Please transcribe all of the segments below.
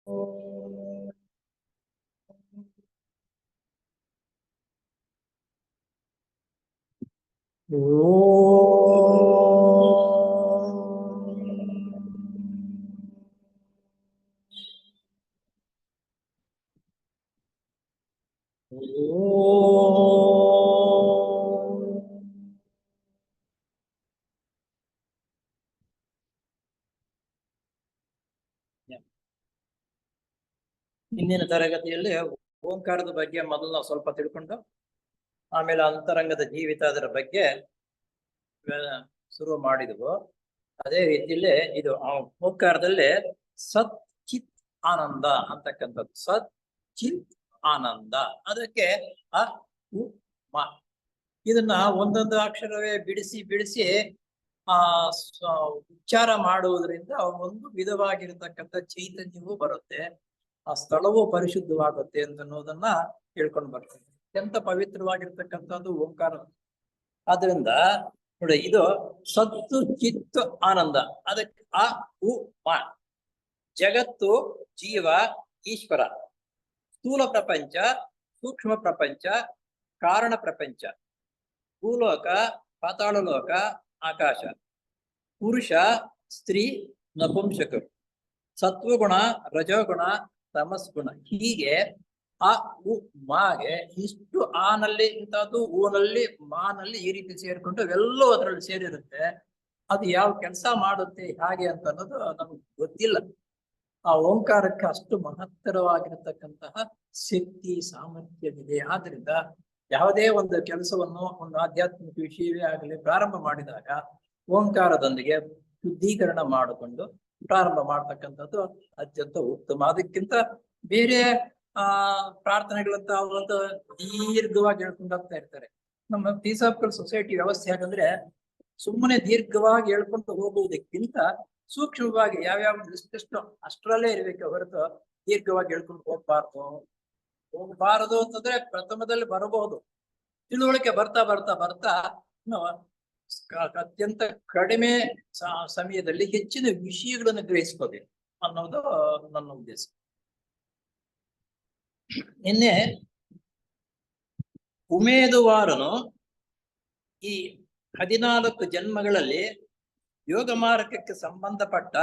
ಇಂದಿನ ತರಗತಿಯಲ್ಲಿ ಓಂಕಾರದ ಬಗ್ಗೆ ಮೊದಲು ನಾವು ಸ್ವಲ್ಪ ತಿಳ್ಕೊಂಡು ಆಮೇಲೆ ಅಂತರಂಗದ ಜೀವಿತ ಅದರ ಬಗ್ಗೆ ಶುರು ಮಾಡಿದ್ವು. ಅದೇ ರೀತಿಯಲ್ಲಿ ಇದು ಓಂಕಾರದಲ್ಲಿ ಸತ್ ಚಿತ್ ಆನಂದ ಅಂತಕ್ಕಂಥದ್ದು. ಸತ್ ಚಿತ್ ಆನಂದ, ಅದಕ್ಕೆ ಅ ಉ ಮ ಇದನ್ನ ಒಂದೊಂದು ಅಕ್ಷರವೇ ಬಿಡಿಸಿ ಬಿಡಿಸಿ ಉಚ್ಚಾರ ಮಾಡುವುದರಿಂದ ಒಂದು ವಿಧವಾಗಿರತಕ್ಕಂಥ ಚೈತನ್ಯವೂ ಬರುತ್ತೆ, ಆ ಸ್ಥಳವೂ ಪರಿಶುದ್ಧವಾಗುತ್ತೆ ಅನ್ನೋದನ್ನ ಹೇಳ್ಕೊಂಡು ಬರ್ತೇವೆ. ಅತ್ಯಂತ ಪವಿತ್ರವಾಗಿರ್ತಕ್ಕಂಥದ್ದು ಓಂಕಾರ. ಆದ್ರಿಂದ ನೋಡಿ, ಇದು ಸತ್ತು ಚಿತ್ತು ಆನಂದ, ಅದಕ್ಕೆ ಅ ಉ ಮ. ಜಗತ್ತು, ಜೀವ, ಈಶ್ವರ, ಸ್ಥೂಲ ಪ್ರಪಂಚ, ಸೂಕ್ಷ್ಮ ಪ್ರಪಂಚ, ಕಾರಣ ಪ್ರಪಂಚ, ಭೂಲೋಕ, ಪಾತಾಳ ಲೋಕ, ಆಕಾಶ, ಪುರುಷ, ಸ್ತ್ರೀ, ನಪುಂಸಕರು, ಸತ್ವಗುಣ, ರಜೋಗುಣ, ತಮಸ್ಗುಣ. ಹೀಗೆ ಆ ಉ ಮಾಗೆ ಇಷ್ಟು ಆನಲ್ಲಿ ಇಂಥದ್ದು, ಊನಲ್ಲಿ ಮಾನಲ್ಲಿ ಈ ರೀತಿ ಸೇರ್ಕೊಂಡು ಅವೆಲ್ಲವೂ ಅದರಲ್ಲಿ ಸೇರಿರುತ್ತೆ. ಅದು ಯಾವ ಕೆಲಸ ಮಾಡುತ್ತೆ ಹಾಗೆ ಅಂತ ಅನ್ನೋದು ನಮ್ಗೆ ಗೊತ್ತಿಲ್ಲ. ಆ ಓಂಕಾರಕ್ಕೆ ಅಷ್ಟು ಮಹತ್ತರವಾಗಿರತಕ್ಕಂತಹ ಶಕ್ತಿ ಸಾಮರ್ಥ್ಯವಿದೆ. ಆದ್ರಿಂದ ಯಾವುದೇ ಒಂದು ಕೆಲಸವನ್ನು, ಒಂದು ಆಧ್ಯಾತ್ಮಿಕ ವಿಷಯವೇ ಆಗಲಿ ಪ್ರಾರಂಭ ಮಾಡಿದಾಗ ಓಂಕಾರದೊಂದಿಗೆ ಶುದ್ಧೀಕರಣ ಮಾಡಿಕೊಂಡು ಪ್ರಾರಂಭ ಮಾಡ್ತಕ್ಕಂಥದ್ದು ಅತ್ಯಂತ ಉತ್ತಮ. ಅದಕ್ಕಿಂತ ಬೇರೆ ಪ್ರಾರ್ಥನೆಗಳಂತ ಒಂದು ದೀರ್ಘವಾಗಿ ಹೇಳ್ಕೊಂಡು ಹೋಗ್ತಾ ಇರ್ತಾರೆ. ನಮ್ಮ ಥಿಯೋಸಾಫಿಕಲ್ ಸೊಸೈಟಿ ವ್ಯವಸ್ಥೆ ಯಾಕಂದ್ರೆ ಸುಮ್ಮನೆ ದೀರ್ಘವಾಗಿ ಹೇಳ್ಕೊಂಡು ಹೋಗುವುದಕ್ಕಿಂತ ಸೂಕ್ಷ್ಮವಾಗಿ ಯಾವ್ಯಾವ ಇಷ್ಟು ಅಷ್ಟರಲ್ಲೇ ಇರ್ಬೇಕು ಹೊರತು ದೀರ್ಘವಾಗಿ ಹೇಳ್ಕೊಂಡು ಹೋಗ್ಬಾರದು ಅಂತಂದ್ರೆ ಪ್ರಥಮದಲ್ಲಿ ಬರಬಹುದು, ತಿಳುವಳಿಕೆ ಬರ್ತಾ ಬರ್ತಾ ಬರ್ತಾ ಅತ್ಯಂತ ಕಡಿಮೆ ಸಮಯದಲ್ಲಿ ಹೆಚ್ಚಿನ ವಿಷಯಗಳನ್ನು ಗ್ರಹಿಸ್ಕೋಬೇಕು ಅನ್ನೋದು ನನ್ನ ಉದ್ದೇಶ. ನಿನ್ನೆ ಉಮೇದುವಾರನು ಈ 14 ಜನ್ಮಗಳಲ್ಲಿ ಯೋಗ ಮಾರ್ಗಕ್ಕೆ ಸಂಬಂಧಪಟ್ಟ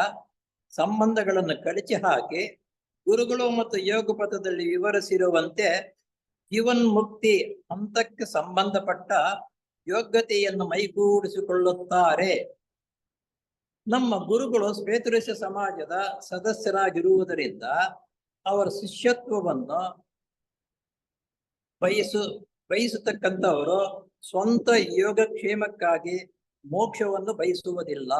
ಸಂಬಂಧಗಳನ್ನು ಕಳಚಿ ಹಾಕಿ ಗುರುಗಳು ಮತ್ತು ಯೋಗ ಪಥದಲ್ಲಿ ವಿವರಿಸಿರುವಂತೆ ಜೀವನ್ಮುಕ್ತಿ ಹಂತಕ್ಕೆ ಸಂಬಂಧಪಟ್ಟ ಯೋಗ್ಯತೆಯನ್ನು ಮೈಗೂಡಿಸಿಕೊಳ್ಳುತ್ತಾರೆ. ನಮ್ಮ ಗುರುಗಳು ಶ್ವೇತಋಷ ಸಮಾಜದ ಸದಸ್ಯರಾಗಿರುವುದರಿಂದ ಅವರ ಶಿಷ್ಯತ್ವವನ್ನು ಬಯಸತಕ್ಕಂಥವರು ಸ್ವಂತ ಯೋಗಕ್ಷೇಮಕ್ಕಾಗಿ ಮೋಕ್ಷವನ್ನು ಬಯಸುವುದಿಲ್ಲ.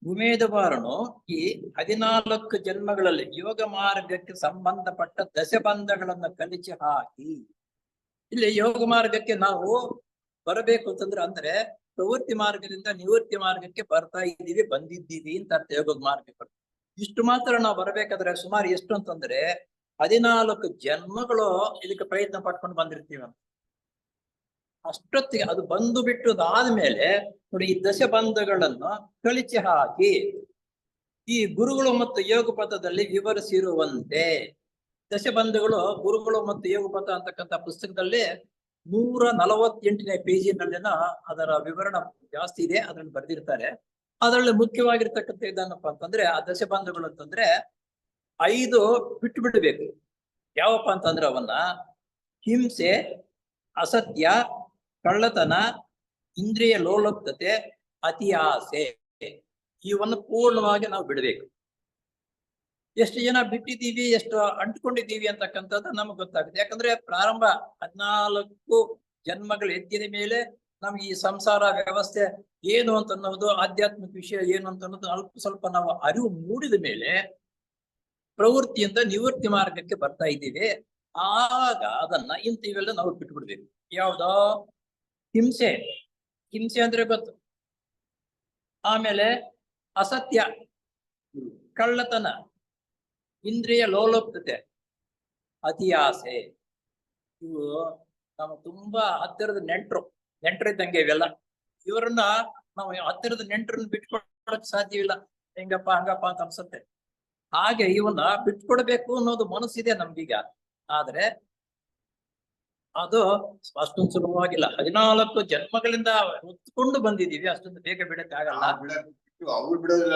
ಉಮೇದುವಾರನು ಈ 14 ಜನ್ಮಗಳಲ್ಲಿ ಯೋಗ ಮಾರ್ಗಕ್ಕೆ ಸಂಬಂಧಪಟ್ಟ ದಶಬಂಧಗಳನ್ನು ಕಲಿಸಿ ಹಾಕಿ, ಇಲ್ಲಿ ಯೋಗ ಮಾರ್ಗಕ್ಕೆ ನಾವು ಬರಬೇಕು ಅಂತಂದ್ರೆ ಅಂದ್ರೆ ಪ್ರವೃತ್ತಿ ಮಾರ್ಗದಿಂದ ನಿವೃತ್ತಿ ಮಾರ್ಗಕ್ಕೆ ಬರ್ತಾ ಇದ್ದೀವಿ, ಬಂದಿದ್ದೀವಿ ಅಂತ ಅರ್ಥ. ಯೋಗ ಮಾರ್ಗಕ್ಕೆ ಇಷ್ಟು ಮಾತ್ರ ನಾವು ಬರಬೇಕಾದ್ರೆ ಸುಮಾರು ಎಷ್ಟು ಅಂತಂದ್ರೆ 14 ಜನ್ಮಗಳು ಇದಕ್ಕೆ ಪ್ರಯತ್ನ ಪಟ್ಕೊಂಡು ಬಂದಿರ್ತೀವಿ ಅಂತ. ಅಷ್ಟೊತ್ತಿಗೆ ಅದು ಬಂದು ಬಿಟ್ಟುದಾದ್ಮೇಲೆ ನೋಡಿ, ಈ ದಶಬಂಧಗಳನ್ನು ಕಳಿಸಿ ಹಾಕಿ ಈ ಗುರುಗಳು ಮತ್ತು ಯೋಗ ಪಥದಲ್ಲಿ ವಿವರಿಸಿರುವಂತೆ. ದಶಬಂಧಗಳು ಗುರುಗಳು ಮತ್ತು ಯೋಗ ಪಥ ಅಂತಕ್ಕಂಥ ಪುಸ್ತಕದಲ್ಲಿ 148ನೇ ಪೇಜಿನಲ್ಲಿನ ಅದರ ವಿವರಣೆ ಜಾಸ್ತಿ ಇದೆ, ಅದನ್ನು ಬರೆದಿರ್ತಾರೆ. ಅದರಲ್ಲಿ ಮುಖ್ಯವಾಗಿರ್ತಕ್ಕಂಥ ಇದೇನಪ್ಪ ಅಂತಂದ್ರೆ, ಆ ದಶಬಂಧಗಳು ಅಂತಂದ್ರೆ 5 ಬಿಟ್ಟು ಬಿಡಬೇಕು. ಯಾವಪ್ಪ ಅಂತಂದ್ರೆ ಅವನ್ನ ಹಿಂಸೆ, ಅಸತ್ಯ, ಕಳ್ಳತನ, ಇಂದ್ರಿಯ ಲೋಲುಪ್ತತೆ, ಅತಿ ಆಸೆ, ಇವನ್ನು ಪೂರ್ಣವಾಗಿ ನಾವು ಬಿಡಬೇಕು. ಎಷ್ಟು ಜನ ಬಿಟ್ಟಿದ್ದೀವಿ, ಎಷ್ಟು ಅಂಟ್ಕೊಂಡಿದ್ದೀವಿ ಅಂತಕ್ಕಂಥದ್ದು ನಮ್ಗೆ ಗೊತ್ತಾಗುತ್ತೆ. ಯಾಕಂದ್ರೆ ಪ್ರಾರಂಭ 14 ಜನ್ಮಗಳು ಎದ್ದಿದ ಮೇಲೆ ನಮ್ಗೆ ಈ ಸಂಸಾರ ವ್ಯವಸ್ಥೆ ಏನು ಅಂತ ಅನ್ನೋದು, ಆಧ್ಯಾತ್ಮಿಕ ವಿಷಯ ಏನು ಅಂತ ಅನ್ನೋದು ಅಲ್ಪ ಸ್ವಲ್ಪ ನಾವು ಅರಿವು ಮೂಡಿದ ಮೇಲೆ ಪ್ರವೃತ್ತಿಯಿಂದ ನಿವೃತ್ತಿ ಮಾರ್ಗಕ್ಕೆ ಬರ್ತಾ ಇದ್ದೀವಿ. ಆಗ ಅದನ್ನ ಇವೆಲ್ಲ ನಾವು ಬಿಟ್ಬಿಡ್ಬೇಕು. ಯಾವ್ದೋ ಹಿಂಸೆ, ಹಿಂಸೆ ಅಂದ್ರೆ ಗೊತ್ತು. ಆಮೇಲೆ ಅಸತ್ಯ, ಕಳ್ಳತನ, ಇಂದ್ರಿಯ ಲೋಲುಪ್ತತೆ, ಅತಿ ಆಸೆ. ಇವು ನಮ್ಮ ತುಂಬಾ ಹತ್ತಿರದ ನೆಂಟರಿದ್ದಂಗೆ ಇವೆಲ್ಲ. ಇವರನ್ನ ನಾವು ಹತ್ತಿರದ ನೆಂಟರನ್ನ ಬಿಟ್ಕೊಡಕ್ ಸಾಧ್ಯವಿಲ್ಲ. ಹೆಂಗಪ್ಪ ಹಂಗಪ್ಪ ಅಂತ ಅನ್ಸುತ್ತೆ. ಹಾಗೆ ಇವನ್ನ ಬಿಟ್ಕೊಡ್ಬೇಕು ಅನ್ನೋದು ಮನಸ್ಸಿದೆ ನಮ್ಗೀಗ. ಆದ್ರೆ ಅದು ಅಷ್ಟೊಂದು ಸುಲಭವಾಗಿಲ್ಲ. 14 ಜನ್ಮಗಳಿಂದ ಹೊತ್ಕೊಂಡು ಬಂದಿದೀವಿ, ಅಷ್ಟೊಂದು ಬೇಗ ಬಿಡಕ್ಕಾಗಲ್ಲ.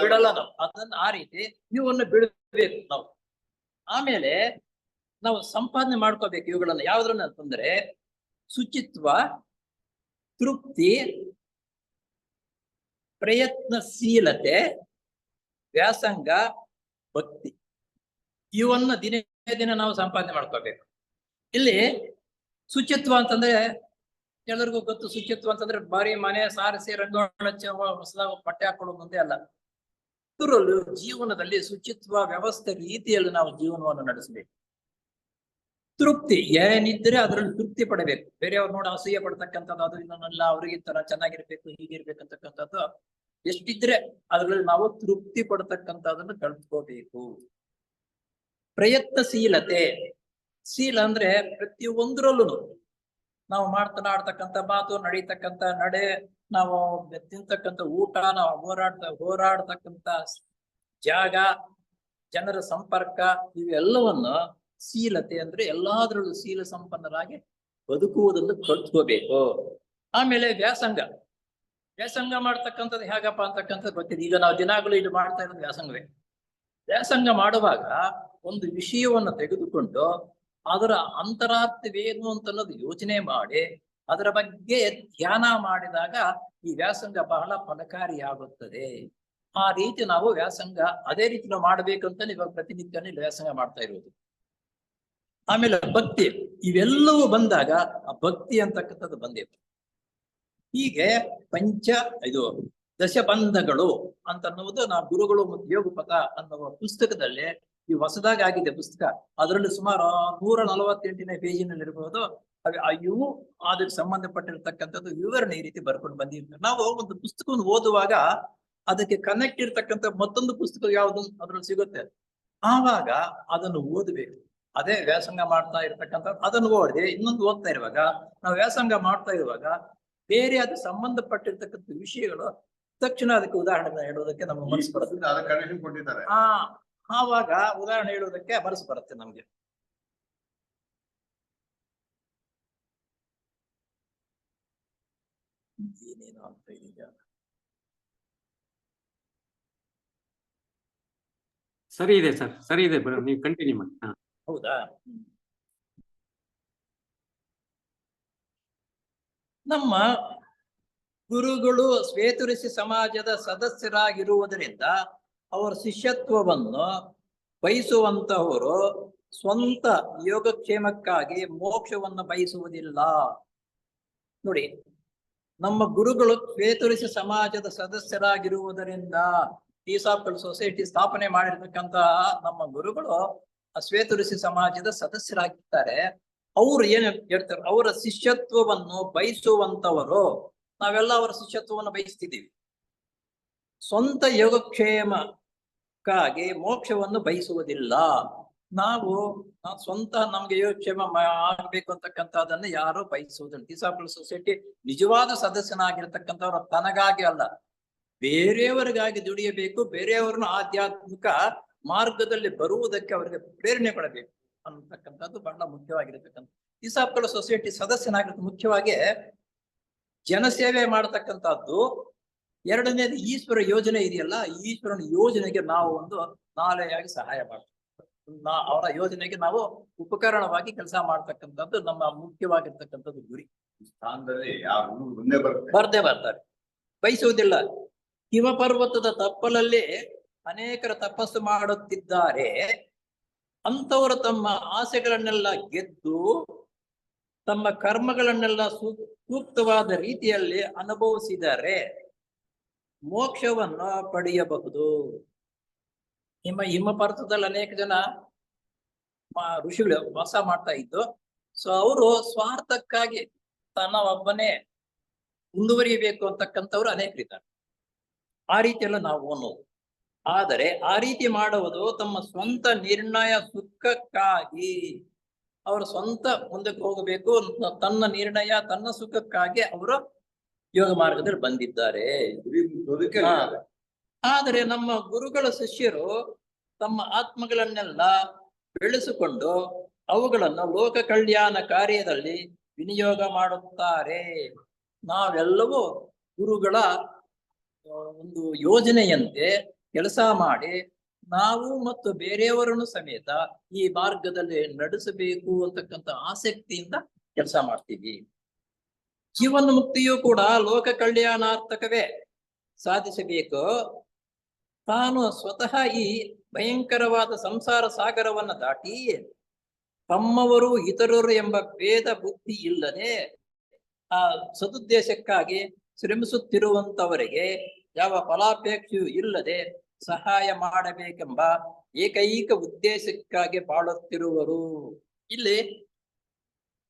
ಬಿಡಲ್ಲ ನಾವು ಅದನ್ನ. ಆ ರೀತಿ ಇವನ್ನ ಬಿಡಬೇಕು ನಾವು. ಆಮೇಲೆ ನಾವು ಸಂಪಾದನೆ ಮಾಡ್ಕೋಬೇಕು ಇವುಗಳನ್ನ. ಯಾವ್ದ್ರನ್ನ ಅಂತಂದ್ರೆ ಶುಚಿತ್ವ, ತೃಪ್ತಿ, ಪ್ರಯತ್ನಶೀಲತೆ, ವ್ಯಾಸಂಗ, ಭಕ್ತಿ. ಇವನ್ನ ದಿನೇ ದಿನ ನಾವು ಸಂಪಾದನೆ ಮಾಡ್ಕೋಬೇಕು. ಇಲ್ಲಿ ಶುಚಿತ್ವ ಅಂತಂದ್ರೆ ಎಲ್ಲರಿಗೂ ಗೊತ್ತು. ಶುಚಿತ್ವ ಅಂತಂದ್ರೆ ಬಾರಿ ಮನೆ ಸಾರಿಸಿ ರಂಗೋಲಿ ಹೊಸದಾಗಿ ಬಟ್ಟೆ ಹಾಕೊಳ್ಳೋದು ಒಂದೇ ಅಲ್ಲ. ಇದರಲ್ಲೂ ಜೀವನದಲ್ಲಿ ಶುಚಿತ್ವ ವ್ಯವಸ್ಥೆ ರೀತಿಯಲ್ಲಿ ನಾವು ಜೀವನವನ್ನು ನಡೆಸಬೇಕು. ತೃಪ್ತಿ ಏನಿದ್ರೆ ಅದರಲ್ಲಿ ತೃಪ್ತಿ ಪಡಬೇಕು. ಬೇರೆಯವ್ರು ನೋಡಿ ಅಸೂಯೆ ಪಡ್ತಕ್ಕಂಥದ್ದು, ಅದು ಇನ್ನೊಂದಲ್ಲ, ಅವ್ರಿಗೆ ತರ ಚೆನ್ನಾಗಿರ್ಬೇಕು ಹೀಗಿರ್ಬೇಕಂತಕ್ಕಂಥದ್ದು ಎಷ್ಟಿದ್ರೆ ಅದರಲ್ಲಿ ನಾವು ತೃಪ್ತಿ ಪಡ್ತಕ್ಕಂಥದನ್ನು ಕಲ್ತ್ಕೋಬೇಕು. ಪ್ರಯತ್ನಶೀಲತೆ, ಶೀಲ ಅಂದ್ರೆ ಪ್ರತಿಯೊಂದರಲ್ಲೂ ನಾವು ಆಡ್ತಕ್ಕಂಥ ಮಾತು, ನಡೀತಕ್ಕಂಥ ನಡೆ, ನಾವು ತಿಂತಕ್ಕಂಥ ಊಟ, ನಾವು ಹೋರಾಡ್ತಕ್ಕಂಥ ಜಾಗ, ಜನರ ಸಂಪರ್ಕ, ಇವೆಲ್ಲವನ್ನು ಶೀಲತೆ ಅಂದ್ರೆ ಎಲ್ಲಾದ್ರಲ್ಲೂ ಶೀಲ ಸಂಪನ್ನರಾಗಿ ಬದುಕುವುದನ್ನು ಕಲ್ತ್ಕೋಬೇಕು. ಆಮೇಲೆ ವ್ಯಾಸಂಗ. ವ್ಯಾಸಂಗ ಮಾಡ್ತಕ್ಕಂಥದ್ದು ಹೇಗಪ್ಪ ಅಂತಕ್ಕಂಥದ್ದು ಗೊತ್ತಿದೆ. ಈಗ ನಾವು ದಿನಾಗಲೂ ಇದು ಮಾಡ್ತಾ ಇರೋದು ವ್ಯಾಸಂಗವೇ. ವ್ಯಾಸಂಗ ಮಾಡುವಾಗ ಒಂದು ವಿಷಯವನ್ನು ತೆಗೆದುಕೊಂಡು ಅದರ ಅಂತರಾರ್ಥವೇನು ಅಂತನ್ನೋದು ಯೋಚನೆ ಮಾಡಿ ಅದರ ಬಗ್ಗೆ ಧ್ಯಾನ ಮಾಡಿದಾಗ ಈ ವ್ಯಾಸಂಗ ಬಹಳ ಫಲಕಾರಿಯಾಗುತ್ತದೆ. ಆ ರೀತಿ ನಾವು ವ್ಯಾಸಂಗ ಅದೇ ರೀತಿ ನಾವು ಮಾಡ್ಬೇಕಂತ ಇವಾಗ ಪ್ರತಿನಿತ್ಯನೇ ವ್ಯಾಸಂಗ ಮಾಡ್ತಾ ಇರೋದು. ಆಮೇಲೆ ಭಕ್ತಿ, ಇವೆಲ್ಲವೂ ಬಂದಾಗ ಆ ಭಕ್ತಿ ಅಂತಕ್ಕಂಥದ್ದು ಬಂದಿದೆ. ಹೀಗೆ ದಶಬಂಧಗಳು ಅಂತನ್ನುವುದು ನಾವು ಗುರುಗಳು ಮತ್ತು ಯೋಗಪಥ ಅನ್ನುವ ಪುಸ್ತಕದಲ್ಲಿ ಈ ಹೊಸದಾಗಿ ಆಗಿದೆ ಪುಸ್ತಕ. ಅದರಲ್ಲಿ ಸುಮಾರು 148ನೇ ಪೇಜಿನಲ್ಲಿ ಇರಬಹುದು. ಇವು ಅದಕ್ಕೆ ಸಂಬಂಧಪಟ್ಟಿರ್ತಕ್ಕಂಥದ್ದು ವಿವರಣೆ ಈ ರೀತಿ ಬರ್ಕೊಂಡು ಬಂದಿರ್ತಾರೆ. ನಾವು ಒಂದು ಪುಸ್ತಕವನ್ನು ಓದುವಾಗ ಅದಕ್ಕೆ ಕನೆಕ್ಟ್ ಇರ್ತಕ್ಕಂಥ ಮತ್ತೊಂದು ಪುಸ್ತಕ ಯಾವುದು ಅದ್ರಲ್ಲಿ ಸಿಗುತ್ತೆ. ಆವಾಗ ಅದನ್ನು ಓದಬೇಕು. ಅದೇ ವ್ಯಾಸಂಗ ಮಾಡ್ತಾ ಇರ್ತಕ್ಕಂಥ ಅದನ್ನು ಓದಿದೆ ಇನ್ನೊಂದು ಓದ್ತಾ ಇರುವಾಗ, ನಾವು ವ್ಯಾಸಂಗ ಮಾಡ್ತಾ ಇರುವಾಗ ಬೇರೆ ಅದು ಸಂಬಂಧಪಟ್ಟಿರ್ತಕ್ಕಂಥ ವಿಷಯಗಳು ತಕ್ಷಣ ಅದಕ್ಕೆ ಉದಾಹರಣೆ ಹೇಳೋದಕ್ಕೆ ನಮ್ಗೆ ಮನಸ್ಸು ಬರುತ್ತೆ. ಆವಾಗ ಉದಾಹರಣೆ ಹೇಳೋದಕ್ಕೆ ಮನಸ್ಸು ಬರುತ್ತೆ ನಮ್ಗೆ. ಏನೇನು ಅಂತ ಇದೀಗ ಸರಿ ಇದೆ ಸರ್, ಸರಿ ಇದೆ, ನೀವು ಕಂಟಿನ್ಯೂ ಮಾಡಿ. ಹೌದಾ? ನಮ್ಮ ಗುರುಗಳು ಶ್ವೇತಋಷಿ ಸಮಾಜದ ಸದಸ್ಯರಾಗಿರುವುದರಿಂದ ಅವರ ಶಿಷ್ಯತ್ವವನ್ನು ಬಯಸುವಂತಹವರು ಸ್ವಂತ ಯೋಗಕ್ಷೇಮಕ್ಕಾಗಿ ಮೋಕ್ಷವನ್ನು ಬಯಸುವುದಿಲ್ಲ. ನೋಡಿ, ನಮ್ಮ ಗುರುಗಳು ಶ್ವೇತಋಷಿ ಸಮಾಜದ ಸದಸ್ಯರಾಗಿರುವುದರಿಂದ ಟೀಸಾಫ್ಕಲ್ ಸೊಸೈಟಿ ಸ್ಥಾಪನೆ ಮಾಡಿರ್ತಕ್ಕಂತಹ ನಮ್ಮ ಗುರುಗಳು ಶ್ವೇತಋಷಿ ಸಮಾಜದ ಸದಸ್ಯರಾಗಿರ್ತಾರೆ. ಅವ್ರು ಏನ್ ಹೇಳ್ತಾರೆ, ಅವರ ಶಿಷ್ಯತ್ವವನ್ನು ಬಯಸುವಂತವರು, ನಾವೆಲ್ಲ ಅವರ ಶಿಷ್ಯತ್ವವನ್ನು ಬಯಸ್ತಿದ್ದೀವಿ. ಸ್ವಂತ ಯೋಗಕ್ಷೇಮಕ್ಕಾಗಿ ಮೋಕ್ಷವನ್ನು ಬಯಸುವುದಿಲ್ಲ. ನಾವು ಸ್ವಂತ ನಮ್ಗೆ ಯೋಗಕ್ಷೇಮ ಆಗ್ಬೇಕು ಅಂತಕ್ಕಂಥದ್ದನ್ನು ಯಾರು ಬಯಸುವುದಿಲ್ಲ. ಟೀಸಾಫ್ಕಲ್ ಸೊಸೈಟಿ ನಿಜವಾದ ಸದಸ್ಯನಾಗಿರ್ತಕ್ಕಂಥವ್ರು ತನಗಾಗಿ ಅಲ್ಲ, ಬೇರೆಯವರಿಗಾಗಿ ದುಡಿಯಬೇಕು, ಬೇರೆಯವ್ರನ್ನ ಆಧ್ಯಾತ್ಮಿಕ ಮಾರ್ಗದಲ್ಲಿ ಬರುವುದಕ್ಕೆ ಅವರಿಗೆ ಪ್ರೇರಣೆ ಕೊಡಬೇಕು ಅನ್ನತಕ್ಕಂಥದ್ದು ಬಹಳ ಮುಖ್ಯವಾಗಿರತಕ್ಕಂಥ. ಟೀಸಾಫ್ಕಲ್ ಸೊಸೈಟಿ ಸದಸ್ಯನಾಗಿರುತ್ತೆ ಮುಖ್ಯವಾಗಿ ಜನಸೇವೆ ಮಾಡತಕ್ಕಂಥದ್ದು. ಎರಡನೇದು ಈಶ್ವರ ಯೋಜನೆ ಇದೆಯಲ್ಲ, ಈಶ್ವರನ ಯೋಜನೆಗೆ ನಾವು ಒಂದು ನಾಲೆಯಾಗಿ ಸಹಾಯ ಮಾಡ್ತೀವಿ. ಅವರ ಯೋಜನೆಗೆ ನಾವು ಉಪಕರಣವಾಗಿ ಕೆಲಸ ಮಾಡ್ತಕ್ಕಂಥದ್ದು ನಮ್ಮ ಮುಖ್ಯವಾಗಿರ್ತಕ್ಕಂಥದ್ದು ಗುರಿ. ಸ್ಥಾನದಲ್ಲಿ ಬರ್ದೇ ಬರ್ತಾರೆ, ಬಯಸುವುದಿಲ್ಲ. ಹಿಮಪರ್ವತದ ತಪ್ಪಲಲ್ಲಿ ಅನೇಕರ ತಪಸ್ಸು ಮಾಡುತ್ತಿದ್ದಾರೆ. ಅಂತವರು ತಮ್ಮ ಆಸೆಗಳನ್ನೆಲ್ಲ ಗೆದ್ದು ತಮ್ಮ ಕರ್ಮಗಳನ್ನೆಲ್ಲ ಸೂಕ್ತವಾದ ರೀತಿಯಲ್ಲಿ ಅನುಭವಿಸಿದರೆ ಮೋಕ್ಷವನ್ನು ಪಡೆಯಬಹುದು. ಹಿಮಪರ್ವತದಲ್ಲಿ ಅನೇಕ ಜನ ಋಷಿಗಳು ವಾಸ ಮಾಡ್ತಾ ಇದ್ದು, ಸೊ ಅವರು ಸ್ವಾರ್ಥಕ್ಕಾಗಿ ತನ್ನ ಒಬ್ಬನೇ ಮುಂದುವರಿಯಬೇಕು ಅಂತಕ್ಕಂಥವ್ರು ಅನೇಕರಿದ್ದಾರೆ. ಆ ರೀತಿಯೆಲ್ಲ ನಾವು ಅನ್ನೋದು. ಆದರೆ ಆ ರೀತಿ ಮಾಡುವುದು ತಮ್ಮ ಸ್ವಂತ ನಿರ್ಣಯ ಸುಖಕ್ಕಾಗಿ. ಅವರ ಸ್ವಂತ ಮುಂದಕ್ಕೆ ಹೋಗಬೇಕು, ತನ್ನ ನಿರ್ಣಯ ತನ್ನ ಸುಖಕ್ಕಾಗಿ ಅವರು ಯೋಗ ಮಾರ್ಗದಲ್ಲಿ ಬಂದಿದ್ದಾರೆ. ಹಾ. ಆದರೆ ನಮ್ಮ ಗುರುಗಳ ಶಿಷ್ಯರು ತಮ್ಮ ಆತ್ಮಗಳನ್ನೆಲ್ಲ ಬೆಳೆಸಿಕೊಂಡು ಅವುಗಳನ್ನು ಲೋಕ ಕಲ್ಯಾಣ ಕಾರ್ಯದಲ್ಲಿ ವಿನಿಯೋಗ ಮಾಡುತ್ತಾರೆ. ನಾವೆಲ್ಲವೂ ಗುರುಗಳ ಒಂದು ಯೋಜನೆಯಂತೆ ಕೆಲಸ ಮಾಡಿ ನಾವು ಮತ್ತು ಬೇರೆಯವರನ್ನು ಸಮೇತ ಈ ಮಾರ್ಗದಲ್ಲಿ ನಡೆಸಬೇಕು ಅಂತಕ್ಕಂಥ ಆಸಕ್ತಿಯಿಂದ ಕೆಲಸ ಮಾಡ್ತೀವಿ. ಜೀವನ ಮುಕ್ತಿಯೂ ಕೂಡ ಲೋಕ ಕಲ್ಯಾಣಾರ್ಥಕವೇ ಸಾಧಿಸಬೇಕು. ತಾನು ಸ್ವತಃ ಈ ಭಯಂಕರವಾದ ಸಂಸಾರ ಸಾಗರವನ್ನ ದಾಟಿ ತಮ್ಮವರು ಇತರರು ಎಂಬ ಭೇದ ಬುದ್ಧಿ ಇಲ್ಲದೆ ಆ ಸದುದ್ದೇಶಕ್ಕಾಗಿ ಶ್ರಮಿಸುತ್ತಿರುವಂತವರಿಗೆ ಯಾವ ಫಲಾಪೇಕ್ಷೆಯೂ ಇಲ್ಲದೆ ಸಹಾಯ ಮಾಡಬೇಕೆಂಬ ಏಕೈಕ ಉದ್ದೇಶಕ್ಕಾಗಿ ಬಾಳುತ್ತಿರುವರು. ಇಲ್ಲಿ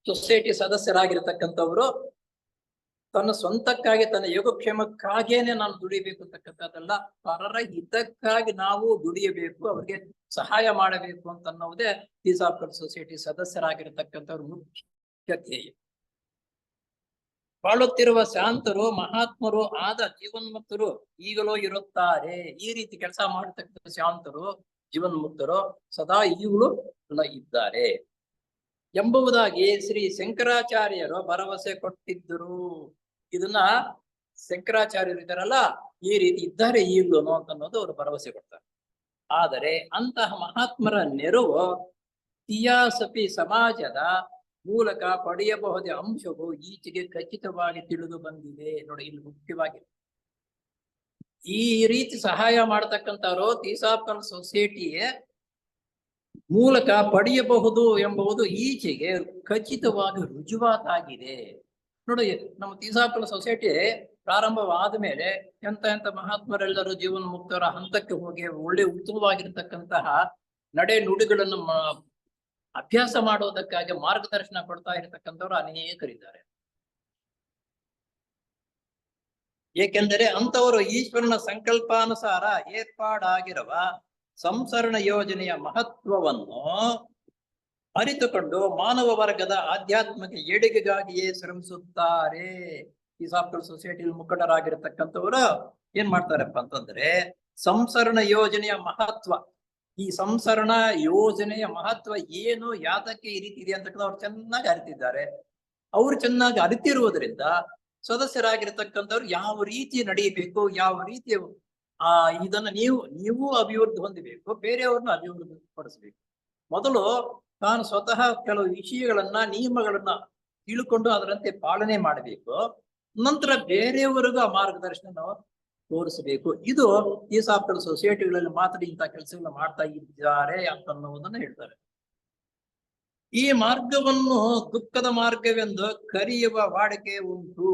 ಸೊಸೈಟಿ ಸದಸ್ಯರಾಗಿರ್ತಕ್ಕಂಥವ್ರು ತನ್ನ ಸ್ವಂತಕ್ಕಾಗಿ ತನ್ನ ಯೋಗಕ್ಷೇಮಕ್ಕಾಗೇನೆ ನಾನು ದುಡಿಬೇಕು ಅಂತಕ್ಕಂಥದ್ದಲ್ಲ, ಪರರ ಹಿತಕ್ಕಾಗಿ ನಾವು ದುಡಿಯಬೇಕು, ಅವ್ರಿಗೆ ಸಹಾಯ ಮಾಡಬೇಕು ಅಂತ ಅನ್ನೋದೇ ತೀಸಾಫರ್ ಸೊಸೈಟಿ ಸದಸ್ಯರಾಗಿರ್ತಕ್ಕಂಥವ್ರ ಮುಖ್ಯ ಧ್ಯೇಯ. ಬಾಳುತ್ತಿರುವ ಶಾಂತರು ಮಹಾತ್ಮರು ಆದ ಜೀವನ್ಮುಕ್ತರು ಈಗಲೂ ಇರುತ್ತಾರೆ. ಈ ರೀತಿ ಕೆಲಸ ಮಾಡತಕ್ಕಂಥ ಶಾಂತರು ಜೀವನ್ಮುಕ್ತರು ಸದಾ ಈಗಲೂ ಇದ್ದಾರೆ ಎಂಬುದಾಗಿ ಶ್ರೀ ಶಂಕರಾಚಾರ್ಯರು ಭರವಸೆ ಕೊಟ್ಟಿದ್ದರು. ಇದನ್ನ ಶಂಕರಾಚಾರ್ಯರು ಇದ್ದಾರಲ್ಲ, ಈ ರೀತಿ ಇದ್ದಾರೆ ಈಗಲೂ ಅಂತ ಅನ್ನೋದು ಅವರು ಭರವಸೆ ಕೊಡ್ತಾರೆ. ಆದರೆ ಅಂತಹ ಮಹಾತ್ಮರ ನೆರವು ತಿಯಾಸಪಿ ಸಮಾಜದ ಮೂಲಕ ಪಡೆಯಬಹುದೇ ಅಂಶವು ಈಚೆಗೆ ಖಚಿತವಾಗಿ ತಿಳಿದು ಬಂದಿದೆ. ನೋಡಿ, ಇಲ್ಲಿ ಮುಖ್ಯವಾಗಿ ಈ ರೀತಿ ಸಹಾಯ ಮಾಡತಕ್ಕಂಥವ್ರು ತೀಸಾಫಲ್ ಸೊಸೈಟಿಯ ಮೂಲಕ ಪಡೆಯಬಹುದು ಎಂಬುದು ಈಚೆಗೆ ಖಚಿತವಾಗಿ ರುಜುವಾತಾಗಿದೆ. ನೋಡಿ, ನಮ್ಮ ತೀಸಾಫಲ್ ಸೊಸೈಟಿ ಪ್ರಾರಂಭವಾದ ಮೇಲೆ ಎಂತ ಮಹಾತ್ಮರೆಲ್ಲರೂ ಜೀವನ ಮುಕ್ತರ ಹಂತಕ್ಕೆ ಹೋಗಿ ಒಳ್ಳೆ ಉತ್ತಮವಾಗಿರ್ತಕ್ಕಂತಹ ನಡೆ ನುಡಿಗಳನ್ನು ಅಭ್ಯಾಸ ಮಾಡೋದಕ್ಕಾಗಿ ಮಾರ್ಗದರ್ಶನ ಕೊಡ್ತಾ ಇರತಕ್ಕಂಥವ್ರು ಅನೇಕರಿದ್ದಾರೆ. ಏಕೆಂದರೆ ಅಂತವರು ಈಶ್ವರನ ಸಂಕಲ್ಪಾನುಸಾರ ಏರ್ಪಾಡಾಗಿರುವ ಸಂಸರಣ ಯೋಜನೆಯ ಮಹತ್ವವನ್ನು ಅರಿತುಕೊಂಡು ಮಾನವ ವರ್ಗದ ಆಧ್ಯಾತ್ಮಿಕ ಏಳಿಗೆಗಾಗಿಯೇ ಶ್ರಮಿಸುತ್ತಾರೆ. ಈ ಸಾಫ್ಟ್ವೇರ್ ಸೊಸೈಟಿಯಲ್ಲಿ ಮುಖಂಡರಾಗಿರ್ತಕ್ಕಂಥವರು ಏನ್ ಮಾಡ್ತಾರಪ್ಪ ಅಂತಂದ್ರೆ, ಸಂಸರಣ ಯೋಜನೆಯ ಮಹತ್ವ, ಈ ಸಂಸರಣ ಯೋಜನೆಯ ಮಹತ್ವ ಏನು, ಯಾತಕ್ಕೆ ಈ ರೀತಿ ಇದೆ ಅಂತಕ್ಕಂಥ ಅವ್ರು ಚೆನ್ನಾಗಿ ಅರಿತಿದ್ದಾರೆ. ಅವ್ರು ಚೆನ್ನಾಗಿ ಅರಿತಿರುವುದರಿಂದ ಸದಸ್ಯರಾಗಿರ್ತಕ್ಕಂಥವ್ರು ಯಾವ ರೀತಿ ನಡೆಯಬೇಕು, ಯಾವ ರೀತಿ ಇದನ್ನ ನೀವು ಅಭಿವೃದ್ಧಿ ಹೊಂದಬೇಕು, ಬೇರೆಯವ್ರನ್ನ ಅಭಿವೃದ್ಧಿ ಪಡಿಸ್ಬೇಕು. ಮೊದಲು ತಾನು ಸ್ವತಃ ಕೆಲವು ವಿಷಯಗಳನ್ನ ನಿಯಮಗಳನ್ನ ತಿಳ್ಕೊಂಡು ಅದರಂತೆ ಪಾಲನೆ ಮಾಡಬೇಕು. ನಂತರ ಬೇರೆಯವರಿಗೂ ಆ ಮಾರ್ಗದರ್ಶನ ನಾವು ತೋರಿಸಬೇಕು. ಇದು ಈ ಸಾಫ್ಟ್ವೇರ್ ಸೊಸೈಟಿಗಳಲ್ಲಿ ಮಾತ್ರ ಇಂತಹ ಕೆಲಸಗಳನ್ನ ಮಾಡ್ತಾ ಇದ್ದಾರೆ ಅಂತ ಅನ್ನೋದನ್ನ ಹೇಳ್ತಾರೆ. ಈ ಮಾರ್ಗವನ್ನು ದುಃಖದ ಮಾರ್ಗವೆಂದು ಕರೆಯುವ ವಾಡಿಕೆ ಉಂಟು.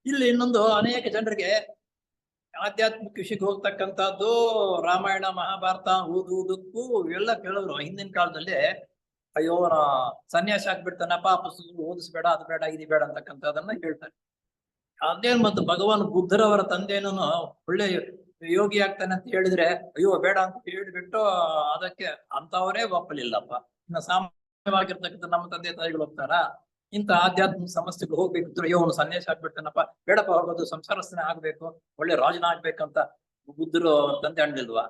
ಇಲ್ಲಿ ಇನ್ನೊಂದು, ಅನೇಕ ಜನರಿಗೆ ಆಧ್ಯಾತ್ಮಿಕ ವಿಷಯಕ್ಕೆ ಹೋಗ್ತಕ್ಕಂಥದ್ದು ರಾಮಾಯಣ ಮಹಾಭಾರತ ಓದುವುದಕ್ಕೂ ಇವೆಲ್ಲ ಕೇಳೋರು. ಹಿಂದಿನ ಕಾಲದಲ್ಲಿ ಅಯ್ಯೋ ಸನ್ಯಾಸ ಆಗ್ಬಿಡ್ತಾನಪ್ಪ, ಪುಸ್ತಕ ಓದಿಸ್ಬೇಡ, ಅದು ಬೇಡ, ಇದು ಬೇಡ ಅಂತಕ್ಕಂಥದ್ದನ್ನ ಹೇಳ್ತಾರೆ. ಅದೇನ್ ಮತ್ತು ಭಗವಾನ್ ಬುದ್ಧರವರ ತಂದೆನೂ ಒಳ್ಳೆ ಯೋಗಿ ಆಗ್ತಾನೆ ಅಂತ ಹೇಳಿದ್ರೆ ಅಯ್ಯೋ ಬೇಡ ಅಂತ ಹೇಳಿಬಿಟ್ಟು ಅದಕ್ಕೆ ಅಂತವರೇ ಒಪ್ಪಲಿಲ್ಲಪ್ಪ. ಇನ್ನು ಸಾಮಾನ್ಯವಾಗಿರ್ತಕ್ಕಂಥ ನಮ್ಮ ತಂದೆ ತಾಯಿಗಳು ಹೋಗ್ತಾರ, ಇಂಥ ಆಧ್ಯಾತ್ಮಿಕ ಸಮಸ್ಯೆಗಳು ಹೋಗ್ಬೇಕು, ಅಯ್ಯೋ ಅವನು ಸನ್ಯಾಸ ಆಗ್ಬಿಡ್ತಾನಪ್ಪ, ಬೇಡಪ್ಪ ಹೋಗೋದು, ಸಂಸಾರಸ್ಥನೆ ಆಗ್ಬೇಕು, ಒಳ್ಳೆ ರಾಜನ ಆಗ್ಬೇಕಂತ ಬುದ್ಧರು ತಂದೆ ಅಣ್ಣಿಲ್ವಾ?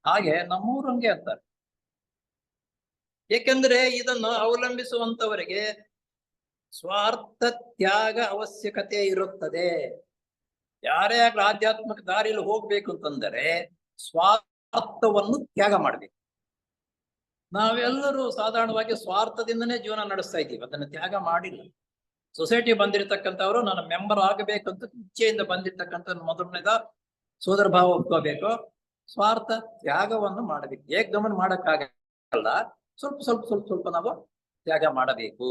ಹಾಗೆ ನಮ್ಮೂರು ಹಂಗೆ ಅಂತಾರೆ. ಏಕೆಂದ್ರೆ ಇದನ್ನು ಅವಲಂಬಿಸುವಂತವರಿಗೆ ಸ್ವಾರ್ಥ ತ್ಯಾಗ ಅವಶ್ಯಕತೆ ಇರುತ್ತದೆ. ಯಾರೇ ಆಗ್ಲಿ ಆಧ್ಯಾತ್ಮಿಕ ದಾರಿಯಲ್ಲಿ ಹೋಗ್ಬೇಕು ಅಂತಂದರೆ ಸ್ವಾರ್ಥವನ್ನು ತ್ಯಾಗ ಮಾಡ್ಬೇಕು. ನಾವೆಲ್ಲರೂ ಸಾಧಾರಣವಾಗಿ ಸ್ವಾರ್ಥದಿಂದನೇ ಜೀವನ ನಡೆಸ್ತಾ ಇದ್ದೀವಿ, ಅದನ್ನ ತ್ಯಾಗ ಮಾಡಿಲ್ಲ. ಸೊಸೈಟಿ ಬಂದಿರತಕ್ಕಂಥವ್ರು ನನ್ನ ಮೆಂಬರ್ ಆಗಬೇಕಂತ ಇಚ್ಛೆಯಿಂದ ಬಂದಿರ್ತಕ್ಕಂಥ ಮೊದಲನೇದ ಸೋದರ ಭಾವ ಒಪ್ಕೋಬೇಕು, ಸ್ವಾರ್ಥ ತ್ಯಾಗವನ್ನು ಮಾಡಬೇಕು. ಏಕಗಮನ ಮಾಡಕ್ಕಾಗಲ್ಲ, ಸ್ವಲ್ಪ ಸ್ವಲ್ಪ ಸ್ವಲ್ಪ ಸ್ವಲ್ಪ ನಾವು ತ್ಯಾಗ ಮಾಡಬೇಕು.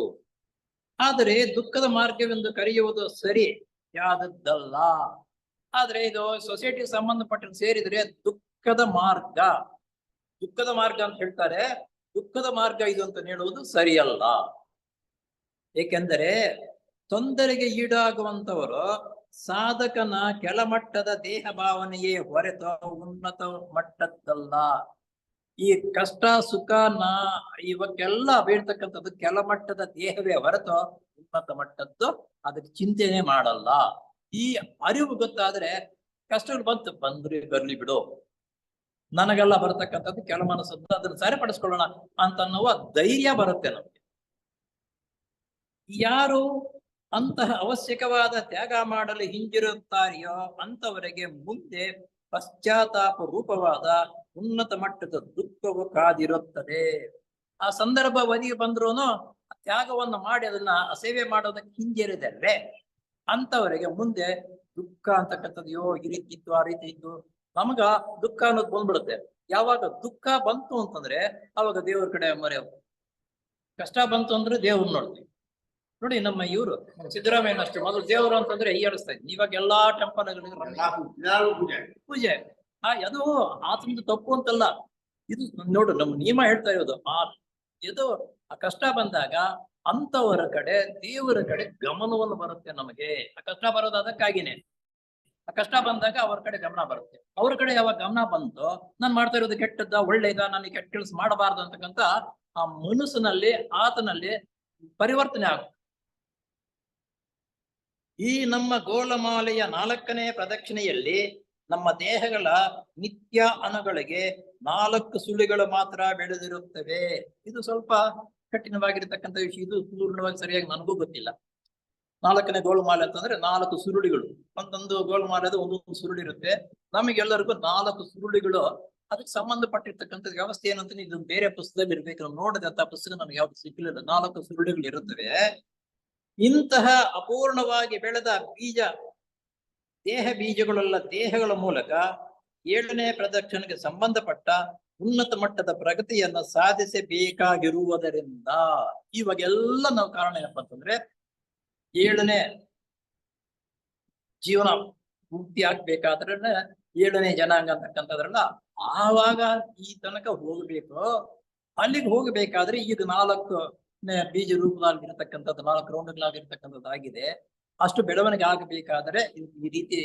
ಆದರೆ ದುಃಖದ ಮಾರ್ಗವೆಂದು ಕರೆಯುವುದು ಸರಿ ಯಾದದ್ದಲ್ಲ. ಆದ್ರೆ ಇದು ಸೊಸೈಟಿಗೆ ಸಂಬಂಧಪಟ್ಟ ಸೇರಿದ್ರೆ ದುಃಖದ ಮಾರ್ಗ ಅಂತ ಹೇಳ್ತಾರೆ. ದುಃಖದ ಮಾರ್ಗ ಇದು ಅಂತ ಹೇಳುವುದು ಸರಿಯಲ್ಲ. ಏಕೆಂದರೆ ತೊಂದರೆಗೆ ಈಡಾಗುವಂತವರು ಸಾಧಕನ ಕೆಳಮಟ್ಟದ ದೇಹ ಭಾವನೆಯೇ ಹೊರತು ಉನ್ನತ ಮಟ್ಟದ್ದಲ್ಲ. ಈ ಕಷ್ಟ ಸುಖ ಇವಕ್ಕೆಲ್ಲ ಬೀಳ್ತಕ್ಕಂಥದ್ದು ಕೆಳಮಟ್ಟದ ದೇಹವೇ ಹೊರತು ಉನ್ನತ ಮಟ್ಟದ್ದು ಅದಕ್ಕೆ ಚಿಂತನೆ ಮಾಡಲ್ಲ. ಈ ಅರಿವು ಗೊತ್ತಾದ್ರೆ ಕಷ್ಟಗಳು ಬಂದ್ರಿ ಬರ್ಲಿ ಬಿಡು, ನನಗೆಲ್ಲ ಬರತಕ್ಕಂಥದ್ದು ಕೆಲ ಮನಸ್ಸದ್ದು, ಅದನ್ನ ಸರಿಪಡಿಸ್ಕೊಳ್ಳೋಣ ಅಂತ ಅನ್ನುವ ಧೈರ್ಯ ಬರುತ್ತೆ ನಮ್ಗೆ. ಯಾರು ಅಂತಹ ಅವಶ್ಯಕವಾದ ತ್ಯಾಗ ಮಾಡಲು ಹಿಂಜರಿಯುತ್ತಾರೆಯೋ ಅಂತವರಿಗೆ ಮುಂದೆ ಪಶ್ಚಾತ್ತಾಪ ರೂಪವಾದ ಉನ್ನತ ಮಟ್ಟದ ದುಃಖವು ಕಾದಿರುತ್ತದೆ. ಆ ಸಂದರ್ಭ ಒದಗಿ ಬಂದ್ರೂನು ತ್ಯಾಗವನ್ನು ಮಾಡಿ ಅದನ್ನ ಸೇವೆ ಮಾಡೋದಕ್ಕೆ ಹಿಂಜರಿದರೆ ಅಂತವರಿಗೆ ಮುಂದೆ ದುಃಖ ಅಂತಕ್ಕಂಥದ್ದು, ಯೋ ಈ ರೀತಿ ಇತ್ತು ಆ ರೀತಿ ಇತ್ತು, ನಮಗ ದುಃಖ ಅನ್ನೋದು ಬಂದ್ಬಿಡುತ್ತೆ. ಯಾವಾಗ ದುಃಖ ಬಂತು ಅಂತಂದ್ರೆ ಅವಾಗ ದೇವ್ರ ಕಡೆ ಮರೆ, ಕಷ್ಟ ಬಂತು ಅಂದ್ರೆ ದೇವ್ರನ್ನ ನೋಡ್ತೀವಿ. ನೋಡಿ ನಮ್ಮ ಇವರು ಸಿದ್ದರಾಮಯ್ಯ ಅಷ್ಟೇ, ಮೊದಲು ದೇವರು ಅಂತಂದ್ರೆ ಹೀಯಾಡಿಸ್ತಾ ಇದ್ವಿ. ಇವಾಗ ಎಲ್ಲಾ ಟೆಂಪಲ್ ಪೂಜೆ ಅದು ಆತಂದು ತಪ್ಪು ಅಂತಲ್ಲ, ಇದು ನೋಡು ನಮ್ಮ ನಿಯಮ ಹೇಳ್ತಾ ಇರೋದು. ಇದು ಆ ಕಷ್ಟ ಬಂದಾಗ ಅಂತವರ ಕಡೆ ದೇವರ ಕಡೆ ಗಮನವನ್ನು ಬರುತ್ತೆ ನಮಗೆ. ಆ ಕಷ್ಟ ಬರೋದು ಅದಕ್ಕಾಗಿನೇ. ಆ ಕಷ್ಟ ಬಂದಾಗ ಅವ್ರ ಕಡೆ ಗಮನ ಬರುತ್ತೆ. ಅವ್ರ ಕಡೆ ಯಾವಾಗ ಗಮನ ಬಂತು, ನಾನ್ ಮಾಡ್ತಾ ಇರೋದು ಕೆಟ್ಟದ್ದ ಒಳ್ಳೇದ, ನನಗೆ ಕೆಟ್ಟ ಕೆಲಸ ಮಾಡಬಾರ್ದು ಅಂತಕ್ಕಂಥ ಆ ಮನಸ್ಸಿನಲ್ಲಿ ಆತನಲ್ಲಿ ಪರಿವರ್ತನೆ ಆಗುತ್ತೆ. ಈ ನಮ್ಮ ಗೋಲಮಾಲೆಯ 4ನೇ ಪ್ರದಕ್ಷಿಣೆಯಲ್ಲಿ ನಮ್ಮ ದೇಹಗಳ ನಿತ್ಯ ಅಣುಗಳಿಗೆ 4 ಸುಳಿಗಳು ಮಾತ್ರ ಬೆಳೆದಿರುತ್ತವೆ. ಇದು ಸ್ವಲ್ಪ ಕಠಿಣವಾಗಿರ್ತಕ್ಕಂಥ ವಿಷಯ. ಇದು ಪೂರ್ಣವಾಗಿ ಸರಿಯಾಗಿ ನನಗೂ ಗೊತ್ತಿಲ್ಲ. 4ನೇ ಗೋಲಮಾಲೆ ಅಂತಂದ್ರೆ 4 ಸುರುಳಿಗಳು. ಒಂದೊಂದು ಗೋಲಮಾಲೆದ ಒಂದೊಂದು ಸುರುಳಿ ಇರುತ್ತೆ. ನಮಗೆಲ್ಲರಿಗೂ 4 ಸುರುಳಿಗಳು. ಅದಕ್ಕೆ ಸಂಬಂಧಪಟ್ಟಿರ್ತಕ್ಕಂಥ ವ್ಯವಸ್ಥೆ ಏನಂತ ಇದು ಬೇರೆ ಪುಸ್ತಕದಲ್ಲಿ ಇರ್ಬೇಕು. ನಾವು ನೋಡಿದಂತ ಪುಸ್ತಕ ನಮ್ಗೆ ಯಾವ್ದು ಸಿಕ್ಕಿಲ್ಲ. 4 ಸುರುಳಿಗಳು ಇರುತ್ತವೆ. ಇಂತಹ ಅಪೂರ್ಣವಾಗಿ ಬೆಳೆದ ಬೀಜ, ದೇಹ ಬೀಜಗಳೆಲ್ಲ ದೇಹಗಳ ಮೂಲಕ 7ನೇ ಪ್ರದಕ್ಷಿಣೆಗೆ ಸಂಬಂಧಪಟ್ಟ ಉನ್ನತ ಮಟ್ಟದ ಪ್ರಗತಿಯನ್ನು ಸಾಧಿಸಬೇಕಾಗಿರುವುದರಿಂದ ಇವಾಗೆಲ್ಲ ನಾವು ಕಾರಣ ಏನಪ್ಪಾ ಅಂತಂದ್ರೆ 7ನೇ ಜೀವನ ಮುಕ್ತಿ ಆಗ್ಬೇಕಾದ್ರೆ 7ನೇ ಜನಾಂಗ ಅಂತಕ್ಕಂಥದ್ರಲ್ಲ, ಆವಾಗ ಈ ತನಕ ಹೋಗ್ಬೇಕು. ಅಲ್ಲಿಗೆ ಹೋಗಬೇಕಾದ್ರೆ ಈಗ 4 ಬೀಜ ರೂಪದಾಗಿರ್ತಕ್ಕಂಥದ್ದು 4 ರೌಂಡ್ಗಳಾಗಿರ್ತಕ್ಕಂಥದ್ದು ಆಗಿದೆ. ಅಷ್ಟು ಬೆಳವಣಿಗೆ ಆಗಬೇಕಾದ್ರೆ ಈ ರೀತಿ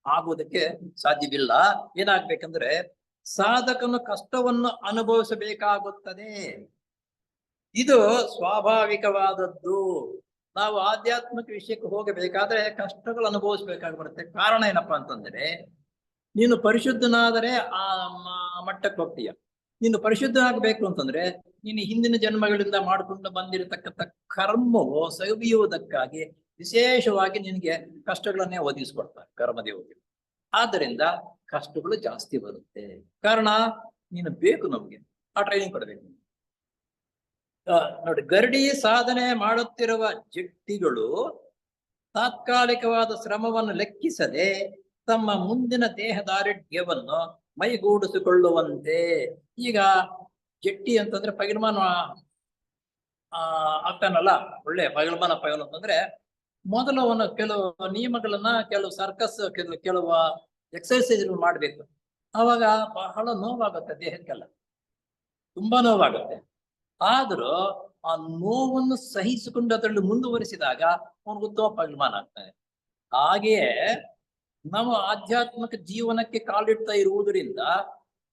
ಆಗೋದಕ್ಕೆ ಸಾಧ್ಯವಿಲ್ಲ. ಏನಾಗ್ಬೇಕಂದ್ರೆ ಸಾಧಕನು ಕಷ್ಟವನ್ನು ಅನುಭವಿಸಬೇಕಾಗುತ್ತದೆ. ಇದು ಸ್ವಾಭಾವಿಕವಾದದ್ದು. ನಾವು ಆಧ್ಯಾತ್ಮಿಕ ವಿಷಯಕ್ಕೆ ಹೋಗಬೇಕಾದ್ರೆ ಕಷ್ಟಗಳು ಅನುಭವಿಸ್ಬೇಕಾಗ್ಬರುತ್ತೆ. ಕಾರಣ ಏನಪ್ಪಾ ಅಂತಂದ್ರೆ, ನೀನು ಪರಿಶುದ್ಧನಾದರೆ ಆ ಮಟ್ಟಕ್ಕೆ ಹೋಗ್ತೀಯ. ನೀನು ಪರಿಶುದ್ಧ ಆಗ್ಬೇಕು ಅಂತಂದ್ರೆ ನೀನು ಹಿಂದಿನ ಜನ್ಮಗಳಿಂದ ಮಾಡಿಕೊಂಡು ಬಂದಿರತಕ್ಕಂಥ ಕರ್ಮವು ಸವಿಯುವುದಕ್ಕಾಗಿ ವಿಶೇಷವಾಗಿ ನಿನಗೆ ಕಷ್ಟಗಳನ್ನೇ ಒದಗಿಸ್ಕೊಡ್ತಾರೆ ಕರ್ಮದೇವತೆಗಳು. ಆದ್ದರಿಂದ ಕಷ್ಟಗಳು ಜಾಸ್ತಿ ಬರುತ್ತೆ. ಕಾರಣ ನೀನು ಬೇಕು, ನಮ್ಗೆ ಆ ಟ್ರೈನಿಂಗ್ ಕೊಡಬೇಕು. ನೋಡಿ, ಗರಡಿ ಸಾಧನೆ ಮಾಡುತ್ತಿರುವ ಜಟ್ಟಿಗಳು ತಾತ್ಕಾಲಿಕವಾದ ಶ್ರಮವನ್ನು ಲೆಕ್ಕಿಸದೆ ತಮ್ಮ ಮುಂದಿನ ದೇಹದಾರಿಢ್ಯವನ್ನು ಮೈಗೂಡಿಸಿಕೊಳ್ಳುವಂತೆ. ಈಗ ಜಟ್ಟಿ ಅಂತಂದ್ರೆ ಪೈಲ್ಮಾನ್ ಆಗ್ತಾನಲ್ಲ, ಒಳ್ಳೆ ಪೈಲ್ಮಾನ ಅಂತಂದ್ರೆ ಮೊದಲು ಅವನು ಕೆಲವು ನಿಯಮಗಳನ್ನ, ಕೆಲವು ಸರ್ಕಸ್, ಕೆಲವು ಎಕ್ಸರ್ಸೈಸ್ ಮಾಡ್ಬೇಕು. ಅವಾಗ ಬಹಳ ನೋವಾಗುತ್ತೆ, ದೇಹಕ್ಕೆಲ್ಲ ತುಂಬಾ ನೋವಾಗುತ್ತೆ. ಆದ್ರೂ ಆ ನೋವನ್ನು ಸಹಿಸಿಕೊಂಡು ಅದರಲ್ಲಿ ಮುಂದುವರಿಸಿದಾಗ ಅವನು ಉತ್ತಮ ಪೈಲ್ಮಾನ್ ಆಗ್ತಾನೆ. ಹಾಗೆಯೇ ನಾವು ಆಧ್ಯಾತ್ಮಿಕ ಜೀವನಕ್ಕೆ ಕಾಲಿಡ್ತಾ ಇರುವುದರಿಂದ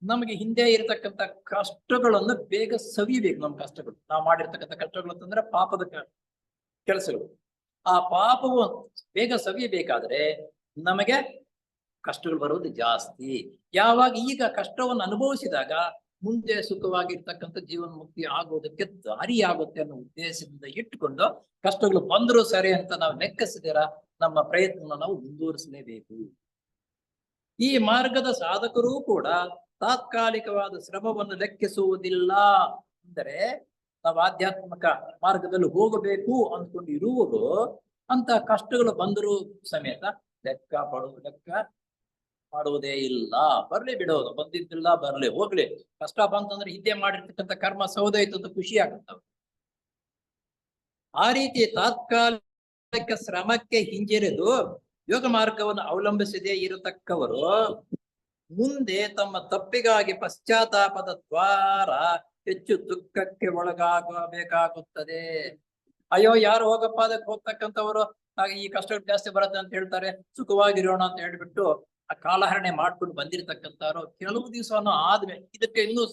ನಮಗೆ ಹಿಂದೆ ಇರತಕ್ಕಂಥ ಕಷ್ಟಗಳನ್ನು ಬೇಗ ಸವಿಬೇಕು. ನಮ್ಮ ಕಷ್ಟಗಳು, ನಾವು ಮಾಡಿರ್ತಕ್ಕಂಥ ಕಷ್ಟಗಳು ಅಂತಂದ್ರೆ ಪಾಪದ ಕೆಲಸಗಳು. ಆ ಪಾಪವು ಬೇಗ ಸವಿಯಬೇಕಾದ್ರೆ ನಮಗೆ ಕಷ್ಟಗಳು ಬರೋದು ಜಾಸ್ತಿ. ಯಾವಾಗ ಈಗ ಕಷ್ಟವನ್ನು ಅನುಭವಿಸಿದಾಗ ಮುಂದೆ ಸುಖವಾಗಿರ್ತಕ್ಕಂಥ ಜೀವನ ಮುಕ್ತಿ ಆಗೋದಕ್ಕೆ ದಾರಿ ಆಗುತ್ತೆ ಅನ್ನೋ ಉದ್ದೇಶದಿಂದ ಇಟ್ಟುಕೊಂಡು ಕಷ್ಟಗಳು ಬಂದರೂ ಸರಿ ಅಂತ ನಾವು ಲೆಕ್ಕಿಸಿದಿರ ನಮ್ಮ ಪ್ರಯತ್ನ ನಾವು ಮುಂದುವರಿಸಲೇಬೇಕು. ಈ ಮಾರ್ಗದ ಸಾಧಕರೂ ಕೂಡ ತಾತ್ಕಾಲಿಕವಾದ ಶ್ರಮವನ್ನು ಲೆಕ್ಕಿಸುವುದಿಲ್ಲ. ಅಂದರೆ ನಾವು ಆಧ್ಯಾತ್ಮಿಕ ಮಾರ್ಗದಲ್ಲಿ ಹೋಗಬೇಕು ಅಂದ್ಕೊಂಡು ಇರುವುದು ಅಂತ ಕಷ್ಟಗಳು ಬಂದರೂ ಸಮೇತ ಲೆಕ್ಕ ಮಾಡುವುದೇ ಇಲ್ಲ. ಬರ್ಲಿ ಬಿಡೋದು, ಬಂದಿದ್ದಿಲ್ಲ ಬರ್ಲಿ ಹೋಗ್ಲಿ. ಕಷ್ಟ ಬಂತಂದ್ರೆ ಹಿಂದೆ ಮಾಡಿರ್ತಕ್ಕಂಥ ಕರ್ಮ ಸೌದೈತು ಅಂತ ಖುಷಿ ಆಗುತ್ತವೆ. ಆ ರೀತಿ ತಾತ್ಕಾಲಿಕ ಶ್ರಮಕ್ಕೆ ಹಿಂಜರಿದು ಯೋಗ ಮಾರ್ಗವನ್ನು ಅವಲಂಬಿಸದೇ ಇರತಕ್ಕವರು ಮುಂದೆ ತಮ್ಮ ತಪ್ಪಿಗಾಗಿ ಪಶ್ಚಾತ್ತಾಪದ ದ್ವಾರ ಹೆಚ್ಚು ದುಃಖಕ್ಕೆ ಒಳಗಾಗಬೇಕಾಗುತ್ತದೆ. ಅಯ್ಯೋ, ಯಾರು ಹೋಗಪ್ಪ ಅದಕ್ಕೆ ಹೋಗ್ತಕ್ಕಂಥವ್ರು ಈ ಕಷ್ಟಗಳು ಜಾಸ್ತಿ ಬರುತ್ತೆ ಅಂತ ಹೇಳ್ತಾರೆ, ಸುಖವಾಗಿರೋಣ ಅಂತ ಹೇಳ್ಬಿಟ್ಟು ಆ ಕಾಲಹರಣೆ ಮಾಡ್ಕೊಂಡು ಬಂದಿರತಕ್ಕಂಥವ್ರು ಕೆಲವು ದಿವಸವನ್ನು ಆದ್ಮೇಲೆ ಇದಕ್ಕೆ ಇನ್ನೂ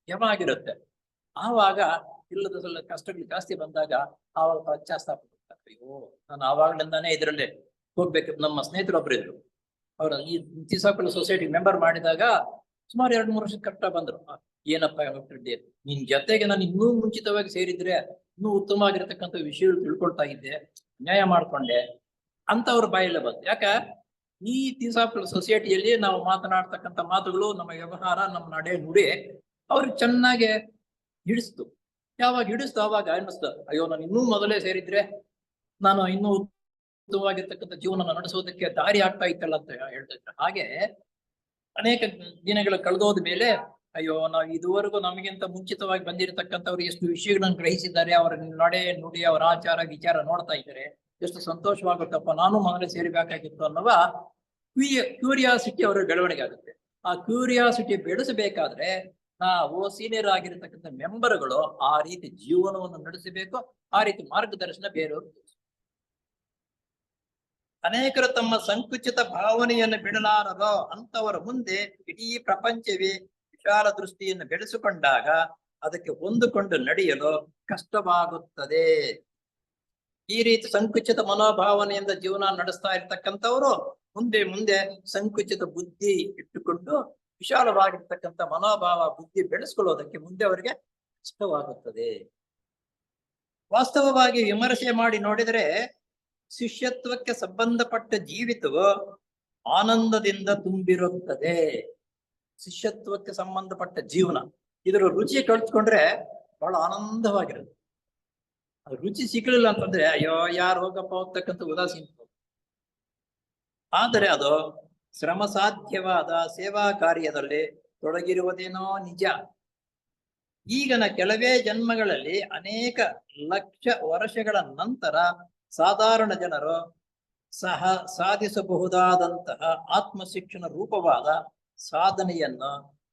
ಯಮ ಆಗಿರುತ್ತೆ. ಆವಾಗ ಇಲ್ಲದ ಸ್ವಲ್ಪ ಕಷ್ಟಗಳು ಜಾಸ್ತಿ ಬಂದಾಗ ಆವಾಗ ಪಶ್ಚಾತ್ತಾಪ. ಅಯ್ಯೋ, ನಾನು ಆವಾಗ್ಲಿಂದಾನೇ ಇದರಲ್ಲಿ ಹೋಗ್ಬೇಕು. ನಮ್ಮ ಸ್ನೇಹಿತರೊಬ್ರು ಇದ್ರು, ಅವ್ರ ಈ ತಿಸಾಪುರ ಸೊಸೈಟಿ ಮೆಂಬರ್ ಮಾಡಿದಾಗ ಸುಮಾರು 2-3 ವರ್ಷ ಕರೆಕ್ಟಾಗಿ ಬಂದ್ರು. ಏನಪ್ಪ ರೆಡ್ಡಿ, ನಿನ್ ಜೊತೆಗೆ ನಾನು ಇನ್ನೂ ಮುಂಚಿತವಾಗಿ ಸೇರಿದ್ರೆ ಇನ್ನೂ ಉತ್ತಮವಾಗಿರ್ತಕ್ಕಂಥ ವಿಷಯಗಳು ತಿಳ್ಕೊಳ್ತಾ ಇದ್ದೆ, ನ್ಯಾಯ ಮಾಡ್ಕೊಂಡೆ ಅಂತ ಅವ್ರ ಬಾಯಲ್ಲೇ ಬಂತು. ಯಾಕ ಈ ತಿಸಾಪುರ ಸೊಸೈಟಿಯಲ್ಲಿ ನಾವು ಮಾತನಾಡ್ತಕ್ಕಂಥ ಮಾತುಗಳು, ನಮ್ಮ ವ್ಯವಹಾರ, ನಮ್ಮ ನಡೆ ನುಡಿ ಅವ್ರಿಗೆ ಚೆನ್ನಾಗಿ ಹಿಡಿಸ್ತು. ಯಾವಾಗ ಹಿಡಿಸ್ತು ಅವಾಗ ಅನ್ನಿಸ್ತು, ಅಯ್ಯೋ ನಾನು ಇನ್ನೂ ಮೊದಲೇ ಸೇರಿದ್ರೆ ನಾನು ಇನ್ನೂ ಉತ್ತಮವಾಗಿರ್ತಕ್ಕಂಥ ಜೀವನ ನಡೆಸೋದಕ್ಕೆ ದಾರಿ ಆಗ್ತಾ ಇತ್ತಲ್ಲ ಅಂತ ಹೇಳ್ತಾ ಇದ್ರು. ಹಾಗೆ ಅನೇಕ ದಿನಗಳು ಕಳೆದೋದ ಮೇಲೆ ಅಯ್ಯೋ ನಾವು ಇದುವರೆಗೂ ನಮಗಿಂತ ಮುಂಚಿತವಾಗಿ ಬಂದಿರತಕ್ಕಂಥವ್ರು ಎಷ್ಟು ವಿಷಯಗಳನ್ನು ಗ್ರಹಿಸಿದ್ದಾರೆ, ಅವರ ನಡೆ ನುಡಿ, ಅವರ ಆಚಾರ ವಿಚಾರ ನೋಡ್ತಾ ಇದ್ದಾರೆ, ಎಷ್ಟು ಸಂತೋಷವಾಗುತ್ತಪ್ಪ, ನಾನು ಮೊದಲೇ ಸೇರಿಬೇಕಾಗಿತ್ತು ಅನ್ನುವ ಕ್ಯೂರಿಯಾಸಿಟಿ ಅವರ ಬೆಳವಣಿಗೆ ಆಗುತ್ತೆ. ಆ ಕ್ಯೂರಿಯಾಸಿಟಿ ಬೆಳೆಸಬೇಕಾದ್ರೆ ನಾವು ಸೀನಿಯರ್ ಆಗಿರತಕ್ಕಂಥ ಮೆಂಬರ್ಗಳು ಆ ರೀತಿ ಜೀವನವನ್ನು ನಡೆಸಬೇಕು, ಆ ರೀತಿ ಮಾರ್ಗದರ್ಶನ ಬೇರೆಯವರು. ಅನೇಕರು ತಮ್ಮ ಸಂಕುಚಿತ ಭಾವನೆಯನ್ನು ಬಿಡಲಾರದೋ ಅಂತವರ ಮುಂದೆ ಇಡೀ ಪ್ರಪಂಚವೇ ವಿಶಾಲ ದೃಷ್ಟಿಯನ್ನು ಬೆಳೆಸಿಕೊಂಡಾಗ ಅದಕ್ಕೆ ಹೊಂದಿಕೊಂಡು ನಡೆಯಲು ಕಷ್ಟವಾಗುತ್ತದೆ. ಈ ರೀತಿ ಸಂಕುಚಿತ ಮನೋಭಾವನೆಯಿಂದ ಜೀವನ ನಡೆಸ್ತಾ ಇರ್ತಕ್ಕಂಥವ್ರು ಮುಂದೆ ಮುಂದೆ ಸಂಕುಚಿತ ಬುದ್ಧಿ ಇಟ್ಟುಕೊಂಡು ವಿಶಾಲವಾಗಿರ್ತಕ್ಕಂಥ ಮನೋಭಾವ ಬುದ್ಧಿ ಬೆಳೆಸ್ಕೊಳ್ಳೋದಕ್ಕೆ ಮುಂದೆ ಅವರಿಗೆ ಕಷ್ಟವಾಗುತ್ತದೆ. ವಾಸ್ತವವಾಗಿ ವಿಮರ್ಶೆ ಮಾಡಿ ನೋಡಿದರೆ ಶಿಷ್ಯತ್ವಕ್ಕೆ ಸಂಬಂಧಪಟ್ಟ ಜೀವಿತವು ಆನಂದದಿಂದ ತುಂಬಿರುತ್ತದೆ. ಶಿಷ್ಯತ್ವಕ್ಕೆ ಸಂಬಂಧಪಟ್ಟ ಜೀವನ, ಇದರ ರುಚಿ ಕಳ್ಕೊಂಡ್ರೆ ಬಹಳ ಆನಂದವಾಗಿರುತ್ತೆ. ರುಚಿ ಸಿಗಲಿಲ್ಲ ಅಂತಂದ್ರೆ ಅಯ್ಯೋ ಯಾರು ಹೋಗಪ್ಪ ಹೋಗ್ತಕ್ಕಂಥ ಉದಾಸೀನ. ಆದರೆ ಅದು ಶ್ರಮ ಸಾಧ್ಯವಾದ ಸೇವಾ ಕಾರ್ಯದಲ್ಲಿ ತೊಡಗಿರುವುದೇನೋ ನಿಜ. ಈಗಿನ ಕೆಲವೇ ಜನ್ಮಗಳಲ್ಲಿ ಅನೇಕ ಲಕ್ಷ ವರ್ಷಗಳ ನಂತರ ಸಾಧಾರಣ ಜನರು ಸಹ ಸಾಧಿಸಬಹುದಾದಂತಹ ಆತ್ಮಶಿಕ್ಷಣ ರೂಪವಾದ ಸಾಧನೆಯನ್ನು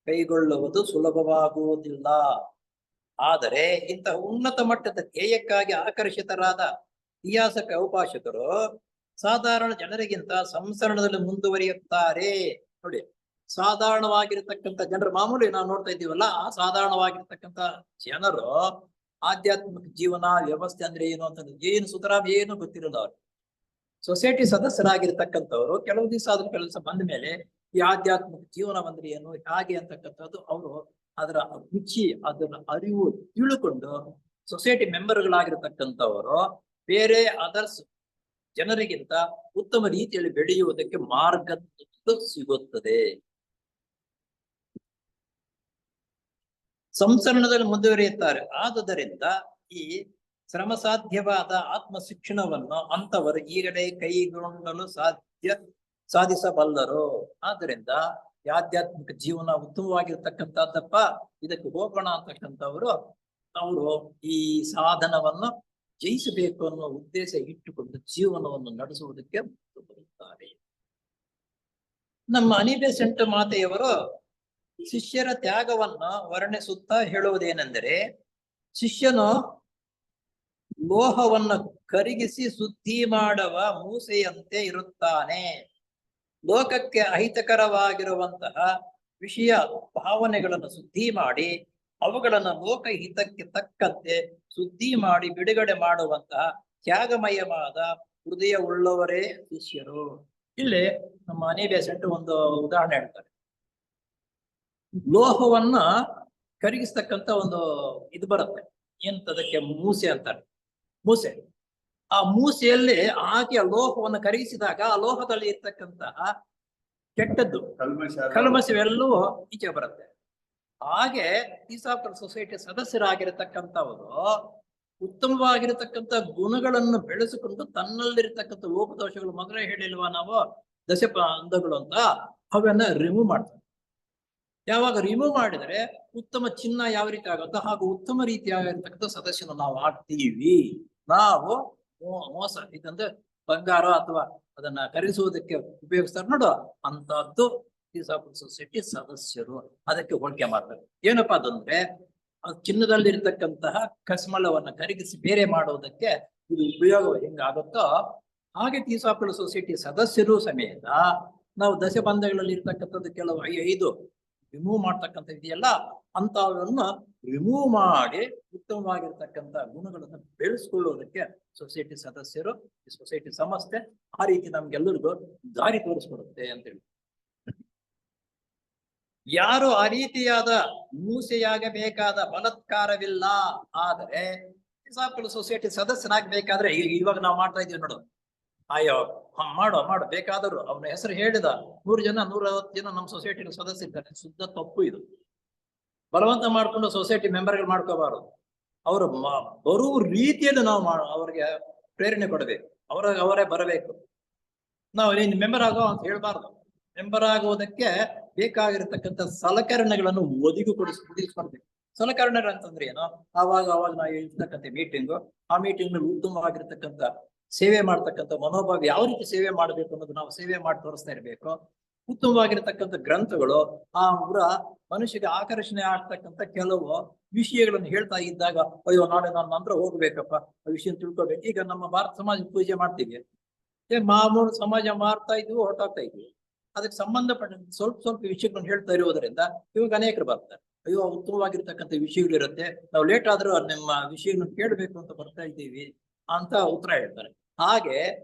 ಕೈಗೊಳ್ಳುವುದು ಸುಲಭವಾಗುವುದಿಲ್ಲ. ಆದರೆ ಇಂತಹ ಉನ್ನತ ಮಟ್ಟದ ಧ್ಯೇಯಕ್ಕಾಗಿ ಆಕರ್ಷಿತರಾದ ಇತಿಹಾಸಕ ಔಪಾಸಕರು ಸಾಧಾರಣ ಜನರಿಗಿಂತ ಸಂಸರಣದಲ್ಲಿ ಮುಂದುವರಿಯುತ್ತಾರೆ. ನೋಡಿ, ಸಾಧಾರಣವಾಗಿರ್ತಕ್ಕಂಥ ಜನರು, ಮಾಮೂಲಿ ನಾವು ನೋಡ್ತಾ ಇದ್ದೀವಲ್ಲ, ಆ ಸಾಧಾರಣವಾಗಿರ್ತಕ್ಕಂಥ ಜನರು ಆಧ್ಯಾತ್ಮಿಕ ಜೀವನ ವ್ಯವಸ್ಥೆ ಅಂದ್ರೆ ಏನು ಅಂತ ಏನು ಸುತರಾಮ್ ಏನು ಗೊತ್ತಿರೋದು. ಅವ್ರು ಸೊಸೈಟಿ ಸದಸ್ಯರಾಗಿರ್ತಕ್ಕಂಥವ್ರು ಕೆಲವು ದಿವಸ ಅದ್ರ ಕೆಲಸ ಬಂದ ಮೇಲೆ ಈ ಆಧ್ಯಾತ್ಮಿಕ ಜೀವನ ಅಂದ್ರೆ ಏನು ಹಾಗೆ ಅಂತಕ್ಕಂಥದ್ದು ಅವರು ಅದರ ರುಚಿ, ಅದರ ಅರಿವು ತಿಳ್ಕೊಂಡು ಸೊಸೈಟಿ ಮೆಂಬರ್ಗಳಾಗಿರ್ತಕ್ಕಂಥವರು ಬೇರೆ ಅದರ್ಸ್ ಜನರಿಗಿಂತ ಉತ್ತಮ ರೀತಿಯಲ್ಲಿ ಬೆಳೆಯುವುದಕ್ಕೆ ಮಾರ್ಗ ಸಿಗುತ್ತದೆ. ಸಂಸರಣದಲ್ಲಿ ಮುಂದುವರಿಯುತ್ತಾರೆ. ಆದುದರಿಂದ ಈ ಶ್ರಮ ಸಾಧ್ಯವಾದ ಆತ್ಮ ಶಿಕ್ಷಣವನ್ನು ಅಂತವರು ಈಗಲೇ ಕೈಗೊಳ್ಳಲು ಸಾಧಿಸಬಲ್ಲರು. ಆದ್ದರಿಂದ ಆಧ್ಯಾತ್ಮಿಕ ಜೀವನ ಉತ್ತಮವಾಗಿರ್ತಕ್ಕಂಥದ್ದಪ್ಪ, ಇದಕ್ಕೆ ಹೋಗೋಣ ಅಂತಕ್ಕಂಥವ್ರು ಅವರು ಈ ಸಾಧನವನ್ನು ಜಯಿಸಬೇಕು ಅನ್ನೋ ಉದ್ದೇಶ ಇಟ್ಟುಕೊಂಡು ಜೀವನವನ್ನು ನಡೆಸುವುದಕ್ಕೆ ಮುಂದೆ ಬರುತ್ತಾರೆ. ನಮ್ಮ ಅನಿಬೆಸೆಂಟ್ ಮಾತೆಯವರು ಶಿಷ್ಯರ ತ್ಯಾಗವನ್ನು ವರ್ಣಿಸುತ್ತಾ ಹೇಳುವುದೇನೆಂದರೆ, ಶಿಷ್ಯನು ಲೋಹವನ್ನು ಕರಗಿಸಿ ಶುದ್ಧಿ ಮಾಡುವ ಮೂಸೆಯಂತೆ ಇರುತ್ತಾನೆ. ಲೋಕಕ್ಕೆ ಅಹಿತಕರವಾಗಿರುವಂತಹ ವಿಷಯ ಭಾವನೆಗಳನ್ನು ಶುದ್ಧಿ ಮಾಡಿ ಅವುಗಳನ್ನು ಲೋಕ ಹಿತಕ್ಕೆ ತಕ್ಕಂತೆ ಶುದ್ಧಿ ಮಾಡಿ ಬಿಡುಗಡೆ ಮಾಡುವಂತಹ ತ್ಯಾಗಮಯವಾದ ಹೃದಯ ಉಳ್ಳವರೇ ಶಿಷ್ಯರು. ಇಲ್ಲಿ ನಮ್ಮ ಅನಿಬೆಸೆಂಟ್ ಒಂದು ಉದಾಹರಣೆ ಹೇಳ್ತಾರೆ. ಲೋಹವನ್ನ ಕರಗಿಸ್ತಕ್ಕಂಥ ಒಂದು ಇದು ಬರುತ್ತೆ, ಎಂತದಕ್ಕೆ ಮೂಸೆ ಅಂತಾರೆ. ಮೂಸೆ, ಆ ಮೂಸೆಯಲ್ಲಿ ಹಾಕಿ ಆ ಲೋಹವನ್ನು ಕರಗಿಸಿದಾಗ ಆ ಲೋಹದಲ್ಲಿ ಇರ್ತಕ್ಕಂತಹ ಕೆಟ್ಟದ್ದು ಕಲ್ಮಶವೆಲ್ಲವೂ ಈಚೆ ಬರುತ್ತೆ. ಹಾಗೆ ತಿಸಾಪುರ ಸೊಸೈಟಿ ಸದಸ್ಯರಾಗಿರತಕ್ಕಂಥವರು ಉತ್ತಮವಾಗಿರತಕ್ಕಂಥ ಗುಣಗಳನ್ನು ಬೆಳೆಸಿಕೊಂಡು ತನ್ನಲ್ಲಿರ್ತಕ್ಕಂಥ ಲೋಪದೋಷಗಳು, ಮೊದಲೇ ಹೇಳಿಲ್ವಾ ನಾವು ದಶಪಂಧಗಳು ಅಂತ, ಅವನ್ನ ರಿಮೂವ್ ಮಾಡ್ತಾರೆ. ಯಾವಾಗ ರಿಮೂವ್ ಮಾಡಿದರೆ ಉತ್ತಮ ಚಿನ್ನ ಯಾವ ರೀತಿ ಆಗುತ್ತೋ ಹಾಗೂ ಉತ್ತಮ ರೀತಿಯಾಗಿರ್ತಕ್ಕಂಥ ಸದಸ್ಯನು ನಾವು ಆಗ್ತೀವಿ. ನಾವು ಮೋಸ ಇದಂದ್ರೆ ಬಂಗಾರ ಅಥವಾ ಅದನ್ನ ಕರಗಿಸುವುದಕ್ಕೆ ಉಪಯೋಗಿಸ್ತಾರೆ ನೋಡು, ಅಂತದ್ದು ತಿಸಾಪುರ ಸೊಸೈಟಿ ಸದಸ್ಯರು ಅದಕ್ಕೆ ಹೋಲಿಕೆ ಮಾಡ್ತಾರೆ. ಏನಪ್ಪಾ ಅದಂದ್ರೆ, ಚಿನ್ನದಲ್ಲಿ ಇರ್ತಕ್ಕಂತಹ ಕಸ್ಮಲವನ್ನ ಕರಗಿಸಿ ಬೇರೆ ಮಾಡುವುದಕ್ಕೆ ಇದು ಉಪಯೋಗ ಹೆಂಗಾಗುತ್ತೋ ಹಾಗೆ ತಿಸಾಪುರ ಸೊಸೈಟಿ ಸದಸ್ಯರು ಸಮೇತ ನಾವು ದಶಬಂಧಗಳಲ್ಲಿ ಇರ್ತಕ್ಕಂಥದ್ದು ಕೆಲವು 5 ರಿಮೂವ್ ಮಾಡ್ತಕ್ಕಂಥ ಇದೆಯಲ್ಲ ಅಂತವನ್ನ ರಿಮೂವ್ ಮಾಡಿ ಉತ್ತಮವಾಗಿರ್ತಕ್ಕಂಥ ಗುಣಗಳನ್ನು ಬೆಳೆಸ್ಕೊಳ್ಳೋದಕ್ಕೆ ಸೊಸೈಟಿ ಸದಸ್ಯರು, ಈ ಸೊಸೈಟಿ ಸಂಸ್ಥೆ ಆ ರೀತಿ ನಮ್ಗೆಲ್ಲರಿಗೂ ದಾರಿ ತೋರಿಸ್ಕೊಡುತ್ತೆ ಅಂತೇಳಿ. ಯಾರು ಆ ರೀತಿಯಾದ ಮೂಸೆಯಾಗಬೇಕಾದ ಬಲಾತ್ಕಾರವಿಲ್ಲ. ಆದರೆ ಎಕ್ಸಾಂಪಲ್ ಸೊಸೈಟಿ ಸದಸ್ಯನಾಗ್ಬೇಕಾದ್ರೆ ಇವಾಗ ನಾವು ಮಾಡ್ತಾ ಇದೀವಿ ನೋಡು, ಅಯ್ಯೋ ಮಾಡು ಬೇಕಾದರೂ ಅವನ ಹೆಸರು ಹೇಳಿದ 100 ಜನ 150 ಜನ ನಮ್ಮ ಸೊಸೈಟಿ ಸದಸ್ಯರಿದ್ದಾರೆ. ಶುದ್ಧ ತಪ್ಪು ಇದು. ಬಲವಂತ ಮಾಡ್ಕೊಂಡು ಸೊಸೈಟಿ ಮೆಂಬರ್ಗಳು ಮಾಡ್ಕೋಬಾರದು. ಅವರು ಬರುವ ರೀತಿಯಲ್ಲಿ ನಾವು ಅವರಿಗೆ ಪ್ರೇರಣೆ ಕೊಡಬೇಕು. ಅವರೇ ಬರಬೇಕು. ನಾವು ನೀನು ಮೆಂಬರ್ ಆಗೋ ಅಂತ ಹೇಳ್ಬಾರ್ದು. ಮೆಂಬರ್ ಆಗುವುದಕ್ಕೆ ಬೇಕಾಗಿರತಕ್ಕಂಥ ಸಲಕರಣೆಗಳನ್ನು ಒದಗಿಸ್ಕೊಡ್ಬೇಕು. ಸಲಕರಣೆಗಳು ಅಂತಂದ್ರೆ ಏನು? ಅವಾಗ ನಾವು ಇರ್ತಕ್ಕಂಥ ಮೀಟಿಂಗು, ಆ ಮೀಟಿಂಗ್ ನಲ್ಲಿ ಉತ್ತಮವಾಗಿರ್ತಕ್ಕಂಥ ಸೇವೆ ಮಾಡ್ತಕ್ಕಂಥ ಮನೋಭಾವ, ಯಾವ ರೀತಿ ಸೇವೆ ಮಾಡ್ಬೇಕು ಅನ್ನೋದು ನಾವು ಸೇವೆ ಮಾಡಿ ತೋರಿಸ್ತಾ ಇರ್ಬೇಕು. ಉತ್ತಮವಾಗಿರ್ತಕ್ಕಂಥ ಗ್ರಂಥಗಳು, ಆ ಮನುಷ್ಯಗೆ ಆಕರ್ಷಣೆ ಆಗ್ತಕ್ಕಂಥ ಕೆಲವು ವಿಷಯಗಳನ್ನು ಹೇಳ್ತಾ ಇದ್ದಾಗ, ಅಯ್ಯೋ ನಾಳೆ ನಾನು ನಂತರ ಹೋಗ್ಬೇಕಪ್ಪ, ಆ ವಿಷಯ ತಿಳ್ಕೊಬೇಕು. ಈಗ ನಮ್ಮ ಭಾರತ ಸಮಾಜ ಪೂಜೆ ಮಾಡ್ತೀವಿ, ಮಾಮೂಲು ಸಮಾಜ ಮಾಡ್ತಾ ಇದ್ವಿ, ಹೊರಟಾಗ್ತಾ ಇದ್ವಿ. ಅದಕ್ಕೆ ಸಂಬಂಧಪಟ್ಟ ಸ್ವಲ್ಪ ವಿಷಯಗಳನ್ನು ಹೇಳ್ತಾ ಇರುವುದರಿಂದ ಇವಾಗ ಅನೇಕರು ಬರ್ತಾರೆ. ಅಯ್ಯೋ ಉತ್ತಮವಾಗಿರ್ತಕ್ಕಂಥ ವಿಷಯಗಳು ಇರುತ್ತೆ, ನಾವು ಲೇಟ್ ಆದ್ರೂ ನಿಮ್ಮ ವಿಷಯಗಳನ್ನು ಕೇಳಬೇಕು ಅಂತ ಬರ್ತಾ ಇದ್ದೀವಿ ಅಂತ ಉತ್ತರ ಹೇಳ್ತಾರೆ. ಹಾಗೆ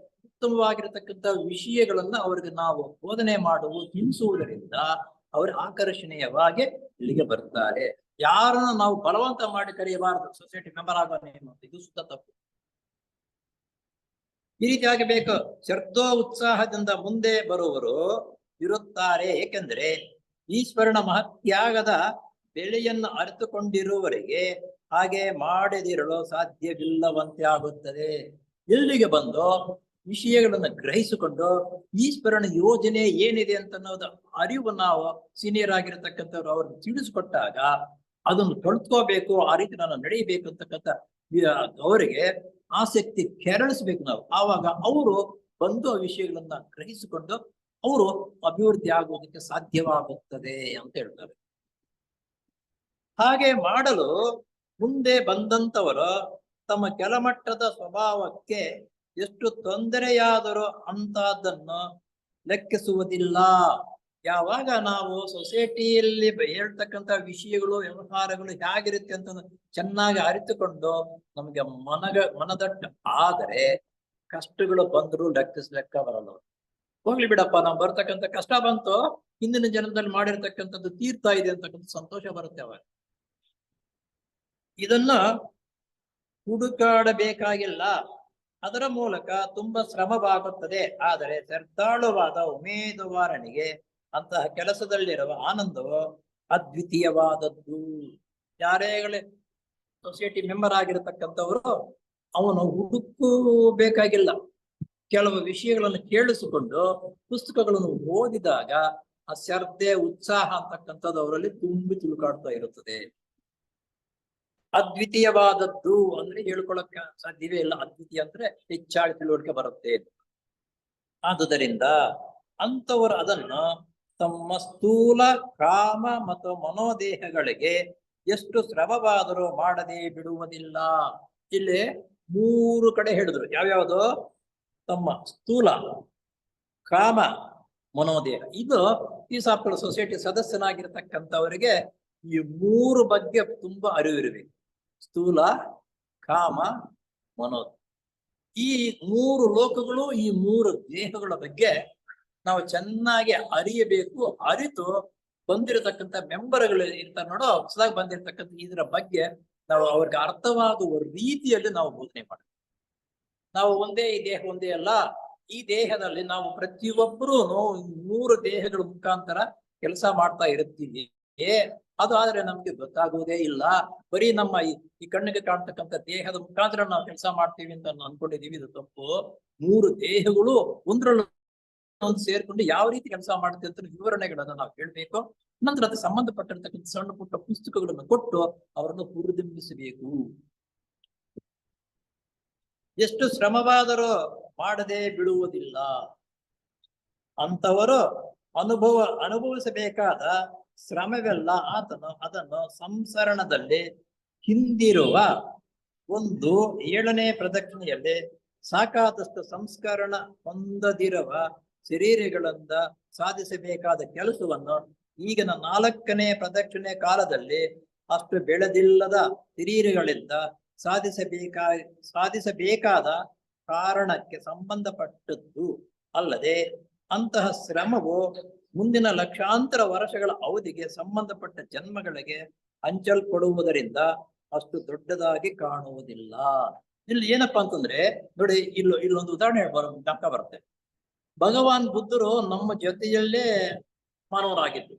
ಉತ್ತಮವಾಗಿರತಕ್ಕಂಥ ವಿಷಯಗಳನ್ನ ಅವ್ರಿಗೆ ನಾವು ಬೋಧನೆ ಮಾಡುವುದು, ತಿಳಿಸುವುದರಿಂದ ಅವರು ಆಕರ್ಷಣೀಯವಾಗಿ ಇಲ್ಲಿಗೆ ಬರ್ತಾರೆ. ಯಾರನ್ನ ನಾವು ಬಲವಂತ ಮಾಡಿ ಕರೆಯಬಾರದು ಸೊಸೈಟಿ ಮೆಂಬರ್ ಆಗೋಣ, ಇದು ಸುತ್ತ ತಪ್ಪು. ಈ ರೀತಿ ಆಗಬೇಕು. ಶ್ರದ್ಧೋ ಉತ್ಸಾಹದಿಂದ ಮುಂದೆ ಬರುವವರು ಇರುತ್ತಾರೆ. ಏಕೆಂದ್ರೆ ಈಶ್ವರನ ಮಹತ್ಯಾಗದ ಬೆಳೆಯನ್ನು ಅರಿತುಕೊಂಡಿರುವವರಿಗೆ ಹಾಗೆ ಮಾಡದಿರಲು ಸಾಧ್ಯವಿಲ್ಲವಂತೆ ಆಗುತ್ತದೆ. ಇಲ್ಲಿಗೆ ಬಂದು ವಿಷಯಗಳನ್ನ ಗ್ರಹಿಸಿಕೊಂಡು ಈಶ್ವರನ ಯೋಜನೆ ಏನಿದೆ ಅಂತ ಅನ್ನೋದು ಅರಿವು ನಾವು ಸೀನಿಯರ್ ಆಗಿರತಕ್ಕಂಥವ್ರು ಅವ್ರಿಗೆ ತಿಳಿಸ್ಕೊಟ್ಟಾಗ ಅದನ್ನು ತೊಳ್ಕೋಬೇಕು, ಆ ರೀತಿ ನಾನು ನಡೆಯಬೇಕು ಅಂತಕ್ಕಂಥ ಅವರಿಗೆ ಆಸಕ್ತಿ ಕೆರಳಿಸ್ಬೇಕು ನಾವು. ಆವಾಗ ಅವರು ಬಂದು ಆ ವಿಷಯಗಳನ್ನ ಗ್ರಹಿಸಿಕೊಂಡು ಅವರು ಅಭಿವೃದ್ಧಿ ಆಗುವುದಕ್ಕೆ ಸಾಧ್ಯವಾಗುತ್ತದೆ ಅಂತ ಹೇಳ್ತಾರೆ. ಹಾಗೆ ಮಾಡಲು ಮುಂದೆ ಬಂದಂತವರು ತಮ್ಮ ಕೆಳಮಟ್ಟದ ಸ್ವಭಾವಕ್ಕೆ ಎಷ್ಟು ತೊಂದರೆಯಾದರೂ ಅಂತದನ್ನು ಲೆಕ್ಕಿಸುವುದಿಲ್ಲ. ಯಾವಾಗ ನಾವು ಸೊಸೈಟಿಯಲ್ಲಿ ಹೇಳ್ತಕ್ಕಂಥ ವಿಷಯಗಳು, ವ್ಯವಹಾರಗಳು ಹೇಗಿರುತ್ತೆ ಅಂತ ಚೆನ್ನಾಗಿ ಅರಿತುಕೊಂಡು ನಮಗೆ ಮನದಟ್ಟು ಆದರೆ ಕಷ್ಟಗಳು ಬಂದರೂ ಲೆಕ್ಕ ಬರಲ್ಲ. ಹೋಗ್ಲಿ ಬಿಡಪ್ಪ, ನಾವು ಬರ್ತಕ್ಕಂಥ ಕಷ್ಟ ಬಂತು, ಹಿಂದಿನ ಜನ್ಮದಲ್ಲಿ ಮಾಡಿರ್ತಕ್ಕಂಥದ್ದು ತೀರ್ತಾ ಇದೆ ಅಂತಕ್ಕಂಥ ಸಂತೋಷ ಬರುತ್ತೆ ಅವಾಗ. ಇದನ್ನ ಹುಡುಕಾಡಬೇಕಾಗಿಲ್ಲ, ಅದರ ಮೂಲಕ ತುಂಬಾ ಶ್ರಮವಾಗುತ್ತದೆ. ಆದರೆ ಶ್ರದ್ಧಾಳುವಾದ ಉಮೇದುವಾರನಿಗೆ ಅಂತಹ ಕೆಲಸದಲ್ಲಿರುವ ಆನಂದವು ಅದ್ವಿತೀಯವಾದದ್ದು. ಯಾರೇಗಳೇ ಸೊಸೈಟಿ ಮೆಂಬರ್ ಆಗಿರತಕ್ಕಂಥವರು ಅವನು ಹುಡುಕಬೇಕಾಗಿಲ್ಲ. ಕೆಲವು ವಿಷಯಗಳನ್ನು ಕೇಳಿಸಿಕೊಂಡು ಪುಸ್ತಕಗಳನ್ನು ಓದಿದಾಗ ಆ ಶ್ರದ್ಧೆ, ಉತ್ಸಾಹ ಅಂತಕ್ಕಂಥದ್ದು ಅವರಲ್ಲಿ ತುಂಬಿ ತುಳುಕಾಡ್ತಾ ಇರುತ್ತದೆ. ಅದ್ವಿತೀಯವಾದದ್ದು ಅಂದ್ರೆ ಹೇಳ್ಕೊಳಕ್ಕ ಸಾಧ್ಯವೇ ಇಲ್ಲ. ಅದ್ವಿತೀಯ ಅಂದ್ರೆ ಹೆಚ್ಚಾಗಿ ತಿಳುವಳಿಕೆ ಬರುತ್ತೆ. ಆದುದರಿಂದ ಅಂತವರು ಅದನ್ನು ತಮ್ಮ ಸ್ಥೂಲ ಕಾಮ ಮತ್ತು ಮನೋದೇಹಗಳಿಗೆ ಎಷ್ಟು ಶ್ರಮವಾದರೂ ಮಾಡದೆ ಬಿಡುವುದಿಲ್ಲ. ಇಲ್ಲಿ 3 ಕಡೆ ಹೇಳಿದ್ರು. ಯಾವ್ಯಾವುದು? ತಮ್ಮ ಸ್ಥೂಲ, ಕಾಮ, ಮನೋದೇಹ. ಇದು ಈ ಸಾಫ್ಟ್ವೇರ್ ಸೊಸೈಟಿ ಸದಸ್ಯನಾಗಿರ್ತಕ್ಕಂಥವರಿಗೆ ಈ 3 ಬಗ್ಗೆ ತುಂಬಾ ಅರಿವಿರಬೇಕು. ಸ್ಥೂಲ, ಕಾಮ, ಮನೋ, ಈ 3 ಲೋಕಗಳು, ಈ 3 ದೇಹಗಳ ಬಗ್ಗೆ ನಾವು ಚೆನ್ನಾಗಿ ಅರಿಯಬೇಕು. ಅರಿತು ಬಂದಿರತಕ್ಕಂಥ ಮೆಂಬರ್ಗಳು ಇರ್ತಾರೆ ನೋಡೋ, ಹೊಸದಾಗಿ ಬಂದಿರತಕ್ಕಂಥ ಇದರ ಬಗ್ಗೆ ನಾವು ಅವ್ರಿಗೆ ಅರ್ಥವಾಗುವ ರೀತಿಯಲ್ಲಿ ನಾವು ಬೋಧನೆ ಮಾಡಬೇಕು. ನಾವು ಒಂದೇ ಈ ದೇಹ ಒಂದೇ ಅಲ್ಲ, ಈ ದೇಹದಲ್ಲಿ ನಾವು ಪ್ರತಿಯೊಬ್ಬರೂ 3 ದೇಹಗಳ ಮುಖಾಂತರ ಕೆಲಸ ಮಾಡ್ತಾ ಇರುತ್ತೀವಿ. ಅದು ಆದ್ರೆ ನಮ್ಗೆ ಗೊತ್ತಾಗುವುದೇ ಇಲ್ಲ. ಬರೀ ನಮ್ಮ ಈ ಕಣ್ಣಿಗೆ ಕಾಣ್ತಕ್ಕಂಥ ದೇಹದ ಮುಖಾಂತರ ನಾವು ಕೆಲಸ ಮಾಡ್ತೀವಿ ಅಂತ ಅನ್ಕೊಂಡಿದೀವಿ. ಇದು ತಪ್ಪು. 3 ದೇಹಗಳು ಒಂದ್ರಲ್ಲೊಂದು ಸೇರ್ಕೊಂಡು ಯಾವ ರೀತಿ ಕೆಲಸ ಮಾಡುತ್ತೆ ಅಂತ ವಿವರಣೆಗಳನ್ನ ನಾವು ಹೇಳ್ಬೇಕು. ನಂತರ ಅದಕ್ಕೆ ಸಂಬಂಧಪಟ್ಟಿರ್ತಕ್ಕಂಥ ಸಣ್ಣ ಪುಟ್ಟ ಪುಸ್ತಕಗಳನ್ನು ಕೊಟ್ಟು ಅವರನ್ನು ಹುರಿದುಂಬಿಸಬೇಕು. ಎಷ್ಟು ಶ್ರಮವಾದರೂ ಮಾಡದೆ ಬಿಡುವುದಿಲ್ಲ. ಅಂತವರು ಅನುಭವಿಸಬೇಕಾದ ಶ್ರಮವೆಲ್ಲ ಅದನ್ನು ಸಂಸರಣದಲ್ಲಿ ಹಿಂದಿರುವ 7ನೇ ಪ್ರದಕ್ಷಿಣೆಯಲ್ಲಿ ಸಾಕಾದಷ್ಟು ಸಂಸ್ಕರಣ ಹೊಂದದಿರುವ ಶರೀರಗಳಿಂದ ಸಾಧಿಸಬೇಕಾದ ಕೆಲಸವನ್ನು ಈಗಿನ 4ನೇ ಪ್ರದಕ್ಷಿಣೆ ಕಾಲದಲ್ಲಿ ಅಷ್ಟು ಬೆಳೆದಿಲ್ಲದ ಶರೀರಗಳಿಂದ ಸಾಧಿಸಬೇಕಾದ ಕಾರಣಕ್ಕೆ ಸಂಬಂಧಪಟ್ಟದ್ದು ಅಲ್ಲದೆ ಅಂತಹ ಶ್ರಮವು ಮುಂದಿನ ಲಕ್ಷಾಂತರ ವರ್ಷಗಳ ಅವಧಿಗೆ ಸಂಬಂಧಪಟ್ಟ ಜನ್ಮಗಳಿಗೆ ಹಂಚಲ್ಪಡುವುದರಿಂದ ಅಷ್ಟು ದೊಡ್ಡದಾಗಿ ಕಾಣುವುದಿಲ್ಲ. ಇಲ್ಲಿ ಏನಪ್ಪಾ ಅಂತಂದ್ರೆ ನೋಡಿ, ಇಲ್ಲೊಂದು ಉದಾಹರಣೆ ಜ್ಞಾಪಕ ಬರುತ್ತೆ. ಭಗವಾನ್ ಬುದ್ಧರು ನಮ್ಮ ಜೊತೆಯಲ್ಲೇ ಮಾನವರಾಗಿದ್ದು.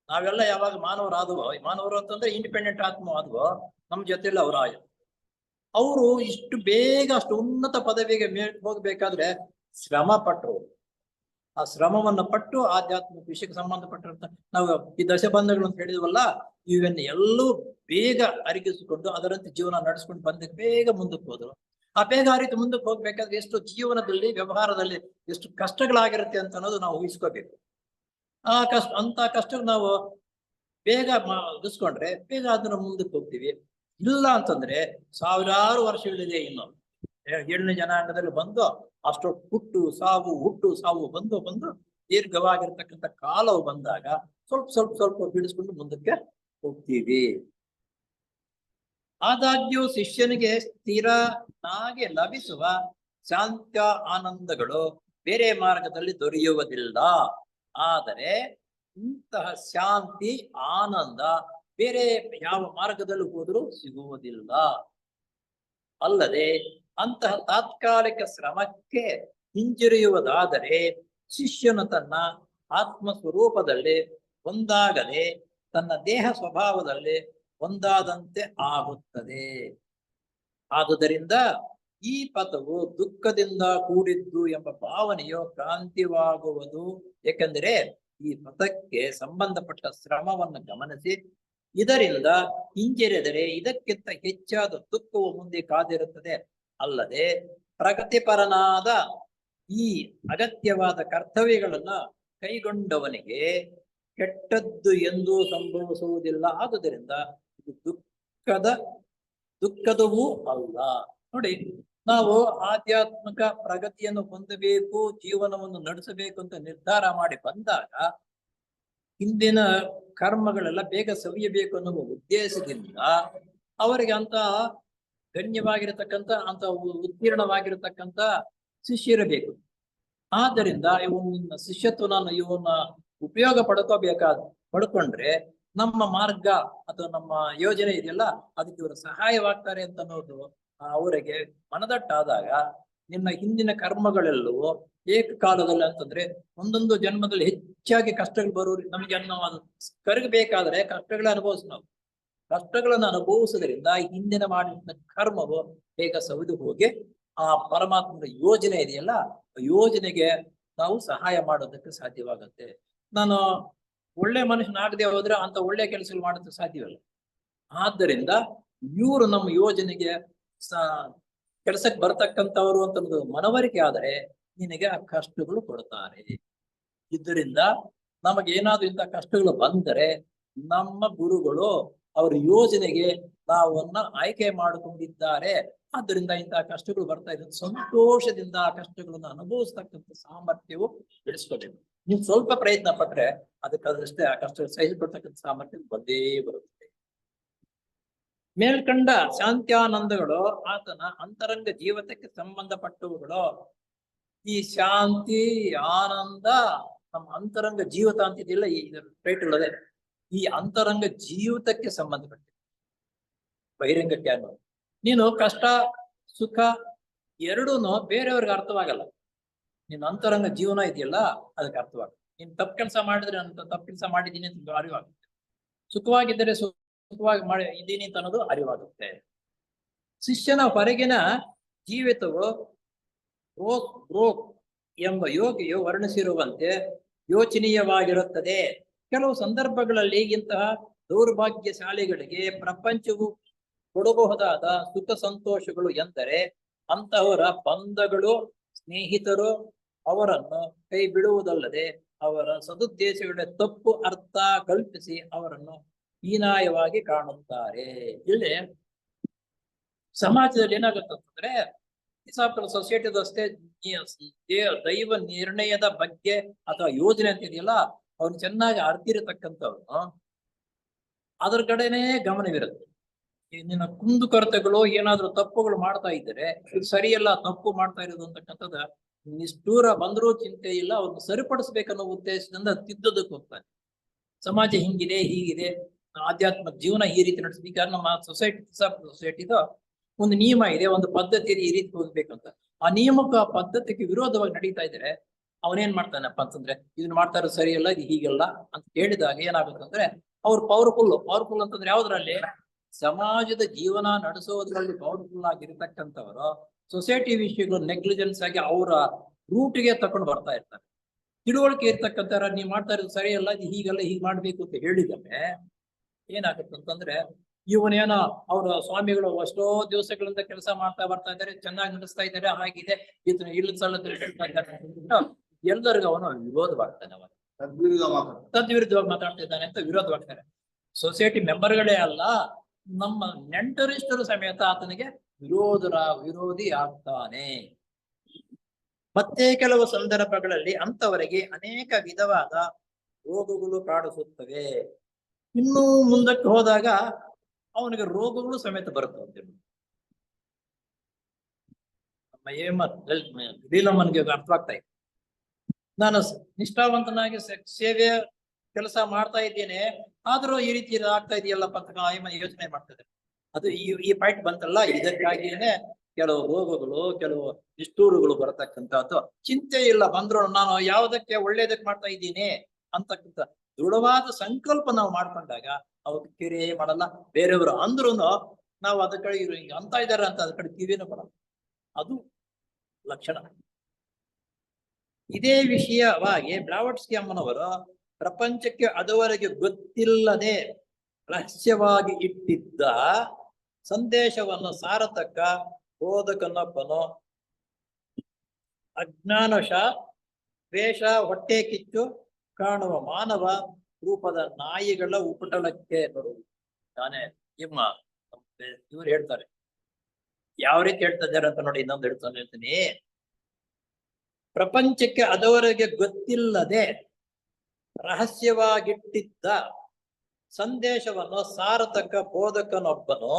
ನಾವೆಲ್ಲ ಯಾವಾಗ ಮಾನವರಾದವೋ, ಮಾನವರು ಅಂತಂದ್ರೆ ಇಂಡಿಪೆಂಡೆಂಟ್ ಆತ್ಮ ಆದ್ವೋ, ನಮ್ಮ ಜೊತೆಯಲ್ಲಿ ಅವರಾಗಿ ಅವರು ಇಷ್ಟು ಬೇಗ ಅಷ್ಟು ಉನ್ನತ ಪದವಿಗೆ ಹೋಗ್ಬೇಕಾದ್ರೆ ಶ್ರಮ ಪಟ್ಟರು. ಆ ಶ್ರಮವನ್ನ ಪಟ್ಟು ಆಧ್ಯಾತ್ಮಿಕ ವಿಷಯಕ್ಕೆ ಸಂಬಂಧಪಟ್ಟಿರುತ್ತ ನಾವು ಈ ದಶಬಂಧಗಳು ಅಂತ ಹೇಳಿದ್ವಲ್ಲ, ಇವನ್ನ ಎಲ್ಲೂ ಬೇಗ ಅರಿಗಿಸಿಕೊಂಡು ಅದರಂತೆ ಜೀವನ ನಡೆಸ್ಕೊಂಡು ಬಂದಕ್ಕೆ ಬೇಗ ಮುಂದಕ್ಕೆ ಹೋದ್ರು. ಆ ಬೇಗ ಆ ರೀತಿ ಮುಂದಕ್ಕೆ ಹೋಗ್ಬೇಕಾದ್ರೆ ಎಷ್ಟು ಜೀವನದಲ್ಲಿ ವ್ಯವಹಾರದಲ್ಲಿ ಎಷ್ಟು ಕಷ್ಟಗಳಾಗಿರುತ್ತೆ ಅಂತ ಅನ್ನೋದು ನಾವು ಊಹಿಸ್ಕೋಬೇಕು. ಅಂತ ಕಷ್ಟ ನಾವು ಬೇಗ ಉಳಿಸ್ಕೊಂಡ್ರೆ ಬೇಗ ಅದನ್ನ ಮುಂದಕ್ಕೆ ಹೋಗ್ತೀವಿ. ಇಲ್ಲ ಅಂತಂದ್ರೆ ಸಾವಿರಾರು ವರ್ಷಗಳಿದೆ ಇನ್ನು 7ನೇ ಜನಾಂಗದಲ್ಲಿ ಬಂದು ಅಷ್ಟು ಹುಟ್ಟು ಸಾವು ಬಂದು ದೀರ್ಘವಾಗಿರ್ತಕ್ಕಂಥ ಕಾಲವು ಬಂದಾಗ ಸ್ವಲ್ಪ ಬಿಡಿಸ್ಕೊಂಡು ಮುಂದಕ್ಕೆ ಹೋಗ್ತೀವಿ. ಆದಾಗ್ಯೂ ಶಿಷ್ಯನಿಗೆ ಸ್ಥಿರನಾಗಿ ಲಭಿಸುವ ಶಾಂತ ಆನಂದಗಳು ಬೇರೆ ಮಾರ್ಗದಲ್ಲಿ ದೊರೆಯುವುದಿಲ್ಲ. ಆದರೆ ಇಂತಹ ಶಾಂತಿ ಆನಂದ ಬೇರೆ ಯಾವ ಮಾರ್ಗದಲ್ಲಿ ಹೋದರೂ ಸಿಗುವುದಿಲ್ಲ. ಅಲ್ಲದೆ ಅಂತಹ ತಾತ್ಕಾಲಿಕ ಶ್ರಮಕ್ಕೆ ಹಿಂಜರಿಯುವುದಾದರೆ ಶಿಷ್ಯನು ತನ್ನ ಆತ್ಮ ಸ್ವರೂಪದಲ್ಲಿ ಒಂದಾಗದೆ ತನ್ನ ದೇಹ ಸ್ವಭಾವದಲ್ಲಿ ಒಂದಾದಂತೆ ಆಗುತ್ತದೆ. ಆದುದರಿಂದ ಈ ಪಥವು ದುಃಖದಿಂದ ಕೂಡಿದ್ದು ಎಂಬ ಭಾವನೆಯು ಕ್ರಾಂತಿವಾಗುವುದು. ಏಕೆಂದರೆ ಈ ಪಥಕ್ಕೆ ಸಂಬಂಧಪಟ್ಟ ಶ್ರಮವನ್ನು ಗಮನಿಸಿ ಇದರಿಂದ ಹಿಂಜರಿದರೆ ಇದಕ್ಕಿಂತ ಹೆಚ್ಚಾದ ದುಃಖವು ಮುಂದೆ ಕಾದಿರುತ್ತದೆ. ಅಲ್ಲದೆ ಪ್ರಗತಿಪರನಾದ ಈ ಅಗತ್ಯವಾದ ಕರ್ತವ್ಯಗಳನ್ನ ಕೈಗೊಂಡವನಿಗೆ ಕೆಟ್ಟದ್ದು ಎಂದೂ ಸಂಭವಿಸುವುದಿಲ್ಲ. ಆದುದರಿಂದ ಇದು ದುಃಖದವೂ ಅಲ್ಲ. ನೋಡಿ, ನಾವು ಆಧ್ಯಾತ್ಮಿಕ ಪ್ರಗತಿಯನ್ನು ಹೊಂದಬೇಕು, ಜೀವನವನ್ನು ನಡೆಸಬೇಕು ಅಂತ ನಿರ್ಧಾರ ಮಾಡಿ ಬಂದಾಗ ಹಿಂದಿನ ಕರ್ಮಗಳೆಲ್ಲ ಬೇಗ ಸವಿಯಬೇಕು ಅನ್ನುವ ಉದ್ದೇಶದಿಂದ ಅವರಿಗೆ ಅಂತ ಗಣ್ಯವಾಗಿರತಕ್ಕಂಥ ಅಂತ ಉತ್ತೀರ್ಣವಾಗಿರತಕ್ಕಂಥ ಶಿಷ್ಯರಬೇಕು. ಆದ್ದರಿಂದ ಇವನ್ನ ಶಿಷ್ಯತ್ವನ ಇವನ್ನ ಉಪಯೋಗ ಪಡ್ಕೊಂಡ್ರೆ ನಮ್ಮ ಮಾರ್ಗ ಅಥವಾ ನಮ್ಮ ಯೋಜನೆ ಇದೆಯಲ್ಲ ಅದಕ್ಕೆ ಇವರು ಸಹಾಯವಾಗ್ತಾರೆ ಅಂತ ಅನ್ನೋದು ಅವರಿಗೆ ಮನದಟ್ಟಾದಾಗ ನಿನ್ನ ಹಿಂದಿನ ಕರ್ಮಗಳೆಲ್ಲವೂ ಏಕಕಾಲದಲ್ಲಿ ಅಂತಂದ್ರೆ ಒಂದೊಂದು ಜನ್ಮದಲ್ಲಿ ಹೆಚ್ಚಾಗಿ ಕಷ್ಟಗಳು ಬರೋರು ನಮಗೆ ಅದು ಕರಗಬೇಕಾದ್ರೆ ಕಷ್ಟಗಳ ನಾವು ಕಷ್ಟಗಳನ್ನು ಅನುಭವಿಸೋದ್ರಿಂದ ಹಿಂದಿನ ಮಾಡಿದ ಕರ್ಮವು ಬೇಗ ಸವಿದು ಹೋಗಿ ಆ ಪರಮಾತ್ಮನ ಯೋಜನೆ ಇದೆಯಲ್ಲ ಯೋಜನೆಗೆ ನಾವು ಸಹಾಯ ಮಾಡೋದಕ್ಕೆ ಸಾಧ್ಯವಾಗುತ್ತೆ. ನಾನು ಒಳ್ಳೆ ಮನುಷ್ಯನಾಗದೆ ಹೋದ್ರೆ ಅಂತ ಒಳ್ಳೆ ಕೆಲಸ ಮಾಡೋದಕ್ಕೆ ಸಾಧ್ಯವಿಲ್ಲ. ಆದ್ದರಿಂದ ಇವರು ನಮ್ಮ ಯೋಜನೆಗೆ ಕೆಲಸಕ್ಕೆ ಬರ್ತಕ್ಕಂಥವ್ರು ಅಂತ ಮನವರಿಕೆ ಆದರೆ ನಿನಗೆ ಆ ಕಷ್ಟಗಳು ಕೊಡ್ತಾರೆ. ಇದರಿಂದ ನಮಗೇನಾದ್ರೂ ಇಂಥ ಕಷ್ಟಗಳು ಬಂದರೆ ನಮ್ಮ ಗುರುಗಳು ಅವ್ರ ಯೋಜನೆಗೆ ನಾವನ್ನ ಆಯ್ಕೆ ಮಾಡಿಕೊಂಡಿದ್ದಾರೆ. ಆದ್ದರಿಂದ ಇಂತಹ ಕಷ್ಟಗಳು ಬರ್ತಾ ಇದ್ರೆ ಸಂತೋಷದಿಂದ ಆ ಕಷ್ಟಗಳನ್ನು ಅನುಭವಿಸ್ತಕ್ಕಂಥ ಸಾಮರ್ಥ್ಯವು ಬೆಳೆಸ್ಕೋಬೇಕು. ನೀವು ಸ್ವಲ್ಪ ಪ್ರಯತ್ನ ಪಟ್ರೆ ಅದಕ್ಕಷ್ಟೇ ಆ ಕಷ್ಟ ಸಹಿಸಿಕೊಡ್ತಕ್ಕಂಥ ಸಾಮರ್ಥ್ಯ ಬಂದೇ ಬರುತ್ತದೆ. ಮೇಲ್ಕಂಡ ಶಾಂತ್ಯಾನಂದಗಳು ಆತನ ಅಂತರಂಗ ಜೀವಿತಕ್ಕೆ ಸಂಬಂಧಪಟ್ಟವುಗಳು. ಈ ಶಾಂತಿ ಆನಂದ ನಮ್ಮ ಅಂತರಂಗ ಜೀವಿತ ಅಂತಿದೆಯಲ್ಲ, ಈ ಟೈಟಲ್ ಅದೇ, ಈ ಅಂತರಂಗ ಜೀವಿತಕ್ಕೆ ಸಂಬಂಧಪಟ್ಟಿದೆ. ಬಹಿರಂಗಕ್ಕೆ ಅನ್ನೋದು ನೀನು ಕಷ್ಟ ಸುಖ ಎರಡೂನು ಬೇರೆಯವ್ರಿಗೆ ಅರ್ಥವಾಗಲ್ಲ. ನಿನ್ನ ಅಂತರಂಗ ಜೀವನ ಇದೆಯಲ್ಲ ಅದಕ್ಕೆ ಅರ್ಥವಾಗುತ್ತೆ. ನೀನ್ ತಪ್ಪು ಕೆಲಸ ಮಾಡಿದ್ರೆ ಅಂತ ತಪ್ಪು ಕೆಲಸ ಮಾಡಿದ್ದೀನಿ ಅಂತ ಅರಿವಾಗುತ್ತೆ. ಸುಖವಾಗಿದ್ದರೆ ಸುಖವಾಗಿ ಇದ್ದೀನಿ ಅಂತ ಅನ್ನೋದು ಅರಿವಾಗುತ್ತೆ. ಶಿಷ್ಯನ ಹೊರಗಿನ ಜೀವಿತವು ಎಂಬ ಯೋಗಿಯು ವರ್ಣಿಸಿರುವಂತೆ ಯೋಚನೀಯವಾಗಿರುತ್ತದೆ. ಕೆಲವು ಸಂದರ್ಭಗಳಲ್ಲಿ ಇಂತಹ ದೌರ್ಭಾಗ್ಯಶಾಲಿಗಳಿಗೆ ಪ್ರಪಂಚವು ಕೊಡಬಹುದಾದ ಸುಖ ಸಂತೋಷಗಳು ಎಂದರೆ ಅಂತಹವರ ಬಂಧಗಳು ಸ್ನೇಹಿತರು ಅವರನ್ನು ಕೈ ಬಿಡುವುದಲ್ಲದೆ ಅವರ ಸದುದ್ದೇಶಗಳ ತಪ್ಪು ಅರ್ಥ ಕಲ್ಪಿಸಿ ಅವರನ್ನು ಹೀನಾಯವಾಗಿ ಕಾಣುತ್ತಾರೆ. ಇಲ್ಲಿ ಸಮಾಜದಲ್ಲಿ ಏನಾಗುತ್ತಂದ್ರೆ ಸೊಸೈಟಿದು ಅಷ್ಟೇ ದೈವ ನಿರ್ಣಯದ ಬಗ್ಗೆ ಅಥವಾ ಯೋಜನೆ ಅಂತ ಇದೆಯಲ್ಲ ಅವ್ನು ಚೆನ್ನಾಗಿ ಅರ್ತಿರತಕ್ಕಂಥವ್ರು ಅದ್ರ ಕಡೆನೇ ಗಮನವಿರುತ್ತೆ. ನಿನ್ನ ಕುಂದುಕೊರತೆಗಳು ಏನಾದ್ರೂ ತಪ್ಪುಗಳು ಮಾಡ್ತಾ ಇದ್ದರೆ ಇದು ಸರಿಯಲ್ಲ, ತಪ್ಪು ಮಾಡ್ತಾ ಇರೋದು ಅಂತಕ್ಕಂಥದ್ದು ನಿಷ್ಠೂರ ಬಂದರೂ ಚಿಂತೆ ಇಲ್ಲ, ಅವ್ರನ್ನ ಸರಿಪಡಿಸ್ಬೇಕನ್ನೋ ಉದ್ದೇಶದಿಂದ ತಿದ್ದೋದಕ್ಕೆ ಹೋಗ್ತಾನೆ. ಸಮಾಜ ಹಿಂಗಿದೆ, ಹೀಗಿದೆ, ಆಧ್ಯಾತ್ಮ ಜೀವನ ಈ ರೀತಿ ನಡೆಸ್ಬೇಕು. ಈಗ ನಮ್ಮ ಸೊಸೈಟಿದು ಒಂದು ನಿಯಮ ಇದೆ, ಒಂದು ಪದ್ಧತಿ ಈ ರೀತಿ ಹೋಗ್ಬೇಕಂತ. ಆ ನಿಯಮಕ್ಕೆ ಆ ಪದ್ಧತಿಗೆ ವಿರೋಧವಾಗಿ ನಡೀತಾ ಇದ್ರೆ ಅವನೇನ್ ಮಾಡ್ತಾನಪ್ಪ ಅಂತಂದ್ರೆ ಇದನ್ನ ಮಾಡ್ತಾ ಇರೋದು ಸರಿಯಲ್ಲ, ಇದು ಹೀಗಲ್ಲ ಅಂತ ಹೇಳಿದಾಗ ಏನಾಗುತ್ತಂದ್ರೆ ಅವ್ರು ಪವರ್ಫುಲ್ ಅಂತಂದ್ರೆ ಯಾವ್ದ್ರಲ್ಲಿ ಸಮಾಜದ ಜೀವನ ನಡೆಸೋದ್ರಲ್ಲಿ ಪವರ್ಫುಲ್ ಆಗಿರ್ತಕ್ಕಂಥವರು ಸೊಸೈಟಿ ವಿಷಯಗಳು ನೆಗ್ಲಿಜೆನ್ಸ್ ಆಗಿ ಅವರ ರೂಟ್ಗೆ ತಕೊಂಡು ಬರ್ತಾ ಇರ್ತಾರೆ. ತಿಳುವಳಿಕೆ ಇರ್ತಕ್ಕಂಥವ್ರ ನೀವ್ ಮಾಡ್ತಾ ಇರೋದು ಸರಿಯಲ್ಲ, ಇದು ಹೀಗಲ್ಲ, ಹೀಗ್ ಮಾಡ್ಬೇಕು ಅಂತ ಹೇಳಿದರೆ ಏನಾಗುತ್ತೆ ಅಂತಂದ್ರೆ ಇವನೇನೋ ಅವರ ಸ್ವಾಮಿಗಳು ಎಷ್ಟೋ ದಿವಸಗಳಿಂದ ಕೆಲಸ ಮಾಡ್ತಾ ಬರ್ತಾ ಇದ್ದಾರೆ, ಚೆನ್ನಾಗಿ ನಡೆಸ್ತಾ ಇದ್ದಾರೆ, ಹಾಗಿದೆ ಇದನ್ನ ಇಲ್ಲದ ಸಲ್ಲದ ಹೇಳ್ತಾ ಇದ್ದಾರೆ, ಎಲ್ಲರಿಗೂ ಅವನು ವಿರೋಧವಾಗ್ತಾನೆ. ಅವನು ತದ್ವಿರುದ್ಧವಾಗಿ ಮಾತಾಡ್ತಿದ್ದಾನೆ ಅಂತ ವಿರೋಧವಾಗ್ತಾರೆ. ಸೊಸೈಟಿ ಮೆಂಬರ್ಗಳೇ ಅಲ್ಲ, ನಮ್ಮ ನೆಂಟರಿಷ್ಟರು ಸಮೇತ ಆತನಿಗೆ ವಿರೋಧಿ ಆಗ್ತಾನೆ. ಮತ್ತೆ ಕೆಲವು ಸಂದರ್ಭಗಳಲ್ಲಿ ಅಂತವರಿಗೆ ಅನೇಕ ವಿಧವಾದ ರೋಗಗಳು ಕಾಡಿಸುತ್ತವೆ. ಇನ್ನೂ ಮುಂದಕ್ಕೆ ಹೋದಾಗ ಅವನಿಗೆ ರೋಗಗಳು ಸಮೇತ ಬರುತ್ತೆ. ನಮ್ಮ ಲೀಲಮ್ಮನಿಗೆ ಅರ್ಥವಾಗ್ತಾ ಇದೆ. ನಾನು ನಿಷ್ಠಾವಂತನಾಗಿ ಸೇವೆ ಕೆಲಸ ಮಾಡ್ತಾ ಇದ್ದೇನೆ, ಆದ್ರೂ ಈ ರೀತಿ ಆಗ್ತಾ ಇದೆಯಲ್ಲಪ್ಪ ಅಂತ ಯೋಚನೆ ಮಾಡ್ತದೆ. ಅದು ಈ ಪಾಯಿಂಟ್ ಬಂತಲ್ಲ, ಇದಕ್ಕಾಗಿಯೇ ಕೆಲವು ರೋಗಗಳು, ಕೆಲವು ನಿಷ್ಠೂರುಗಳು ಬರತಕ್ಕಂಥದ್ದು. ಚಿಂತೆ ಇಲ್ಲ, ಬಂದ್ರು ನಾನು ಯಾವುದಕ್ಕೆ ಒಳ್ಳೇದಕ್ಕೆ ಮಾಡ್ತಾ ಇದ್ದೀನಿ ಅಂತಕ್ಕಂಥ ದೃಢವಾದ ಸಂಕಲ್ಪ ನಾವು ಮಾಡ್ಕೊಂಡಾಗ ಅವ್ರಿಗೆ ಕಿರೇ ಮಾಡಲ್ಲ. ಬೇರೆಯವರು ಅಂದ್ರೂ ನಾವು ಅದ ಕಡೆ ಇವರು ಹಿಂಗ ಅಂತ ಇದಾರೆ ಅಂತ ಅದ ಕಡೆ ಕಿವಿನೂ ಕೊಡಲ್ಲ. ಅದು ಲಕ್ಷಣ. ಇದೇ ವಿಷಯವಾಗಿ ಬ್ಲಾವಟ್ಸ್ಕಿ ಅಮ್ಮನವರು ಪ್ರಪಂಚಕ್ಕೆ ಅದುವರೆಗೆ ಗೊತ್ತಿಲ್ಲದೆ ರಹಸ್ಯವಾಗಿ ಇಟ್ಟಿದ್ದ ಸಂದೇಶವನ್ನು ಸಾರತಕ್ಕ ಬೋಧಕನೊಬ್ಬನು ಅಜ್ಞಾನವಶಾತ್ ದ್ವೇಷ, ಹೊಟ್ಟೆ ಕಿಚ್ಚು ಕಾಣುವ ಮಾನವ ರೂಪದ ನಾಯಿಗಳ ಉಪಟಳಕ್ಕೆ ತಾನೇ ಇವ್ರು ಹೇಳ್ತಾರೆ. ಯಾವ ರೀತಿ ಹೇಳ್ತಾ ಇದ್ದಾರೆ ಅಂತ ನೋಡಿ, ಇನ್ನೊಂದು ಹೇಳ್ತೀನಿ. ಪ್ರಪಂಚಕ್ಕೆ ಅದವರೆಗೆ ಗೊತ್ತಿಲ್ಲದೆ ರಹಸ್ಯವಾಗಿಟ್ಟಿದ್ದ ಸಂದೇಶವನ್ನು ಸಾರತಕ್ಕ ಬೋಧಕನೊಬ್ಬನು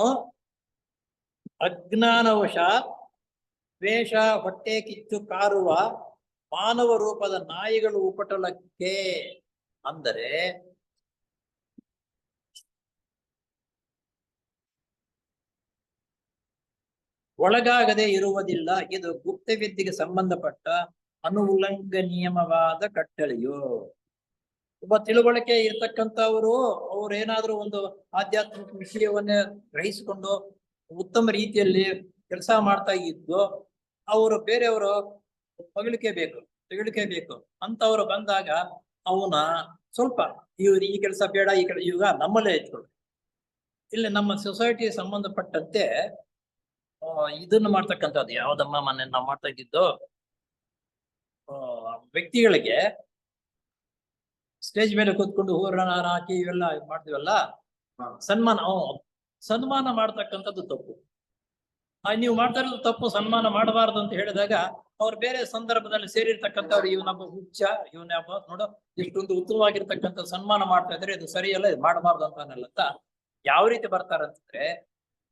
ಅಜ್ಞಾನವಶಾತ್ ದ್ವೇಷ, ಹೊಟ್ಟೆ ಕಿಚ್ಚು ಕಾರುವ ಮಾನವ ರೂಪದ ನಾಯಿಗಳು ಉಪಟಳಕ್ಕೆ, ಅಂದರೆ ಒಳಗಾಗದೆ ಇರುವುದಿಲ್ಲ. ಇದು ಗುಪ್ತವಿದ್ಯೆಗೆ ಸಂಬಂಧಪಟ್ಟ ಅನುಉಲ್ಲಂಘನೀಯವಾದ ಕಟ್ಟಳೆಯು. ಒಬ್ಬ ತಿಳುವಳಿಕೆ ಇರ್ತಕ್ಕಂಥವರು ಅವ್ರೇನಾದ್ರೂ ಒಂದು ಆಧ್ಯಾತ್ಮಿಕ ವಿಷಯವನ್ನೇ ಗ್ರಹಿಸಿಕೊಂಡು ಉತ್ತಮ ರೀತಿಯಲ್ಲಿ ಕೆಲಸ ಮಾಡ್ತಾ ಇದ್ದು ಅವರು ಬೇರೆಯವರು ಹೊಗಳಿಕೆ ಬೇಕು, ತೆಗಳಿಕೆ ಬೇಕು ಅಂತವ್ರು ಬಂದಾಗ ಅವನ ಸ್ವಲ್ಪ ಇವ್ರು ಈ ಕೆಲಸ ಬೇಡ, ಈ ಕೆಲಸ ಈಗ ನಮ್ಮಲ್ಲೇ ಇಟ್ಕೊಳ್ಳಿ. ಇಲ್ಲಿ ನಮ್ಮ ಸೊಸೈಟಿಗೆ ಸಂಬಂಧಪಟ್ಟಂತೆ ಇದನ್ನು ಮಾಡ್ತಕ್ಕಂಥದ್ದು ಯಾವ್ದಮ್ಮ ಮೊನ್ನೆ ನಾವು ಮಾಡ್ತಾ ಇದ್ದಿದ್ದು, ವ್ಯಕ್ತಿಗಳಿಗೆ ಸ್ಟೇಜ್ ಮೇಲೆ ಕೂತ್ಕೊಂಡು ಹೂರಣ ಹಾಕಿ ಇವೆಲ್ಲ ಮಾಡ್ತೀವಲ್ಲ, ಸನ್ಮಾನ ಮಾಡ್ತಕ್ಕಂಥದ್ದು ತಪ್ಪು. ನೀವು ಮಾಡ್ತಾ ಇರೋದು ತಪ್ಪು, ಸನ್ಮಾನ ಮಾಡಬಾರ್ದು ಅಂತ ಹೇಳಿದಾಗ ಅವ್ರು ಬೇರೆ ಸಂದರ್ಭದಲ್ಲಿ ಸೇರಿರ್ತಕ್ಕಂಥವ್ರು ಇವನೊಬ್ಬ ಹುಚ್ಚ, ಇವನೊಬ್ಬ ನೋಡೋ ಇಷ್ಟೊಂದು ಉತ್ತಮವಾಗಿರ್ತಕ್ಕಂಥ ಸನ್ಮಾನ ಮಾಡ್ತಾ ಇದ್ರೆ ಇದು ಸರಿಯಲ್ಲ, ಇದು ಮಾಡಬಾರ್ದು ಅಂತ ಯಾವ ರೀತಿ ಬರ್ತಾರಂತಂದ್ರೆ,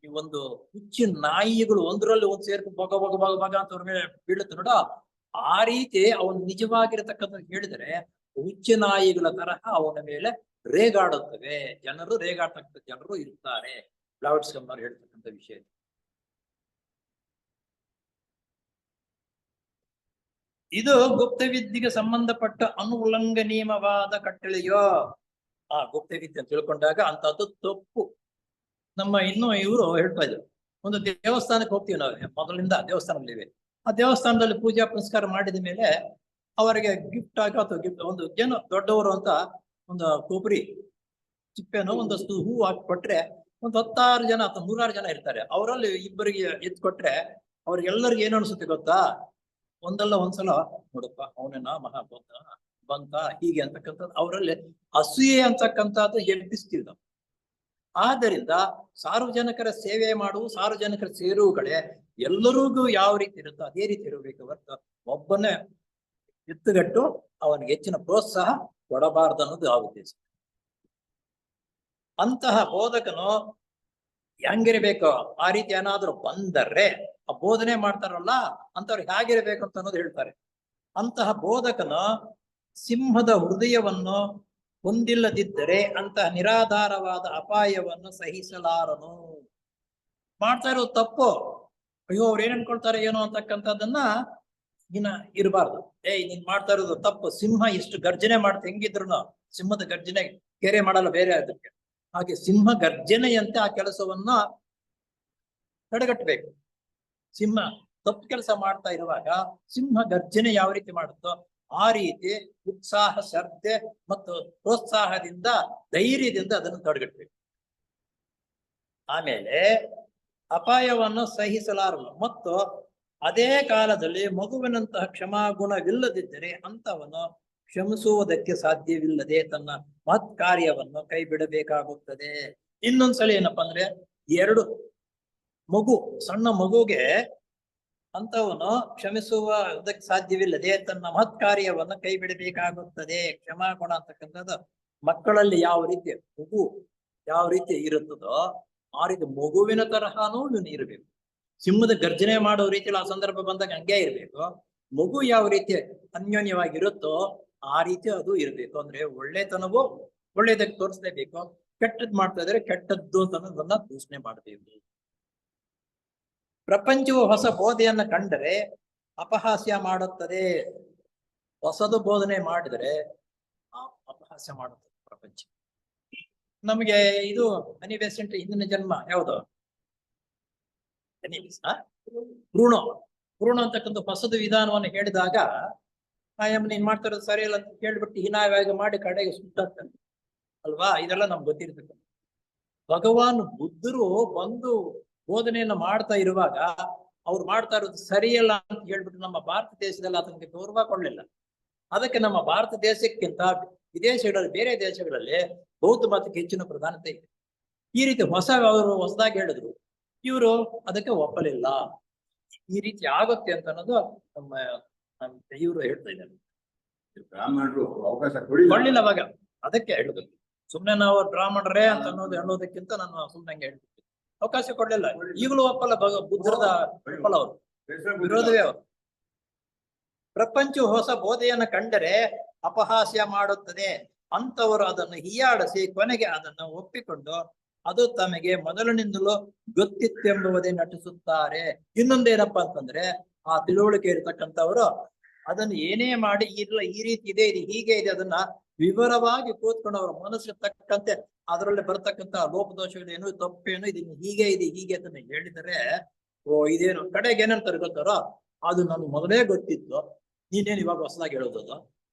ಈ ಒಂದು ಹುಚ್ಚು ನಾಯಿಗಳು ಒಂದರಲ್ಲಿ ಒಂದು ಸೇರ್ಕೊಂಡು ಬಗ ಬಗ ಬಗ ಬಗ ಅಂತ ಅವ್ರ ಮೇಲೆ ಬೀಳುತ್ತೆ ನೋಡ, ಆ ರೀತಿ ಅವನು ನಿಜವಾಗಿರತಕ್ಕಂಥ ಹೇಳಿದರೆ ಹುಚ್ಚು ನಾಯಿಗಳ ತರಹ ಅವನ ಮೇಲೆ ರೇಗಾಡುತ್ತವೆ. ರೇಗಾಡ್ತಕ್ಕಂಥ ಜನರು ಇರ್ತಾರೆ. ಬ್ಲಾವಟ್ಸ್ಕಿ ಅಮ್ಮನವರು ಹೇಳ್ತಕ್ಕಂಥ ವಿಷಯ. ಇದು ಗುಪ್ತವಿದ್ಯೆಗೆ ಸಂಬಂಧಪಟ್ಟ ಅನುಉಲ್ಲಂಘನೀಯವಾದ ಕಟ್ಟಳೆಯೋ. ಆ ಗುಪ್ತವಿದ್ಯೆ ಅಂತ ತಿಳ್ಕೊಂಡಾಗ ಅಂತದ್ದು ತಪ್ಪು. ನಮ್ಮ ಇನ್ನು ಇವರು ಹೇಳ್ತಾ ಇದ್ರು, ಒಂದು ದೇವಸ್ಥಾನಕ್ಕೆ ಹೋಗ್ತೀವಿ ನಾವು, ಮೊದಲಿಂದ ದೇವಸ್ಥಾನಗಳಿವೆ. ಆ ದೇವಸ್ಥಾನದಲ್ಲಿ ಪೂಜಾ ಪುನಸ್ಕಾರ ಮಾಡಿದ ಮೇಲೆ ಅವರಿಗೆ ಗಿಫ್ಟ್ ಆಗಿ ಅಥವಾ ಗಿಫ್ಟ್ ಒಂದು ಜನ ದೊಡ್ಡವರು ಅಂತ ಒಂದು ಕೊಬ್ಬರಿ ಚಿಪ್ಪೆನೋ ಒಂದಷ್ಟು ಹೂ ಹಾಕಿ ಕೊಟ್ರೆ ಒಂದು 10 ಜನ ಅಥವಾ 100 ಜನ ಇರ್ತಾರೆ. ಅವರಲ್ಲಿ ಇಬ್ಬರಿಗೆ ಎತ್ ಕೊಟ್ರೆ ಅವ್ರಿಗೆಲ್ಲರಿಗೂ ಏನು ಅನ್ಸುತ್ತೆ ಗೊತ್ತಾ, ಒಂದಲ್ಲ ಒಂದ್ಸಲ ನೋಡಪ್ಪ ಅವನೇನ ಮಹಾ ಬಂತ ಹೀಗೆ ಅಂತಕ್ಕಂಥದ್ದು ಅವರಲ್ಲಿ ಅಸೂಯೆ ಅಂತಕ್ಕಂಥದ್ದು ಎಬ್ಬಿಸ್ತೀವಿ ನಾವು. ಆದ್ದರಿಂದ ಸಾರ್ವಜನಿಕರ ಸೇವೆ ಮಾಡುವ, ಸಾರ್ವಜನಿಕರ ಸೇರುವುಗಳೇ ಎಲ್ಲರಿಗೂ ಯಾವ ರೀತಿ ಇರುತ್ತೋ ಅದೇ ರೀತಿ ಇರಬೇಕು ಹೊರತು ಒಬ್ಬನೇ ಎತ್ತುಗಟ್ಟು ಅವನಿಗೆ ಹೆಚ್ಚಿನ ಪ್ರೋತ್ಸಾಹ ಕೊಡಬಾರ್ದು ಅನ್ನೋದು ಆ ಉದ್ದೇಶ. ಅಂತಹ ಬೋಧಕನು ಹೆಂಗಿರ್ಬೇಕು, ಆ ರೀತಿ ಏನಾದ್ರು ಬಂದರೆ ಆ ಬೋಧನೆ ಮಾಡ್ತಾರಲ್ಲ ಅಂತವ್ರು ಹೇಗಿರ್ಬೇಕು ಅಂತ ಅನ್ನೋದು ಹೇಳ್ತಾರೆ. ಅಂತಹ ಬೋಧಕನು ಸಿಂಹದ ಹೃದಯವನ್ನು ಹೊಂದಿಲ್ಲದಿದ್ದರೆ ಅಂತಹ ನಿರಾಧಾರವಾದ ಅಪಾಯವನ್ನು ಸಹಿಸಲಾರನು. ಮಾಡ್ತಾ ಇರೋದು ತಪ್ಪು, ಅಯ್ಯೋ ಅವ್ರು ಏನ್ ಅನ್ಕೊಳ್ತಾರೆ ಏನೋ ಅಂತಕ್ಕಂಥದ್ದನ್ನ ಇನ್ನ ಇರಬಾರ್ದು. ನೀನ್ ಮಾಡ್ತಾ ಇರೋದು ತಪ್ಪು. ಸಿಂಹ ಎಷ್ಟು ಗರ್ಜನೆ ಮಾಡ್ತಾ ಹೆಂಗಿದ್ರು ಸಿಂಹದ ಗರ್ಜನೆ ಕೆರೆ ಮಾಡಲ್ಲ ಬೇರೆ ಅದಕ್ಕೆ. ಹಾಗೆ ಸಿಂಹ ಗರ್ಜನೆಯಂತೆ ಆ ಕೆಲಸವನ್ನ ತಡೆಗಟ್ಟಬೇಕು. ಸಿಂಹ ತಪ್ಪು ಕೆಲಸ ಮಾಡ್ತಾ ಇರುವಾಗ ಸಿಂಹ ಗರ್ಜನೆ ಯಾವ ರೀತಿ ಮಾಡುತ್ತೋ ಆ ರೀತಿ ಉತ್ಸಾಹ, ಶ್ರದ್ಧೆ ಮತ್ತು ಪ್ರೋತ್ಸಾಹದಿಂದ, ಧೈರ್ಯದಿಂದ ಅದನ್ನು ತಡೆಗಟ್ಟಬೇಕು. ಆಮೇಲೆ ಅಪಾಯವನ್ನು ಸಹಿಸಲಾರನು ಮತ್ತು ಅದೇ ಕಾಲದಲ್ಲಿ ಮಗುವಿನಂತಹ ಕ್ಷಮಾಗುಣವಿಲ್ಲದಿದ್ದರೆ ಅಂತವನು ಕ್ಷಮಿಸುವುದಕ್ಕೆ ಸಾಧ್ಯವಿಲ್ಲದೆ ತನ್ನ ಮಹತ್ ಕಾರ್ಯವನ್ನು ಕೈ ಬಿಡಬೇಕಾಗುತ್ತದೆ. ಇನ್ನೊಂದ್ಸಲ ಏನಪ್ಪಾ ಅಂದ್ರೆ, ಎರಡು ಸಣ್ಣ ಮಗುಗೆ ಅಂತವನು ಕ್ಷಮಿಸುವುದಕ್ಕೆ ಸಾಧ್ಯವಿಲ್ಲದೆ ತನ್ನ ಮಹತ್ ಕಾರ್ಯವನ್ನು ಕೈ ಬಿಡಬೇಕಾಗುತ್ತದೆ. ಕ್ಷಮಾಗುಣ ಅಂತಕ್ಕಂಥದ್ದು ಮಕ್ಕಳಲ್ಲಿ ಯಾವ ರೀತಿ ಇರುತ್ತದೋ ಆ ರೀತಿ ಮಗುವಿನ ತರಹನೂ ಇವನು ಇರಬೇಕು. ಸಿಂಹದ ಗರ್ಜನೆ ಮಾಡೋ ರೀತಿಯಲ್ಲಿ ಆ ಸಂದರ್ಭ ಬಂದಾಗ ಹಂಗೆ ಇರ್ಬೇಕು. ಮಗು ಯಾವ ರೀತಿ ಅನ್ಯೋನ್ಯವಾಗಿರುತ್ತೋ ಆ ರೀತಿ ಅದು ಇರ್ಬೇಕು. ಅಂದ್ರೆ ಒಳ್ಳೆತನವೂ ಒಳ್ಳೇದಕ್ಕೆ ತೋರಿಸ್ಲೇಬೇಕು, ಕೆಟ್ಟದ್ ಮಾಡ್ತಾ ಇದ್ರೆ ಕೆಟ್ಟದ್ದು ಅನ್ನೋದನ್ನ ಘೋಷಣೆ ಮಾಡಬೇಕು. ಪ್ರಪಂಚವು ಹೊಸ ಬೋಧೆಯನ್ನ ಕಂಡರೆ ಅಪಹಾಸ್ಯ ಮಾಡುತ್ತದೆ. ಹೊಸದು ಬೋಧನೆ ಮಾಡಿದರೆ ಅಪಹಾಸ್ಯ ಮಾಡುತ್ತದೆ ಪ್ರಪಂಚ. ನಮಗೆ ಇದು ಅನಿಬೆಸೆಂಟ್ ಹಿಂದಿನ ಜನ್ಮ ಯಾವುದು? ಭ್ರೂಣ ಅಂತಕ್ಕಂಥ ಹೊಸದು ವಿಧಾನವನ್ನು ಹೇಳಿದಾಗ ನೀನ್ ಮಾಡ್ತಾ ಇರೋದು ಸರಿ ಇಲ್ಲ ಅಂತ ಕೇಳ್ಬಿಟ್ಟು ಹೀನಾಯವಾಗಿ ಮಾಡಿ ಕಡೆಗೆ ಸುಟ್ಟಾಗ್ತಾನೆ ಅಲ್ವಾ? ಇದೆಲ್ಲ ನಮ್ಗೆ ಗೊತ್ತಿರ್ತಕ್ಕ. ಭಗವಾನ್ ಬುದ್ಧರು ಬಂದು ಬೋಧನೆಯನ್ನ ಮಾಡ್ತಾ ಇರುವಾಗ ಅವ್ರು ಮಾಡ್ತಾ ಇರೋದು ಸರಿಯಲ್ಲ ಅಂತ ಹೇಳ್ಬಿಟ್ಟು ನಮ್ಮ ಭಾರತ ದೇಶದಲ್ಲಿ ಅದಕ್ಕೆ ಗೌರವ ಕೊಡ್ಲಿಲ್ಲ. ಅದಕ್ಕೆ ನಮ್ಮ ಭಾರತ ದೇಶಕ್ಕಿಂತ ವಿದೇಶಗಳಲ್ಲಿ, ಬೇರೆ ದೇಶಗಳಲ್ಲಿ ಬೌದ್ಧ ಮತಕ್ಕೆ ಹೆಚ್ಚಿನ ಪ್ರಾಧಾನ್ಯತೆ ಇದೆ. ಈ ರೀತಿ ಅವರು ಹೊಸದಾಗಿ ಹೇಳಿದ್ರು, ಇವರು ಅದಕ್ಕೆ ಒಪ್ಪಲಿಲ್ಲ. ಈ ರೀತಿ ಆಗುತ್ತೆ ಅಂತ ಅನ್ನೋದು ನಮ್ಮ ಇವರು ಹೇಳ್ತಾ ಇದ್ದಾರೆ. ಬ್ರಾಹ್ಮಣರು ಅವಕಾಶ ಕೊಡ್ಲಿಲ್ಲ ಅವಾಗ. ಅದಕ್ಕೆ ಹೇಳುದು, ಸುಮ್ನೆ ನಾವು ಬ್ರಾಹ್ಮಣರೇ ಅಂತ ಅನ್ನೋದಕ್ಕಿಂತ ನಾನು ಸುಮ್ನೆ ಹೇಳ್ಬಿಟ್ಟು ಅವಕಾಶ ಕೊಡ್ಲಿಲ್ಲ. ಈಗಲೂ ಒಪ್ಪಲ್ಲ ಬುದ್ಧರದ ಒಪ್ಪಲ್ಲ, ಅವರು ವಿರೋಧವೇ ಅವರು. ಪ್ರಪಂಚ ಹೊಸ ಬೋಧೆಯನ್ನು ಕಂಡರೆ ಅಪಹಾಸ್ಯ ಮಾಡುತ್ತದೆ. ಅಂತವರು ಅದನ್ನು ಹೀಯಾಡಿಸಿ ಕೊನೆಗೆ ಅದನ್ನು ಒಪ್ಪಿಕೊಂಡು ಅದು ತಮಗೆ ಮೊದಲಿನಿಂದಲೂ ಗೊತ್ತಿತ್ತೆಂಬುವುದೇ ನಟಿಸುತ್ತಾರೆ. ಇನ್ನೊಂದೇನಪ್ಪಾ ಅಂತಂದ್ರೆ, ಆ ತಿಳುವಳಿಕೆ ಇರತಕ್ಕಂಥವರು ಅದನ್ನು ಏನೇ ಮಾಡಿ ಇಲ್ಲ ಈ ರೀತಿ ಇದೆ, ಇದು ಹೀಗೆ ಇದೆ, ಅದನ್ನ ವಿವರವಾಗಿ ಕೂತ್ಕೊಂಡು ಅವರ ಮನಸ್ಸಿಗೆ ತಕ್ಕಂತೆ ಅದರಲ್ಲಿ ಬರ್ತಕ್ಕಂಥ ಲೋಪದೋಷಗಳೇನು, ತಪ್ಪೇನು, ಇದನ್ನು ಹೀಗೆ ಇದೆ ಹೀಗೆ ಅದನ್ನ ಹೇಳಿದರೆ ಇದೇನು ಕಡೆಗೆ ಏನಂತಾರೆ ಗೊತ್ತಾರೋ, ಅದು ನನ್ಗೆ ಮೊದಲೇ ಗೊತ್ತಿತ್ತು, ನೀನೇನು ಇವಾಗ ಹೊಸದಾಗಿ ಹೇಳೋದು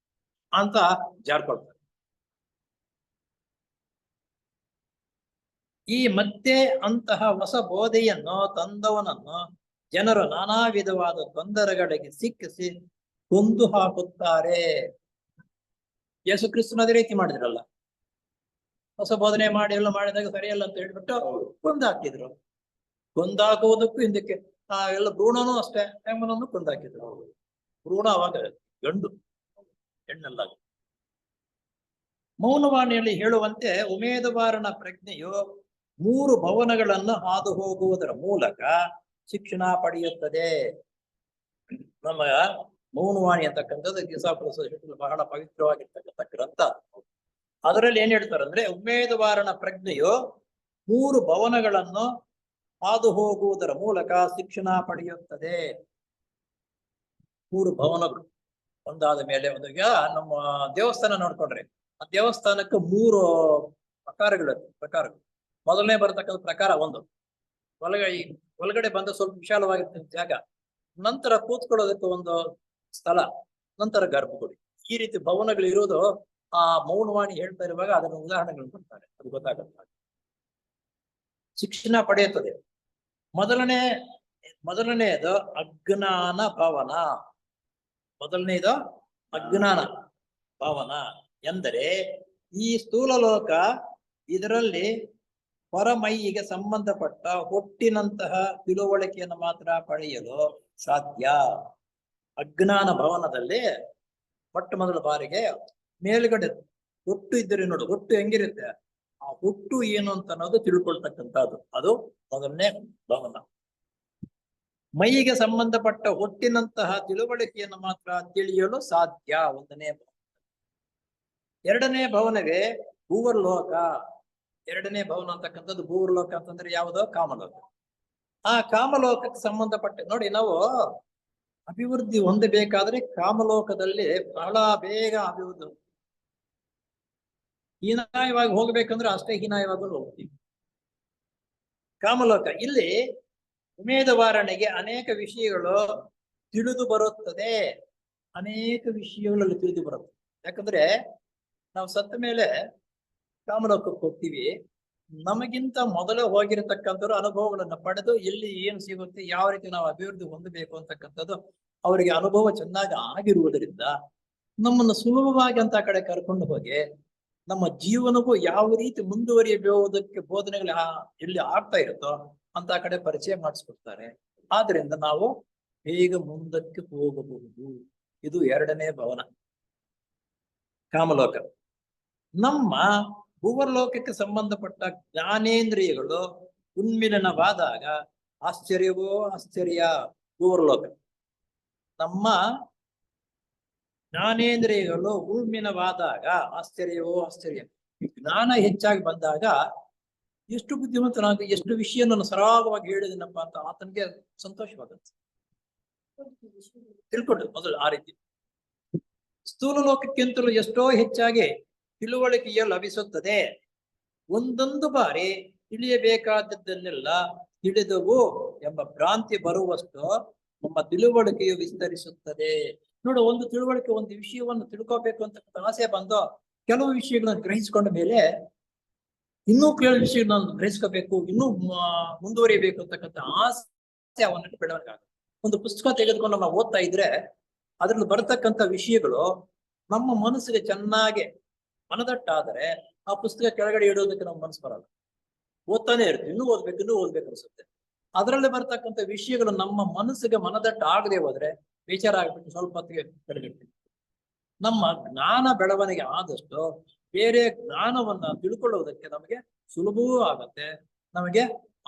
ಅಂತ ಜಾರ್ಕೊಳ್ತಾರೆ. ಈ ಮತ್ತೆ ಅಂತಹ ಹೊಸ ಬೋಧೆಯನ್ನು ತಂದವನನ್ನು ಜನರು ನಾನಾ ವಿಧವಾದ ತೊಂದರೆಗಳಿಗೆ ಸಿಕ್ಕಿಸಿ ಕೊಂದು ಹಾಕುತ್ತಾರೆ. ಯೇಸು ಕ್ರಿಸ್ತನ ಅದೇ ರೀತಿ ಮಾಡಿದ್ರಲ್ಲ, ಹೊಸ ಬೋಧನೆ ಮಾಡಿ ಎಲ್ಲ ಮಾಡಿದಾಗ ಸರಿಯಲ್ಲ ಅಂತ ಹೇಳ್ಬಿಟ್ಟು ಕೊಂದಾಕಿದ್ರು. ಕೊಂದಾಕುವುದಕ್ಕೂ ಹಿಂದಕ್ಕೆ ಎಲ್ಲ ಭ್ರೂಣನೂ ಅಷ್ಟೇ, ಹೆಮ್ಮನನ್ನು ಕೊಂದಾಕಿದ್ರು. ಭ್ರೂಣ ಅವಾಗ ಗಂಡು, ಹೆಣ್ಣಲ್ಲ. ಮೌನವಾಣಿಯಲ್ಲಿ ಹೇಳುವಂತೆ ಉಮೇದುವಾರನ ಪ್ರಜ್ಞೆಯು 3 ಭವನಗಳನ್ನು ಹಾದು ಹೋಗುವುದರ ಮೂಲಕ ಶಿಕ್ಷಣ ಪಡೆಯುತ್ತದೆ. ನಮ್ಮ ಮೌನವಾಣಿ ಅಂತಕ್ಕಂಥದ್ದು ಬಹಳ ಪವಿತ್ರವಾಗಿರ್ತಕ್ಕಂಥ ಗ್ರಂಥ. ಅದರಲ್ಲಿ ಏನ್ ಹೇಳ್ತಾರೆ ಅಂದ್ರೆ, ಉಮೇದುವಾರನ ಪ್ರಜ್ಞೆಯು 3 ಭವನಗಳನ್ನು ಹಾದು ಹೋಗುವುದರ ಮೂಲಕ ಶಿಕ್ಷಣ ಪಡೆಯುತ್ತದೆ. 3 ಭವನಗಳು ಒಂದಾದ ಮೇಲೆ ಒಂದು. ಈಗ ನಮ್ಮ ದೇವಸ್ಥಾನ ನೋಡ್ಕೊಂಡ್ರೆ, ಆ ದೇವಸ್ಥಾನಕ್ಕೆ 3 ಪ್ರಕಾರಗಳು. ಮೊದಲನೇ ಬರತಕ್ಕಂಥ ಪ್ರಕಾರ ಒಂದು, ಒಳಗಡೆ ಬಂದ ಸ್ವಲ್ಪ ವಿಶಾಲವಾಗಿರ್ತಕ್ಕಂಥ ಜಾಗ, ನಂತರ ಕೂತ್ಕೊಳ್ಳೋದಕ್ಕೆ ಒಂದು ಸ್ಥಳ, ನಂತರ ಗರ್ಭಗುಡಿ. ಈ ರೀತಿ ಭವನಗಳು ಇರೋದು ಆ ಮೌನವಾಣಿ ಹೇಳ್ತಾ ಇರುವಾಗ ಅದನ್ನು ಉದಾಹರಣೆಗಳನ್ನು ಕೊಡ್ತಾರೆ, ಅದು ಗೊತ್ತಾಗುತ್ತೆ. ಶಿಕ್ಷಣ ಪಡೆಯುತ್ತದೆ. ಮೊದಲನೆಯದು ಅಜ್ಞಾನ ಭವನ. ಮೊದಲನೆಯದು ಅಜ್ಞಾನ ಭವನ ಎಂದರೆ ಈ ಸ್ಥೂಲ ಲೋಕ, ಇದರಲ್ಲಿ ಹೊರಮೈಯಿಗೆ ಸಂಬಂಧಪಟ್ಟ ಹೊಟ್ಟಿನಂತಹ ತಿಳುವಳಿಕೆಯನ್ನು ಮಾತ್ರ ಪಡೆಯಲು ಸಾಧ್ಯ. ಅಜ್ಞಾನ ಭವನದಲ್ಲಿ ಮೊಟ್ಟ ಮೊದಲ ಬಾರಿಗೆ ಮೇಲ್ಗಡೆ ಹುಟ್ಟು ಇದ್ದರೆ ನೋಡು, ಹುಟ್ಟು ಹೆಂಗಿರುತ್ತೆ, ಆ ಹುಟ್ಟು ಏನು ಅಂತ ಅನ್ನೋದು ತಿಳ್ಕೊಳ್ತಕ್ಕಂಥದ್ದು, ಅದು ಮೊದಲನೇ ಭವನ. ಮೈಗೆ ಸಂಬಂಧಪಟ್ಟ ಹುಟ್ಟಿನಂತಹ ತಿಳುವಳಿಕೆಯನ್ನು ಮಾತ್ರ ತಿಳಿಯಲು ಸಾಧ್ಯ, ಒಂದನೇ ಭವನ. ಎರಡನೇ ಭವನವೇ ಭೂವರ್ಲೋಕ. ಎರಡನೇ ಭವನ ಅಂತಕ್ಕಂಥದ್ದು ಭೂವರ್ಲೋಕ ಅಂತಂದ್ರೆ ಯಾವುದೋ ಕಾಮಲೋಕ. ಆ ಕಾಮಲೋಕಕ್ಕೆ ಸಂಬಂಧಪಟ್ಟ ನೋಡಿ, ನಾವು ಅಭಿವೃದ್ಧಿ ಹೊಂದಬೇಕಾದ್ರೆ ಕಾಮಲೋಕದಲ್ಲಿ ಬಹಳ ಬೇಗ ಅಭಿವೃದ್ಧಿ, ಹೀನಾಯವಾಗಿ ಹೋಗ್ಬೇಕಂದ್ರೆ ಅಷ್ಟೇ ಹೀನಾಯವಾಗಿ ಹೋಗ್ತೀವಿ. ಕಾಮಲೋಕ ಇಲ್ಲಿ ಉಮೇದವಾರಣಿಗೆ ಅನೇಕ ವಿಷಯಗಳು ತಿಳಿದು ಬರುತ್ತದೆ, ಅನೇಕ ವಿಷಯಗಳಲ್ಲಿ ತಿಳಿದು ಬರುತ್ತೆ. ಯಾಕಂದ್ರೆ ನಾವು ಸತ್ತ ಮೇಲೆ ಕಾಮಲೋಕಕ್ಕೆ ಹೋಗ್ತೀವಿ, ನಮಗಿಂತ ಮೊದಲು ಹೋಗಿರತಕ್ಕಂಥವ್ರು ಅನುಭವಗಳನ್ನ ಪಡೆದು ಇಲ್ಲಿ ಏನು ಸಿಗುತ್ತೆ, ಯಾವ ರೀತಿ ನಾವು ಅಭಿವೃದ್ಧಿ ಹೊಂದಬೇಕು ಅಂತಕ್ಕಂಥದ್ದು ಅವರಿಗೆ ಅನುಭವ ಚೆನ್ನಾಗಿ ಆಗಿರುವುದರಿಂದ ನಮ್ಮನ್ನು ಸುಲಭವಾಗಿ ಅಂತ ಕಡೆ ಕರ್ಕೊಂಡು ಹೋಗಿ ನಮ್ಮ ಜೀವನಕ್ಕೂ ಯಾವ ರೀತಿ ಮುಂದುವರಿಯಬಹುದಕ್ಕೆ ಬೋಧನೆಗಳು ಎಲ್ಲಿ ಆಗ್ತಾ ಇರುತ್ತೋ ಅಂತ ಕಡೆ ಪರಿಚಯ ಮಾಡಿಸ್ಕೊಡ್ತಾರೆ. ಆದ್ರಿಂದ ನಾವು ಬೇಗ ಮುಂದಕ್ಕೆ ಹೋಗಬಹುದು. ಇದು ಎರಡನೇ ಭವನ, ಕಾಮಲೋಕ. ನಮ್ಮ ಭೂವರ್ಲೋಕಕ್ಕೆ ಸಂಬಂಧಪಟ್ಟ ಜ್ಞಾನೇಂದ್ರಿಯಗಳು ಉನ್ಮಿಲನವಾದಾಗ ಆಶ್ಚರ್ಯವೋ ಆಶ್ಚರ್ಯ. ಭೂವರ್ಲೋಕ ನಮ್ಮ ಜ್ಞಾನೇಂದ್ರಿಯಗಳು ಉನ್ಮಿಲನವಾದಾಗ ಆಶ್ಚರ್ಯವೋ ಆಶ್ಚರ್ಯ. ಜ್ಞಾನ ಹೆಚ್ಚಾಗಿ ಬಂದಾಗ ಎಷ್ಟು ಬುದ್ಧಿವಂತನಾಗಿ ಎಷ್ಟು ವಿಷಯವನ್ನು ಸರಾಗವಾಗಿ ಹೇಳಿದನಪ್ಪ ಅಂತ ಆತನಿಗೆ ಸಂತೋಷವಾಗುತ್ತೆ. ತಿಳ್ಕೊಂಡು ಮೊದಲು ಆ ರೀತಿ ಸ್ಥೂಲ ಲೋಕಕ್ಕಿಂತಲೂ ಎಷ್ಟೋ ಹೆಚ್ಚಾಗಿ ತಿಳುವಳಿಕೆಯು ಲಭಿಸುತ್ತದೆ. ಒಂದೊಂದು ಬಾರಿ ತಿಳಿಯಬೇಕಾದದ್ದನ್ನೆಲ್ಲ ತಿಳಿದವು ಎಂಬ ಭ್ರಾಂತಿ ಬರುವಷ್ಟು ನಮ್ಮ ತಿಳುವಳಿಕೆಯು ವಿಸ್ತರಿಸುತ್ತದೆ. ನೋಡು, ಒಂದು ತಿಳುವಳಿಕೆ, ಒಂದು ವಿಷಯವನ್ನು ತಿಳ್ಕೋಬೇಕು ಅಂತ ಆಸೆ ಬಂದು ಕೆಲವು ವಿಷಯಗಳನ್ನು ಗ್ರಹಿಸಿಕೊಂಡ ಮೇಲೆ ಇನ್ನೂ ಕೆಲವು ವಿಷಯಗಳನ್ನು ಗ್ರಹಿಸ್ಕೋಬೇಕು, ಇನ್ನೂ ಮುಂದುವರಿಯಬೇಕು ಅಂತಕ್ಕಂಥ ಆಸೆ ಅವನಲ್ಲಿ ಬೆಳವಣಿಗೆ. ಒಂದು ಪುಸ್ತಕ ತೆಗೆದುಕೊಂಡು ನಾವು ಓದ್ತಾ ಇದ್ರೆ ಅದ್ರಲ್ಲಿ ಬರತಕ್ಕಂಥ ವಿಷಯಗಳು ನಮ್ಮ ಮನಸ್ಸಿಗೆ ಚೆನ್ನಾಗಿ ಮನದಟ್ಟಾದರೆ ಆ ಪುಸ್ತಕ ಕೆಳಗಡೆ ಇಡೋದಕ್ಕೆ ನಮ್ಮ ಮನಸ್ಸು ಬರಲ್ಲ, ಓದ್ತಾನೆ ಇರ್ತೀವಿ, ಇನ್ನೂ ಓದ್ಬೇಕು ಅನ್ಸುತ್ತೆ. ಅದರಲ್ಲಿ ಬರ್ತಕ್ಕಂಥ ವಿಷಯಗಳು ನಮ್ಮ ಮನಸ್ಸಿಗೆ ಮನದಟ್ಟ ಆಗದೆ ಹೋದ್ರೆ ಬೇಚಾರ ಆಗ್ಬಿಟ್ಟು ಸ್ವಲ್ಪ ಹೊತ್ತಿಗೆ ಕೆಳಗಿಡ್ತೀವಿ. ನಮ್ಮ ಜ್ಞಾನ ಬೆಳವಣಿಗೆ ಆದಷ್ಟು ಬೇರೆ ಜ್ಞಾನವನ್ನ ತಿಳ್ಕೊಳ್ಳುವುದಕ್ಕೆ ನಮಗೆ ಸುಲಭವೂ ಆಗತ್ತೆ, ನಮಗೆ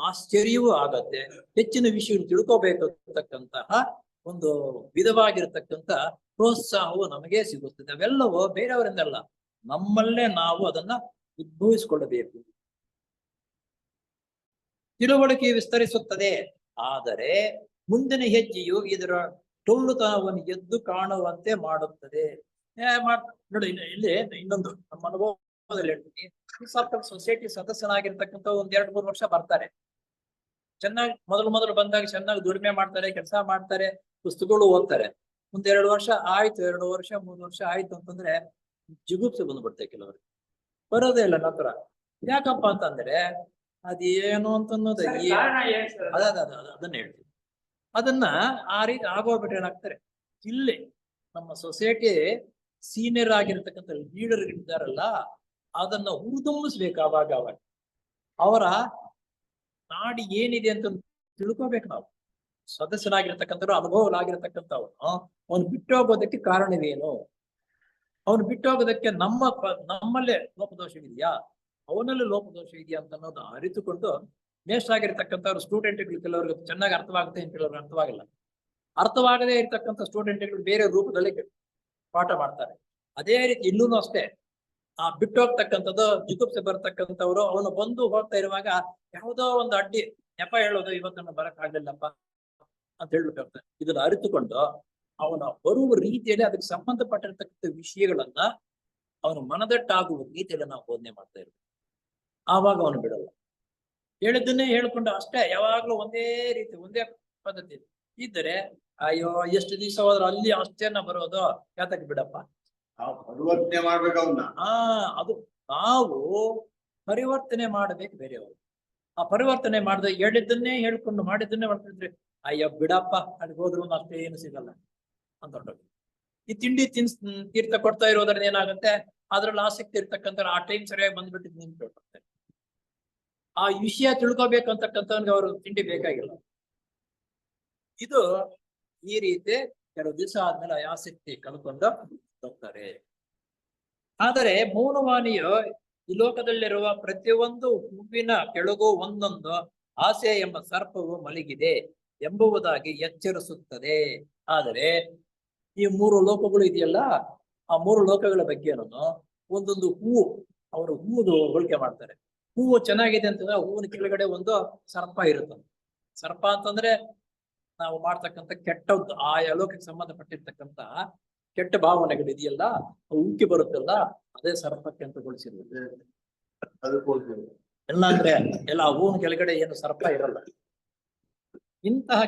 ಆಶ್ಚರ್ಯವೂ ಆಗತ್ತೆ. ಹೆಚ್ಚಿನ ವಿಷಯಗಳು ತಿಳ್ಕೋಬೇಕು ಅಂತಕ್ಕಂತಹ ಒಂದು ವಿಧವಾಗಿರತಕ್ಕಂಥ ಪ್ರೋತ್ಸಾಹವು ನಮಗೆ ಸಿಗುತ್ತದೆ. ಅವೆಲ್ಲವೂ ಬೇರೆಯವರಿಂದಲ್ಲ, ನಮ್ಮಲ್ಲೇ ನಾವು ಅದನ್ನ ಉದ್ಭವಿಸಿಕೊಳ್ಳಬೇಕು. ತಿಳುವಳಿಕೆ ವಿಸ್ತರಿಸುತ್ತದೆ, ಆದರೆ ಮುಂದಿನ ಹೆಜ್ಜೆಯು ಇದರ ಟೊಳ್ಳುತನವನ್ನು ಎದ್ದು ಕಾಣುವಂತೆ ಮಾಡುತ್ತದೆ. ನೋಡಿ, ಇಲ್ಲಿ ಇನ್ನೊಂದು ನಮ್ಮ ಅನುಭವದಲ್ಲಿ ಹೇಳ್ತೀನಿ. ಸರ್ಕಲ್ ಸೊಸೈಟಿ ಸದಸ್ಯನಾಗಿರ್ತಕ್ಕಂಥ ಒಂದ್ 2-3 ವರ್ಷ ಬರ್ತಾರೆ, ಚೆನ್ನಾಗಿ ಮೊದಲು ಬಂದಾಗ ಚೆನ್ನಾಗಿ ದುಡಿಮೆ ಮಾಡ್ತಾರೆ, ಕೆಲಸ ಮಾಡ್ತಾರೆ, ಪುಸ್ತಕಗಳು ಓದ್ತಾರೆ. ಒಂದ್ 2 ವರ್ಷ ಆಯ್ತು, 2 ವರ್ಷ 3 ವರ್ಷ ಆಯ್ತು ಅಂತಂದ್ರೆ ಜಿಗುಪ್ಸೆ ಬಂದ್ಬಿಡ್ತೆ ಕೆಲವರಿಗೆ, ಬರೋದೇ ಇಲ್ಲ ನಂತರ. ಯಾಕಪ್ಪ ಅಂತಂದ್ರೆ ಅದೇನು ಅಂತನ್ನೋದು ಅದನ್ನ ಹೇಳ್ತೀವಿ. ಅದನ್ನ ಆ ರೀತಿ ಆಗೋಗ್ಬಿಟ್ಟು ಏನಾಗ್ತಾರೆ, ಇಲ್ಲಿ ನಮ್ಮ ಸೊಸೈಟಿ ಸೀನಿಯರ್ ಆಗಿರ್ತಕ್ಕಂಥ ಲೀಡರ್ ಇದ್ದಾರಲ್ಲ, ಅದನ್ನ ಹುರಿದುಂಬಿಸ್ಬೇಕು. ಅವಾಗ ಅವರ ನಾಡಿ ಏನಿದೆ ಅಂತ ತಿಳ್ಕೋಬೇಕು. ನಾವು ಸದಸ್ಯನಾಗಿರ್ತಕ್ಕಂಥವ್ರು, ಅನುಭವಲಾಗಿರ್ತಕ್ಕಂಥವ್ರು, ಅವನು ಬಿಟ್ಟು ಹೋಗೋದಕ್ಕೆ ಕಾರಣವೇನು, ಅವನು ಬಿಟ್ಟು ಹೋಗೋದಕ್ಕೆ ನಮ್ಮಲ್ಲೇ ಲೋಪದೋಷ ಇದೆಯಾ, ಅವನಲ್ಲಿ ಲೋಪದೋಷ ಇದೆಯಾ ಅಂತ ಅನ್ನೋದು ಅರಿತುಕೊಂಡು ಮೇಸ್ಟ್ ಆಗಿರ್ತಕ್ಕಂಥವ್ರು ಸ್ಟೂಡೆಂಟ್ಗಳು ಕೆಲವ್ರಿಗೆ ಚೆನ್ನಾಗಿ ಅರ್ಥವಾಗುತ್ತೆ, ಕೆಲವ್ರಿಗೆ ಅರ್ಥವಾಗಿಲ್ಲ. ಅರ್ಥವಾಗದೇ ಇರ್ತಕ್ಕಂಥ ಸ್ಟೂಡೆಂಟ್ಗಳು ಬೇರೆ ರೂಪದಲ್ಲಿ ಪಾಠ ಮಾಡ್ತಾರೆ. ಅದೇ ರೀತಿ ಇಲ್ಲೂ ಅಷ್ಟೇ, ಆ ಬಿಟ್ಟು ಹೋಗ್ತಕ್ಕಂಥದ್ದು ಜಿಗುಪ್ಸೆ ಬರ್ತಕ್ಕಂಥವ್ರು ಅವನು ಬಂದು ಹೋಗ್ತಾ ಇರುವಾಗ ಯಾವುದೋ ಒಂದು ಅಡ್ಡಿ ನೆಪ ಹೇಳೋದು, ಇವತ್ತನ್ನು ಬರಕ್ ಆಗ್ಲಿಲ್ಲಪ್ಪ ಅಂತ ಹೇಳ್ಬೇಕಾಗ್ತದೆ. ಇದನ್ನ ಅರಿತುಕೊಂಡು ಅವನ ಬರುವ ರೀತಿಯಲ್ಲಿ ಅದಕ್ಕೆ ಸಂಬಂಧಪಟ್ಟಿರ್ತಕ್ಕಂಥ ವಿಷಯಗಳನ್ನ ಅವನು ಮನದಟ್ಟಾಗುವ ರೀತಿಯಲ್ಲಿ ನಾವು ಬೋಧನೆ ಮಾಡ್ತಾ ಇರ್ತೀವಿ. ಆವಾಗ ಅವನು ಬಿಡಲ್ಲ. ಹೇಳಿದ್ದನ್ನೇ ಹೇಳ್ಕೊಂಡು ಅಷ್ಟೇ ಯಾವಾಗ್ಲೂ ಒಂದೇ ರೀತಿ ಒಂದೇ ಪದ್ಧತಿ ಇದ್ದರೆ, ಅಯ್ಯೋ ಎಷ್ಟು ದಿವಸ ಹೋದ್ರು ಅಲ್ಲಿ ಅಷ್ಟೇನ ಬರೋದು, ಯಾತಕ್ಕೆ ಬಿಡಪ್ಪ, ಪರಿವರ್ತನೆ ಮಾಡ್ಬೇಕು ಅವನ್ನ. ಅದು ನಾವು ಪರಿವರ್ತನೆ ಮಾಡಬೇಕು ಬೇರೆಯವರು. ಆ ಪರಿವರ್ತನೆ ಮಾಡಿದ ಹೇಳಿದ್ದನ್ನೇ ಹೇಳ್ಕೊಂಡು ಮಾಡಿದ್ದನ್ನೇ ಮಾಡ್ತಿದ್ರೆ, ಅಯ್ಯೋ ಬಿಡಪ್ಪ ಅಲ್ಲಿಗೆ ಹೋದ್ರು ಅಷ್ಟೇ ಏನು ಸಿಗಲ್ಲ ಅಂತ ಹೊರಟೋಗಿ. ಈ ತಿಂಡಿ ತೀರ್ಥ ಕೊಡ್ತಾ ಇರೋದ್ರಿಂದ ಏನಾಗುತ್ತೆ, ಅದ್ರಲ್ಲಿ ಆಸಕ್ತಿ ಇರ್ತಕ್ಕಂಥ ಆ ಟೈಮ್ ಸರಿಯಾಗಿ ಬಂದ್ಬಿಟ್ಟಿದ್ ನಿಂತ್ಕೊಳ್ತಾರೆ. ಆ ವಿಷಯ ತಿಳ್ಕೊಬೇಕಂತಕ್ಕಂಥವ್ನಿಗೆ ಅವರು ತಿಂಡಿ ಬೇಕಾಗಿಲ್ಲ. ಇದು ಈ ರೀತಿ ಕೆಲವು ದಿವಸ ಆದ್ಮೇಲೆ ಆಸಕ್ತಿ ಕಳ್ಕೊಂಡು ಹೋಗ್ತಾರೆ. ಆದರೆ ಮೌನವಾಣಿಯು ಈ ಲೋಕದಲ್ಲಿರುವ ಪ್ರತಿಯೊಂದು ಹೂವಿನ ಕೆಳಗೂ ಒಂದೊಂದು ಆಸೆ ಎಂಬ ಸರ್ಪವು ಮಲಗಿದೆ ಎಂಬುದಾಗಿ ಎಚ್ಚರಿಸುತ್ತದೆ. ಆದರೆ ಈ ಮೂರು ಲೋಕಗಳು ಇದೆಯಲ್ಲ, ಆ ಮೂರು ಲೋಕಗಳ ಬಗ್ಗೆನೂ ಒಂದೊಂದು ಹೂವು, ಅವರು ಹೂವು ಹೋಲಿಕೆ ಮಾಡ್ತಾರೆ. ಹೂವು ಚೆನ್ನಾಗಿದೆ ಅಂತಂದ್ರೆ ಹೂವಿನ ಕೆಳಗಡೆ ಒಂದು ಸರ್ಪ ಇರುತ್ತೆ. ಸರ್ಪ ಅಂತಂದ್ರೆ ನಾವು ಮಾಡ್ತಕ್ಕಂಥ ಕೆಟ್ಟದ್ದು, ಆಯಾ ಲೋಕಕ್ಕೆ ಸಂಬಂಧಪಟ್ಟಿರ್ತಕ್ಕಂಥ ಕೆಟ್ಟ ಭಾವನೆಗಳು ಇದೆಯಲ್ಲ, ಅವು ಉಕ್ಕಿ ಬರುತ್ತಲ್ಲ, ಅದೇ ಸರ್ಪಕ್ಕೆ ಅಂತ ಗೊಳಿಸಿರುತ್ತೆ. ಅದಕ್ಕೋಸ್ಕರ ಎಲ್ಲ ಅಂದ್ರೆ ಎಲ್ಲ ಹೂವಿನ ಕೆಳಗಡೆ ಏನು ಸರ್ಪ ಇರಲ್ಲ. ಇಂತಹ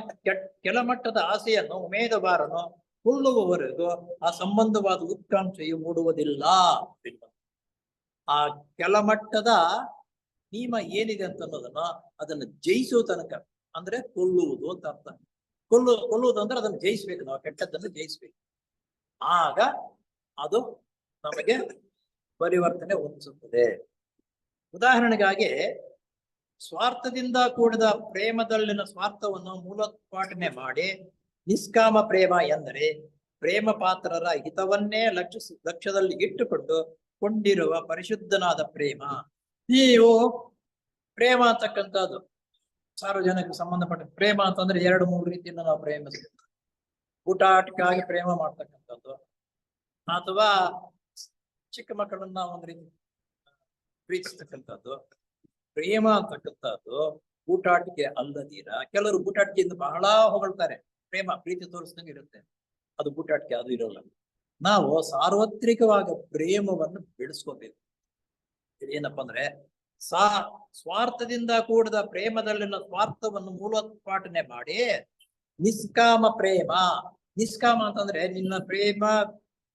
ಕೆಳಮಟ್ಟದ ಆಸೆಯನ್ನು ಉಮೇದುವಾರನು ಕೊಲ್ಲುವವರೆಗೂ ಆ ಸಂಬಂಧವಾದ ಉತ್ಕಾಂಕ್ಷೆಯು ಮೂಡುವುದಿಲ್ಲ. ಆ ಕೆಳಮಟ್ಟದ ನಿಯಮ ಏನಿದೆ ಅಂತ ಅನ್ನೋದನ್ನ ಅದನ್ನ ಜಯಿಸುವ ತನಕ, ಅಂದ್ರೆ ಕೊಲ್ಲುವುದು ಅಂತ ಅರ್ಥ. ಕೊಲ್ಲುವುದು ಅಂದ್ರೆ ಅದನ್ನು ಜಯಿಸ್ಬೇಕು, ನಾವು ಕೆಟ್ಟದ್ದನ್ನು ಜಯಿಸ್ಬೇಕು. ಆಗ ಅದು ನಮಗೆ ಪರಿವರ್ತನೆ ಹೊಂದಿಸುತ್ತದೆ. ಉದಾಹರಣೆಗಾಗಿ, ಸ್ವಾರ್ಥದಿಂದ ಕೂಡಿದ ಪ್ರೇಮದಲ್ಲಿನ ಸ್ವಾರ್ಥವನ್ನು ಮೂಲೋತ್ಪಾಟನೆ ಮಾಡಿ ನಿಷ್ಕಾಮ ಪ್ರೇಮ ಎಂದರೆ ಪ್ರೇಮ ಪಾತ್ರರ ಹಿತವನ್ನೇ ಲಕ್ಷ್ಯದಲ್ಲಿ ಇಟ್ಟುಕೊಂಡು ಕೊಂಡಿರುವ ಪರಿಶುದ್ಧನಾದ ಪ್ರೇಮ. ನೀವು ಪ್ರೇಮ ಅಂತಕ್ಕಂಥದ್ದು ಸಾರ್ವಜನಿಕ ಸಂಬಂಧಪಟ್ಟ ಪ್ರೇಮ ಅಂತಂದ್ರೆ 2-3 ರೀತಿಯಿಂದ ನಾವು ಪ್ರೇಮಿಸ್ತೀವಿ. ಊಟಾಟಕ್ಕಾಗಿ ಪ್ರೇಮ ಮಾಡ್ತಕ್ಕಂಥದ್ದು, ಅಥವಾ ಚಿಕ್ಕ ಮಕ್ಕಳನ್ನ ಒಂದ್ ರೀತಿ ಪ್ರೀತಿಸ್ತಕ್ಕಂಥದ್ದು. ಪ್ರೇಮ ಅಂತಕ್ಕಂಥದ್ದು ಊಟಾಟಿಕೆ ಅಲ್ಲದಿರ, ಕೆಲವರು ಊಟಾಟಿಕೆಯಿಂದ ಬಹಳ ಹೊಗಳ್ತಾರೆ, ಪ್ರೇಮ ಪ್ರೀತಿ ತೋರಿಸ್ದಂಗೆ ಇರುತ್ತೆ, ಅದು ಊಟಾಟಿಕೆ, ಅದು ಇರೋಲ್ಲ. ನಾವು ಸಾರ್ವತ್ರಿಕವಾಗಿ ಪ್ರೇಮವನ್ನು ಬೆಳೆಸ್ಕೋಬೇಕು. ಏನಪ್ಪಾ ಅಂದ್ರೆ ಸ್ವಾರ್ಥದಿಂದ ಕೂಡಿದ ಪ್ರೇಮದಲ್ಲಿನ ಸ್ವಾರ್ಥವನ್ನು ಮೂಲೋತ್ಪಾಟನೆ ಮಾಡಿ ನಿಷ್ಕಾಮ ಪ್ರೇಮ. ನಿಷ್ಕಾಮ ಅಂತಂದ್ರೆ ನಿನ್ನ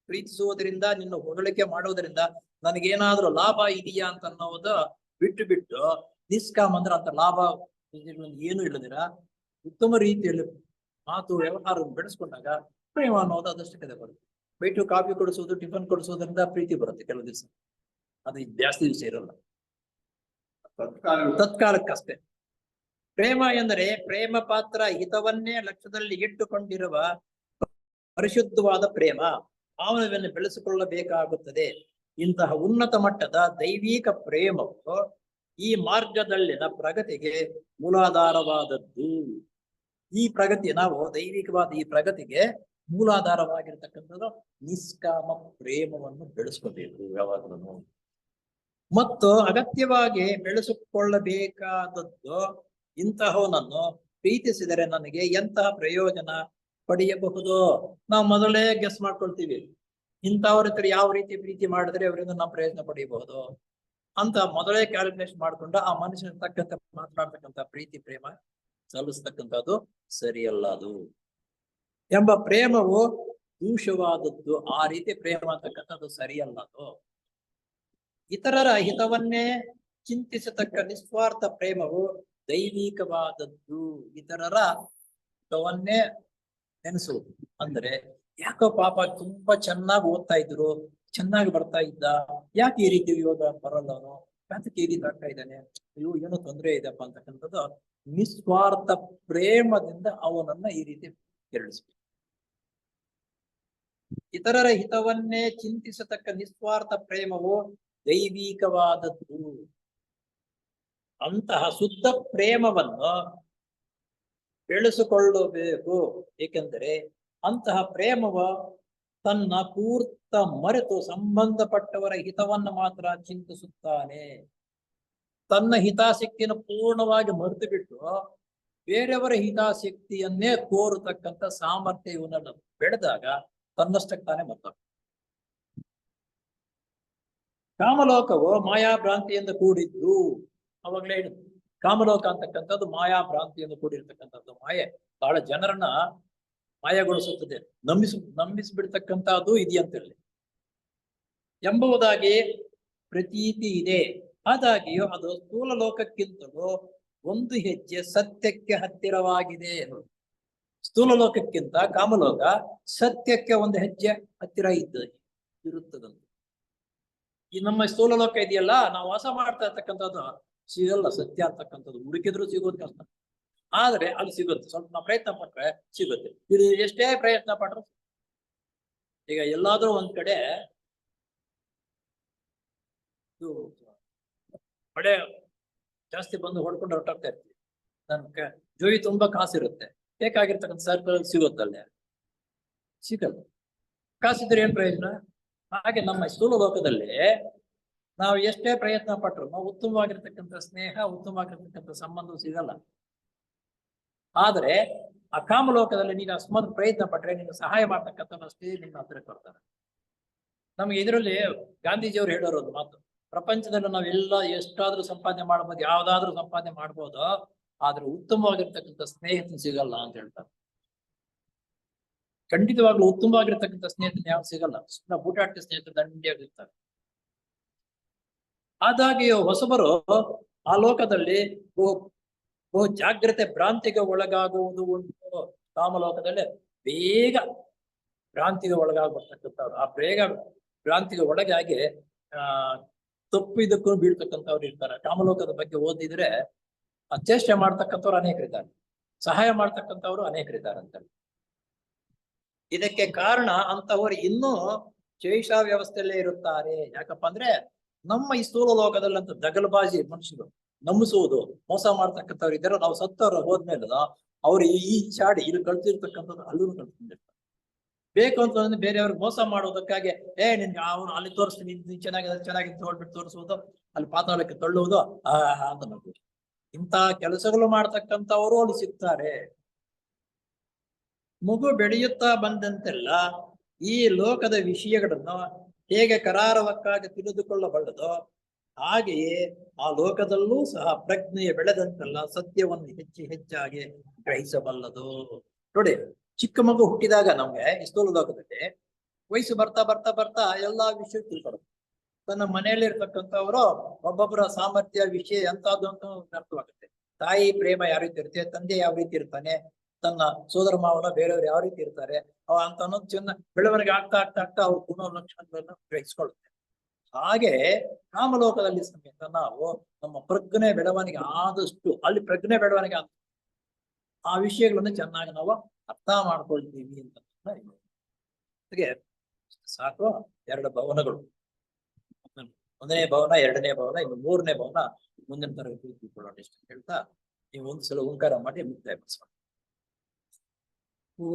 ಪ್ರೀತಿಸುವುದರಿಂದ, ನಿನ್ನ ಹೊಗಳಿಕೆ ಮಾಡೋದ್ರಿಂದ ನನಗೇನಾದ್ರೂ ಲಾಭ ಇದೆಯಾ ಅಂತ ಅನ್ನೋದು ಬಿಟ್ಟು ನಿಷ್ಕಾಮ ಅಂದ್ರೆ ಅಂತ ಲಾಭ ಏನು ಇಲ್ಲದಿರ ಉತ್ತಮ ರೀತಿಯಲ್ಲಿ ಮಾತು ವ್ಯವಹಾರ ಬೆಳೆಸ್ಕೊಂಡಾಗ ಪ್ರೇಮ ಅನ್ನೋದು ಅದಷ್ಟಕ್ಕೆ ಬರುತ್ತೆ. ಬೈಟು ಕಾಫಿ ಕೊಡಿಸೋದು, ಟಿಫನ್ ಕೊಡಿಸೋದ್ರಿಂದ ಪ್ರೀತಿ ಬರುತ್ತೆ ಕೆಲವು ದಿವಸ, ಅದು ಜಾಸ್ತಿ ದಿವಸ ಇರಲ್ಲ, ತತ್ಕಾಲಕ್ಕಷ್ಟೇ. ಪ್ರೇಮ ಎಂದರೆ ಪ್ರೇಮ ಪಾತ್ರ ಹಿತವನ್ನೇ ಲಕ್ಷ್ಯದಲ್ಲಿ ಇಟ್ಟುಕೊಂಡಿರುವ ಪರಿಶುದ್ಧವಾದ ಪ್ರೇಮ ಭಾವನೆಯನ್ನು ಬೆಳೆಸಿಕೊಳ್ಳಬೇಕಾಗುತ್ತದೆ. ಇಂತಹ ಉನ್ನತ ಮಟ್ಟದ ದೈವಿಕ ಪ್ರೇಮವು ಈ ಮಾರ್ಗದಲ್ಲಿನ ಪ್ರಗತಿಗೆ ಮೂಲಾಧಾರವಾದದ್ದು. ಈ ಪ್ರಗತಿ, ನಾವು ದೈವಿಕವಾದ ಈ ಪ್ರಗತಿಗೆ ಮೂಲಾಧಾರವಾಗಿರ್ತಕ್ಕಂಥದ್ದು ನಿಷ್ಕಾಮ ಪ್ರೇಮವನ್ನು ಬೆಳೆಸ್ಕೋಬೇಕು ಯಾವಾಗಲೂ. ಮತ್ತು ಅಗತ್ಯವಾಗಿ ಬೆಳೆಸಿಕೊಳ್ಳಬೇಕಾದದ್ದು, ಇಂತಹವನನ್ನು ಪ್ರೀತಿಸಿದರೆ ನನಗೆ ಎಂತಹ ಪ್ರಯೋಜನ ಪಡೆಯಬಹುದು. ನಾವು ಮೊದಲೇ ಗೆಸ್ ಮಾಡ್ಕೊಳ್ತೀವಿ, ಇಂಥವ್ರ ಹತ್ರ ಯಾವ ರೀತಿ ಪ್ರೀತಿ ಮಾಡಿದ್ರೆ ಅವರಿಂದ ನಾವು ಪ್ರಯೋಜನ ಪಡೆಯಬಹುದು ಅಂತ ಮೊದಲೇ ಕ್ಯಾಲ್ಕುಲೇಷನ್ ಮಾಡ್ಕೊಂಡು ಆ ಮನುಷ್ಯನ ತಕ್ಕಂತ ಮಾತನಾಡ್ತಕ್ಕಂಥ ಪ್ರೀತಿ ಪ್ರೇಮ ಸಲ್ಲಿಸ್ತಕ್ಕಂಥದ್ದು ಸರಿಯಲ್ಲ. ಅದು ಎಂಬ ಪ್ರೇಮವು ದೂಷವಾದದ್ದು. ಆ ರೀತಿ ಪ್ರೇಮ ಅಂತಕ್ಕಂಥದ್ದು ಸರಿಯಲ್ಲ. ಅದು ಇತರರ ಹಿತವನ್ನೇ ಚಿಂತಿಸತಕ್ಕ ನಿಸ್ವಾರ್ಥ ಪ್ರೇಮವು ದೈವಿಕವಾದದ್ದು. ಇತರರ ಹಿತವನ್ನೇ ನೆನೆಸುವುದು ಅಂದ್ರೆ, ಯಾಕೋ ಪಾಪ ತುಂಬಾ ಚೆನ್ನಾಗಿ ಓದ್ತಾ ಇದ್ರು, ಚೆನ್ನಾಗಿ ಬರ್ತಾ ಇದ್ದ, ಯಾಕೆ ಈ ರೀತಿ ಇವಾಗ ಬರಲ್ಲ ಅವನು, ಯಾಕೆ ಈ ರೀತಿ ಆಗ್ತಾ ಇದ್ದಾನೆ, ಅಯ್ಯೋ ಏನೋ ತೊಂದರೆ ಇದೆಪ್ಪ ಅಂತಕ್ಕಂಥದ್ದು ನಿಸ್ವಾರ್ಥ ಪ್ರೇಮದಿಂದ ಅವನನ್ನ ಈ ರೀತಿ ಕೆರಳಿಸ್ಬೇಕು. ಇತರರ ಹಿತವನ್ನೇ ಚಿಂತಿಸತಕ್ಕ ನಿಸ್ವಾರ್ಥ ಪ್ರೇಮವು ದೈವಿಕವಾದದ್ದು. ಅಂತಹ ಶುದ್ಧ ಪ್ರೇಮವನ್ನು ಬೆಳೆಸಿಕೊಳ್ಳಬೇಕು. ಏಕೆಂದರೆ ಅಂತಹ ಪ್ರೇಮವ ತನ್ನ ಪೂರ್ತ ಮರೆತು ಸಂಬಂಧಪಟ್ಟವರ ಹಿತವನ್ನು ಮಾತ್ರ ಚಿಂತಿಸುತ್ತಾನೆ. ತನ್ನ ಹಿತಾಸಕ್ತಿಯನ್ನು ಪೂರ್ಣವಾಗಿ ಮರೆತು ಬಿಟ್ಟು ಬೇರೆಯವರ ಹಿತಾಸಕ್ತಿಯನ್ನೇ ಕೋರತಕ್ಕಂಥ ಸಾಮರ್ಥ್ಯ ಇವನನ್ನು ಬೆಳೆದಾಗ ತನ್ನಷ್ಟಕ್ಕೆ ತಾನೇ ಮರ್ತ. ಕಾಮಲೋಕವು ಮಾಯಾಭ್ರಾಂತಿಯಿಂದ ಕೂಡಿದ್ದು. ಅವಾಗಲೇ ಹೇಳಿದ್ರು, ಕಾಮಲೋಕ ಅಂತಕ್ಕಂಥದ್ದು ಮಾಯಾಭ್ರಾಂತಿಯಿಂದ ಕೂಡಿರ್ತಕ್ಕಂಥದ್ದು. ಮಾಯೆ ಬಹಳ ಜನರನ್ನ ಮಾಯಗೊಳಿಸುತ್ತದೆ, ನಂಬಿಸಿಬಿಡ್ತಕ್ಕಂಥದ್ದು ಇದೆಯಂತೇಳಿ ಎಂಬುದಾಗಿ ಪ್ರತೀತಿ ಇದೆ. ಆದಾಗ್ಯೂ ಅದು ಸ್ಥೂಲ ಲೋಕಕ್ಕಿಂತಲೂ ಒಂದು ಹೆಜ್ಜೆ ಸತ್ಯಕ್ಕೆ ಹತ್ತಿರವಾಗಿದೆ. ಸ್ಥೂಲ ಲೋಕಕ್ಕಿಂತ ಕಾಮಲೋಕ ಸತ್ಯಕ್ಕೆ ಒಂದು ಹೆಜ್ಜೆ ಹತ್ತಿರ ಇರುತ್ತದಂತ. ಈ ನಮ್ಮ ಸ್ಥೂಲ ಲೋಕ ಇದೆಯಲ್ಲ, ನಾವು ವಾಸ ಮಾಡ್ತಾ ಇರ್ತಕ್ಕಂಥದ್ದು ಸಿಗಲ್ಲ. ಸತ್ಯ ಅಂತಕ್ಕಂಥದ್ದು ಹುಡುಕಿದ್ರು ಸಿಗೋದು ಕಷ್ಟ, ಆದ್ರೆ ಅಲ್ಲಿ ಸಿಗುತ್ತೆ. ಸ್ವಲ್ಪ ನಾವು ಪ್ರಯತ್ನ ಪಟ್ರೆ ಸಿಗುತ್ತೆ. ಇದು ಎಷ್ಟೇ ಪ್ರಯತ್ನ ಪಟ್ರು, ಈಗ ಎಲ್ಲಾದ್ರೂ ಒಂದ್ ಕಡೆ ಇದು ಮಳೆ ಜಾಸ್ತಿ ಬಂದು ಹೊಡ್ಕೊಂಡು ಹೊರಟಾಗ್ತಾ ಇರ್ತೀವಿ. ನನ್ ಜೋಯಿ ತುಂಬಾ ಕಾಸಿರುತ್ತೆ, ಬೇಕಾಗಿರ್ತಕ್ಕಂಥ ಸರ್ಕಲ್ ಸಿಗುತ್ತಲ್ಲೇ, ಸಿಗಲ್ಲ. ಕಾಸಿದ್ರೆ ಏನ್ ಪ್ರಯೋಜನ? ಹಾಗೆ ನಮ್ಮ ಸ್ಥೂಲ ಲೋಕದಲ್ಲಿ ನಾವು ಎಷ್ಟೇ ಪ್ರಯತ್ನ ಪಟ್ಟರು ನಾವು ಉತ್ತಮವಾಗಿರ್ತಕ್ಕಂಥ ಸ್ನೇಹ, ಉತ್ತಮವಾಗಿರ್ತಕ್ಕಂಥ ಸಂಬಂಧ ಸಿಗಲ್ಲ. ಆದ್ರೆ ಆ ಕಾಮಲೋಕದಲ್ಲಿ ನೀನು ಅಸ್ಮಾತ್ ಪ್ರಯತ್ನ ಪಟ್ರೆ ನೀನು ಸಹಾಯ ಮಾಡ್ತಕ್ಕಂಥವಷ್ಟೇ ನಿನ್ನ ಹತ್ರ ಕೊಡ್ತಾರೆ. ನಮ್ಗೆ ಇದರಲ್ಲಿ ಗಾಂಧೀಜಿಯವರು ಹೇಳೋರು ಒಂದು ಮಾತು, ಪ್ರಪಂಚದಲ್ಲಿ ನಾವೆಲ್ಲ ಎಷ್ಟಾದ್ರೂ ಸಂಪಾದನೆ ಮಾಡ್ಬೋದು, ಯಾವ್ದಾದ್ರೂ ಸಂಪಾದನೆ ಮಾಡ್ಬೋದು, ಆದ್ರೆ ಉತ್ತಮವಾಗಿರ್ತಕ್ಕಂಥ ಸ್ನೇಹಿತನ ಸಿಗಲ್ಲ ಅಂತ ಹೇಳ್ತಾರೆ. ಖಂಡಿತವಾಗ್ಲೂ ಉತ್ತಮವಾಗಿರ್ತಕ್ಕಂಥ ಸ್ನೇಹಿತನ ಯಾವ ಸಿಗಲ್ಲ, ಸುಮ್ಮನೆ ಬೂಟಾಟ ಸ್ನೇಹಿತರು ದಂಡಿಯಾಗಿರ್ತಾರೆ. ಆದಾಗ್ಯೂ ಹೊಸಬರು ಆ ಲೋಕದಲ್ಲಿ ಬಹು ಜಾಗ್ರತೆ ಭ್ರಾಂತಿಗೆ ಒಳಗಾಗುವುದು ಉಂಟು. ಕಾಮಲೋಕದಲ್ಲಿ ಬೇಗ ಭ್ರಾಂತಿಗೆ ಒಳಗಾಗ್ಬರ್ತಕ್ಕಂಥವ್ರು, ಆ ಬೇಗ ಭ್ರಾಂತಿಗೆ ಒಳಗಾಗಿ ತಪ್ಪು ಇದಕ್ಕೂ ಬೀಳ್ತಕ್ಕಂಥವ್ರು ಇರ್ತಾರೆ. ಕಾಮಲೋಕದ ಬಗ್ಗೆ ಓದಿದ್ರೆ ಚೇಷ್ಟೆ ಮಾಡ್ತಕ್ಕಂಥವ್ರು ಅನೇಕರಿದ್ದಾರೆ, ಸಹಾಯ ಮಾಡ್ತಕ್ಕಂಥವ್ರು ಅನೇಕರಿದ್ದಾರೆ ಅಂತ. ಇದಕ್ಕೆ ಕಾರಣ ಅಂತವರು ಇನ್ನೂ ಶೇಷ ವ್ಯವಸ್ಥೆಯಲ್ಲೇ ಇರುತ್ತಾರೆ. ಯಾಕಪ್ಪ ಅಂದ್ರೆ ನಮ್ಮ ಈ ಸ್ಥೂಲ ಲೋಕದಲ್ಲಂತೂ ದಗಲ್ಬಾಜಿ ಮನುಷ್ಯರು ನಂಬಿಸುವುದು, ಮೋಸ ಮಾಡ್ತಕ್ಕಂಥವ್ರು ಇದ್ದಾರೆ. ನಾವು ಸತ್ತವ್ರ ಹೋದ್ಮೇಲೆ ಅವ್ರು ಈ ಚಾಡಿ ಇಲ್ಲಿ ಕಳ್ತಿರ್ತಕ್ಕಂಥದ್ದು ಅಲ್ಲೂ ಕಳ್ಕೊಂಡಿರ್ತಾರೆ. ಬೇಕು ಅಂತಂದ್ರೆ ಬೇರೆಯವ್ರಿಗೆ ಮೋಸ ಮಾಡೋದಕ್ಕಾಗಿ ನಿನ್ಗೆ ಅವ್ನು ಅಲ್ಲಿ ತೋರಿಸ್ತೀನಿ, ನೀನ್ ಚೆನ್ನಾಗಿ ತೋಳ್ಬಿಟ್ಟು ತೋರಿಸುವುದು, ಅಲ್ಲಿ ಪಾತಾಳಕ್ಕೆ ತಳ್ಳುವುದು ಅಂತ ನೋಡ್ಬೋದು. ಇಂಥ ಕೆಲಸಗಳು ಮಾಡ್ತಕ್ಕಂಥವರು ಅಲ್ಲಿ ಸಿಗ್ತಾರೆ. ಮಗು ಬೆಳೆಯುತ್ತಾ ಬಂದಂತೆಲ್ಲ ಈ ಲೋಕದ ವಿಷಯಗಳನ್ನು ಹೇಗೆ ಕರಾರವಕ್ಕಾಗಿ ತಿಳಿದುಕೊಳ್ಳಬಲ್ಲದೋ ಹಾಗೆಯೇ ಆ ಲೋಕದಲ್ಲೂ ಸಹ ಪ್ರಜ್ಞೆಯ ಬೆಳೆದಂತೆಲ್ಲ ಸತ್ಯವನ್ನು ಹೆಚ್ಚಾಗಿ ಗ್ರಹಿಸಬಲ್ಲದು. ನೋಡಿ, ಚಿಕ್ಕ ಮಗು ಹುಟ್ಟಿದಾಗ ನಮ್ಗೆ ಈ ಸ್ಥೂಲ ಲೋಕದಲ್ಲಿ ವಯಸ್ಸು ಬರ್ತಾ ಬರ್ತಾ ಬರ್ತಾ ಎಲ್ಲಾ ವಿಷಯ ತಿಳ್ಕೊಡುತ್ತೆ. ತನ್ನ ಮನೆಯಲ್ಲಿ ಇರ್ತಕ್ಕಂಥವರು ಒಬ್ಬೊಬ್ಬರ ಸಾಮರ್ಥ್ಯ, ವಿಷಯ ಎಂತದ್ದು ಅಂತ ಅರ್ಥವಾಗುತ್ತೆ. ತಾಯಿ ಪ್ರೇಮ ಯಾವ ರೀತಿ ಇರುತ್ತೆ, ತಂದೆ ಯಾವ ರೀತಿ ಇರ್ತಾನೆ, ತನ್ನ ಸೋದರ ಮಾವನ ಬೇರೆಯವ್ರು ಯಾವ ರೀತಿ ಇರ್ತಾರೆ ಅಂತ ಅನ್ನೋದು ಚೆನ್ನ ಬೆಳವಣಿಗೆ ಆಗ್ತಾ ಆಗ್ತಾ ಆಗ್ತಾ ಅವ್ರ ಗುಣಲಕ್ಷಣಗಳನ್ನು ಗ್ರಹಿಸ್ಕೊಳ್ಳುತ್ತೆ. ಹಾಗೆ ಕಾಮಲೋಕದಲ್ಲಿ ಸಮೇತ ನಾವು ನಮ್ಮ ಪ್ರಜ್ಞೆ ಬೆಳವಣಿಗೆ ಆದಷ್ಟು ಅಲ್ಲಿ ಪ್ರಜ್ಞೆ ಬೆಳವಣಿಗೆ ಆದ ಆ ವಿಷಯಗಳನ್ನು ಚೆನ್ನಾಗಿ ನಾವು ಅರ್ಥ ಮಾಡ್ಕೊಳ್ತೀವಿ ಅಂತ ಹಾಗೆ ಸಾಕು. ಎರಡು ಭವನಗಳು, ಒಂದನೇ ಭವನ, ಎರಡನೇ ಭವನ, ಇನ್ನು ಮೂರನೇ ಭವನ ಮುಂದಿನ ತರಗತಿ ತಿಳ್ಕೊಳ್ಳೋಣ ಇಷ್ಟ ಹೇಳ್ತಾ ನೀವು ಒಂದ್ಸಲ ಓಂಕಾರ ಮಾಡಿ ಮುಕ್ತಾಯ ಪಡಿಸೋಣ. ಓ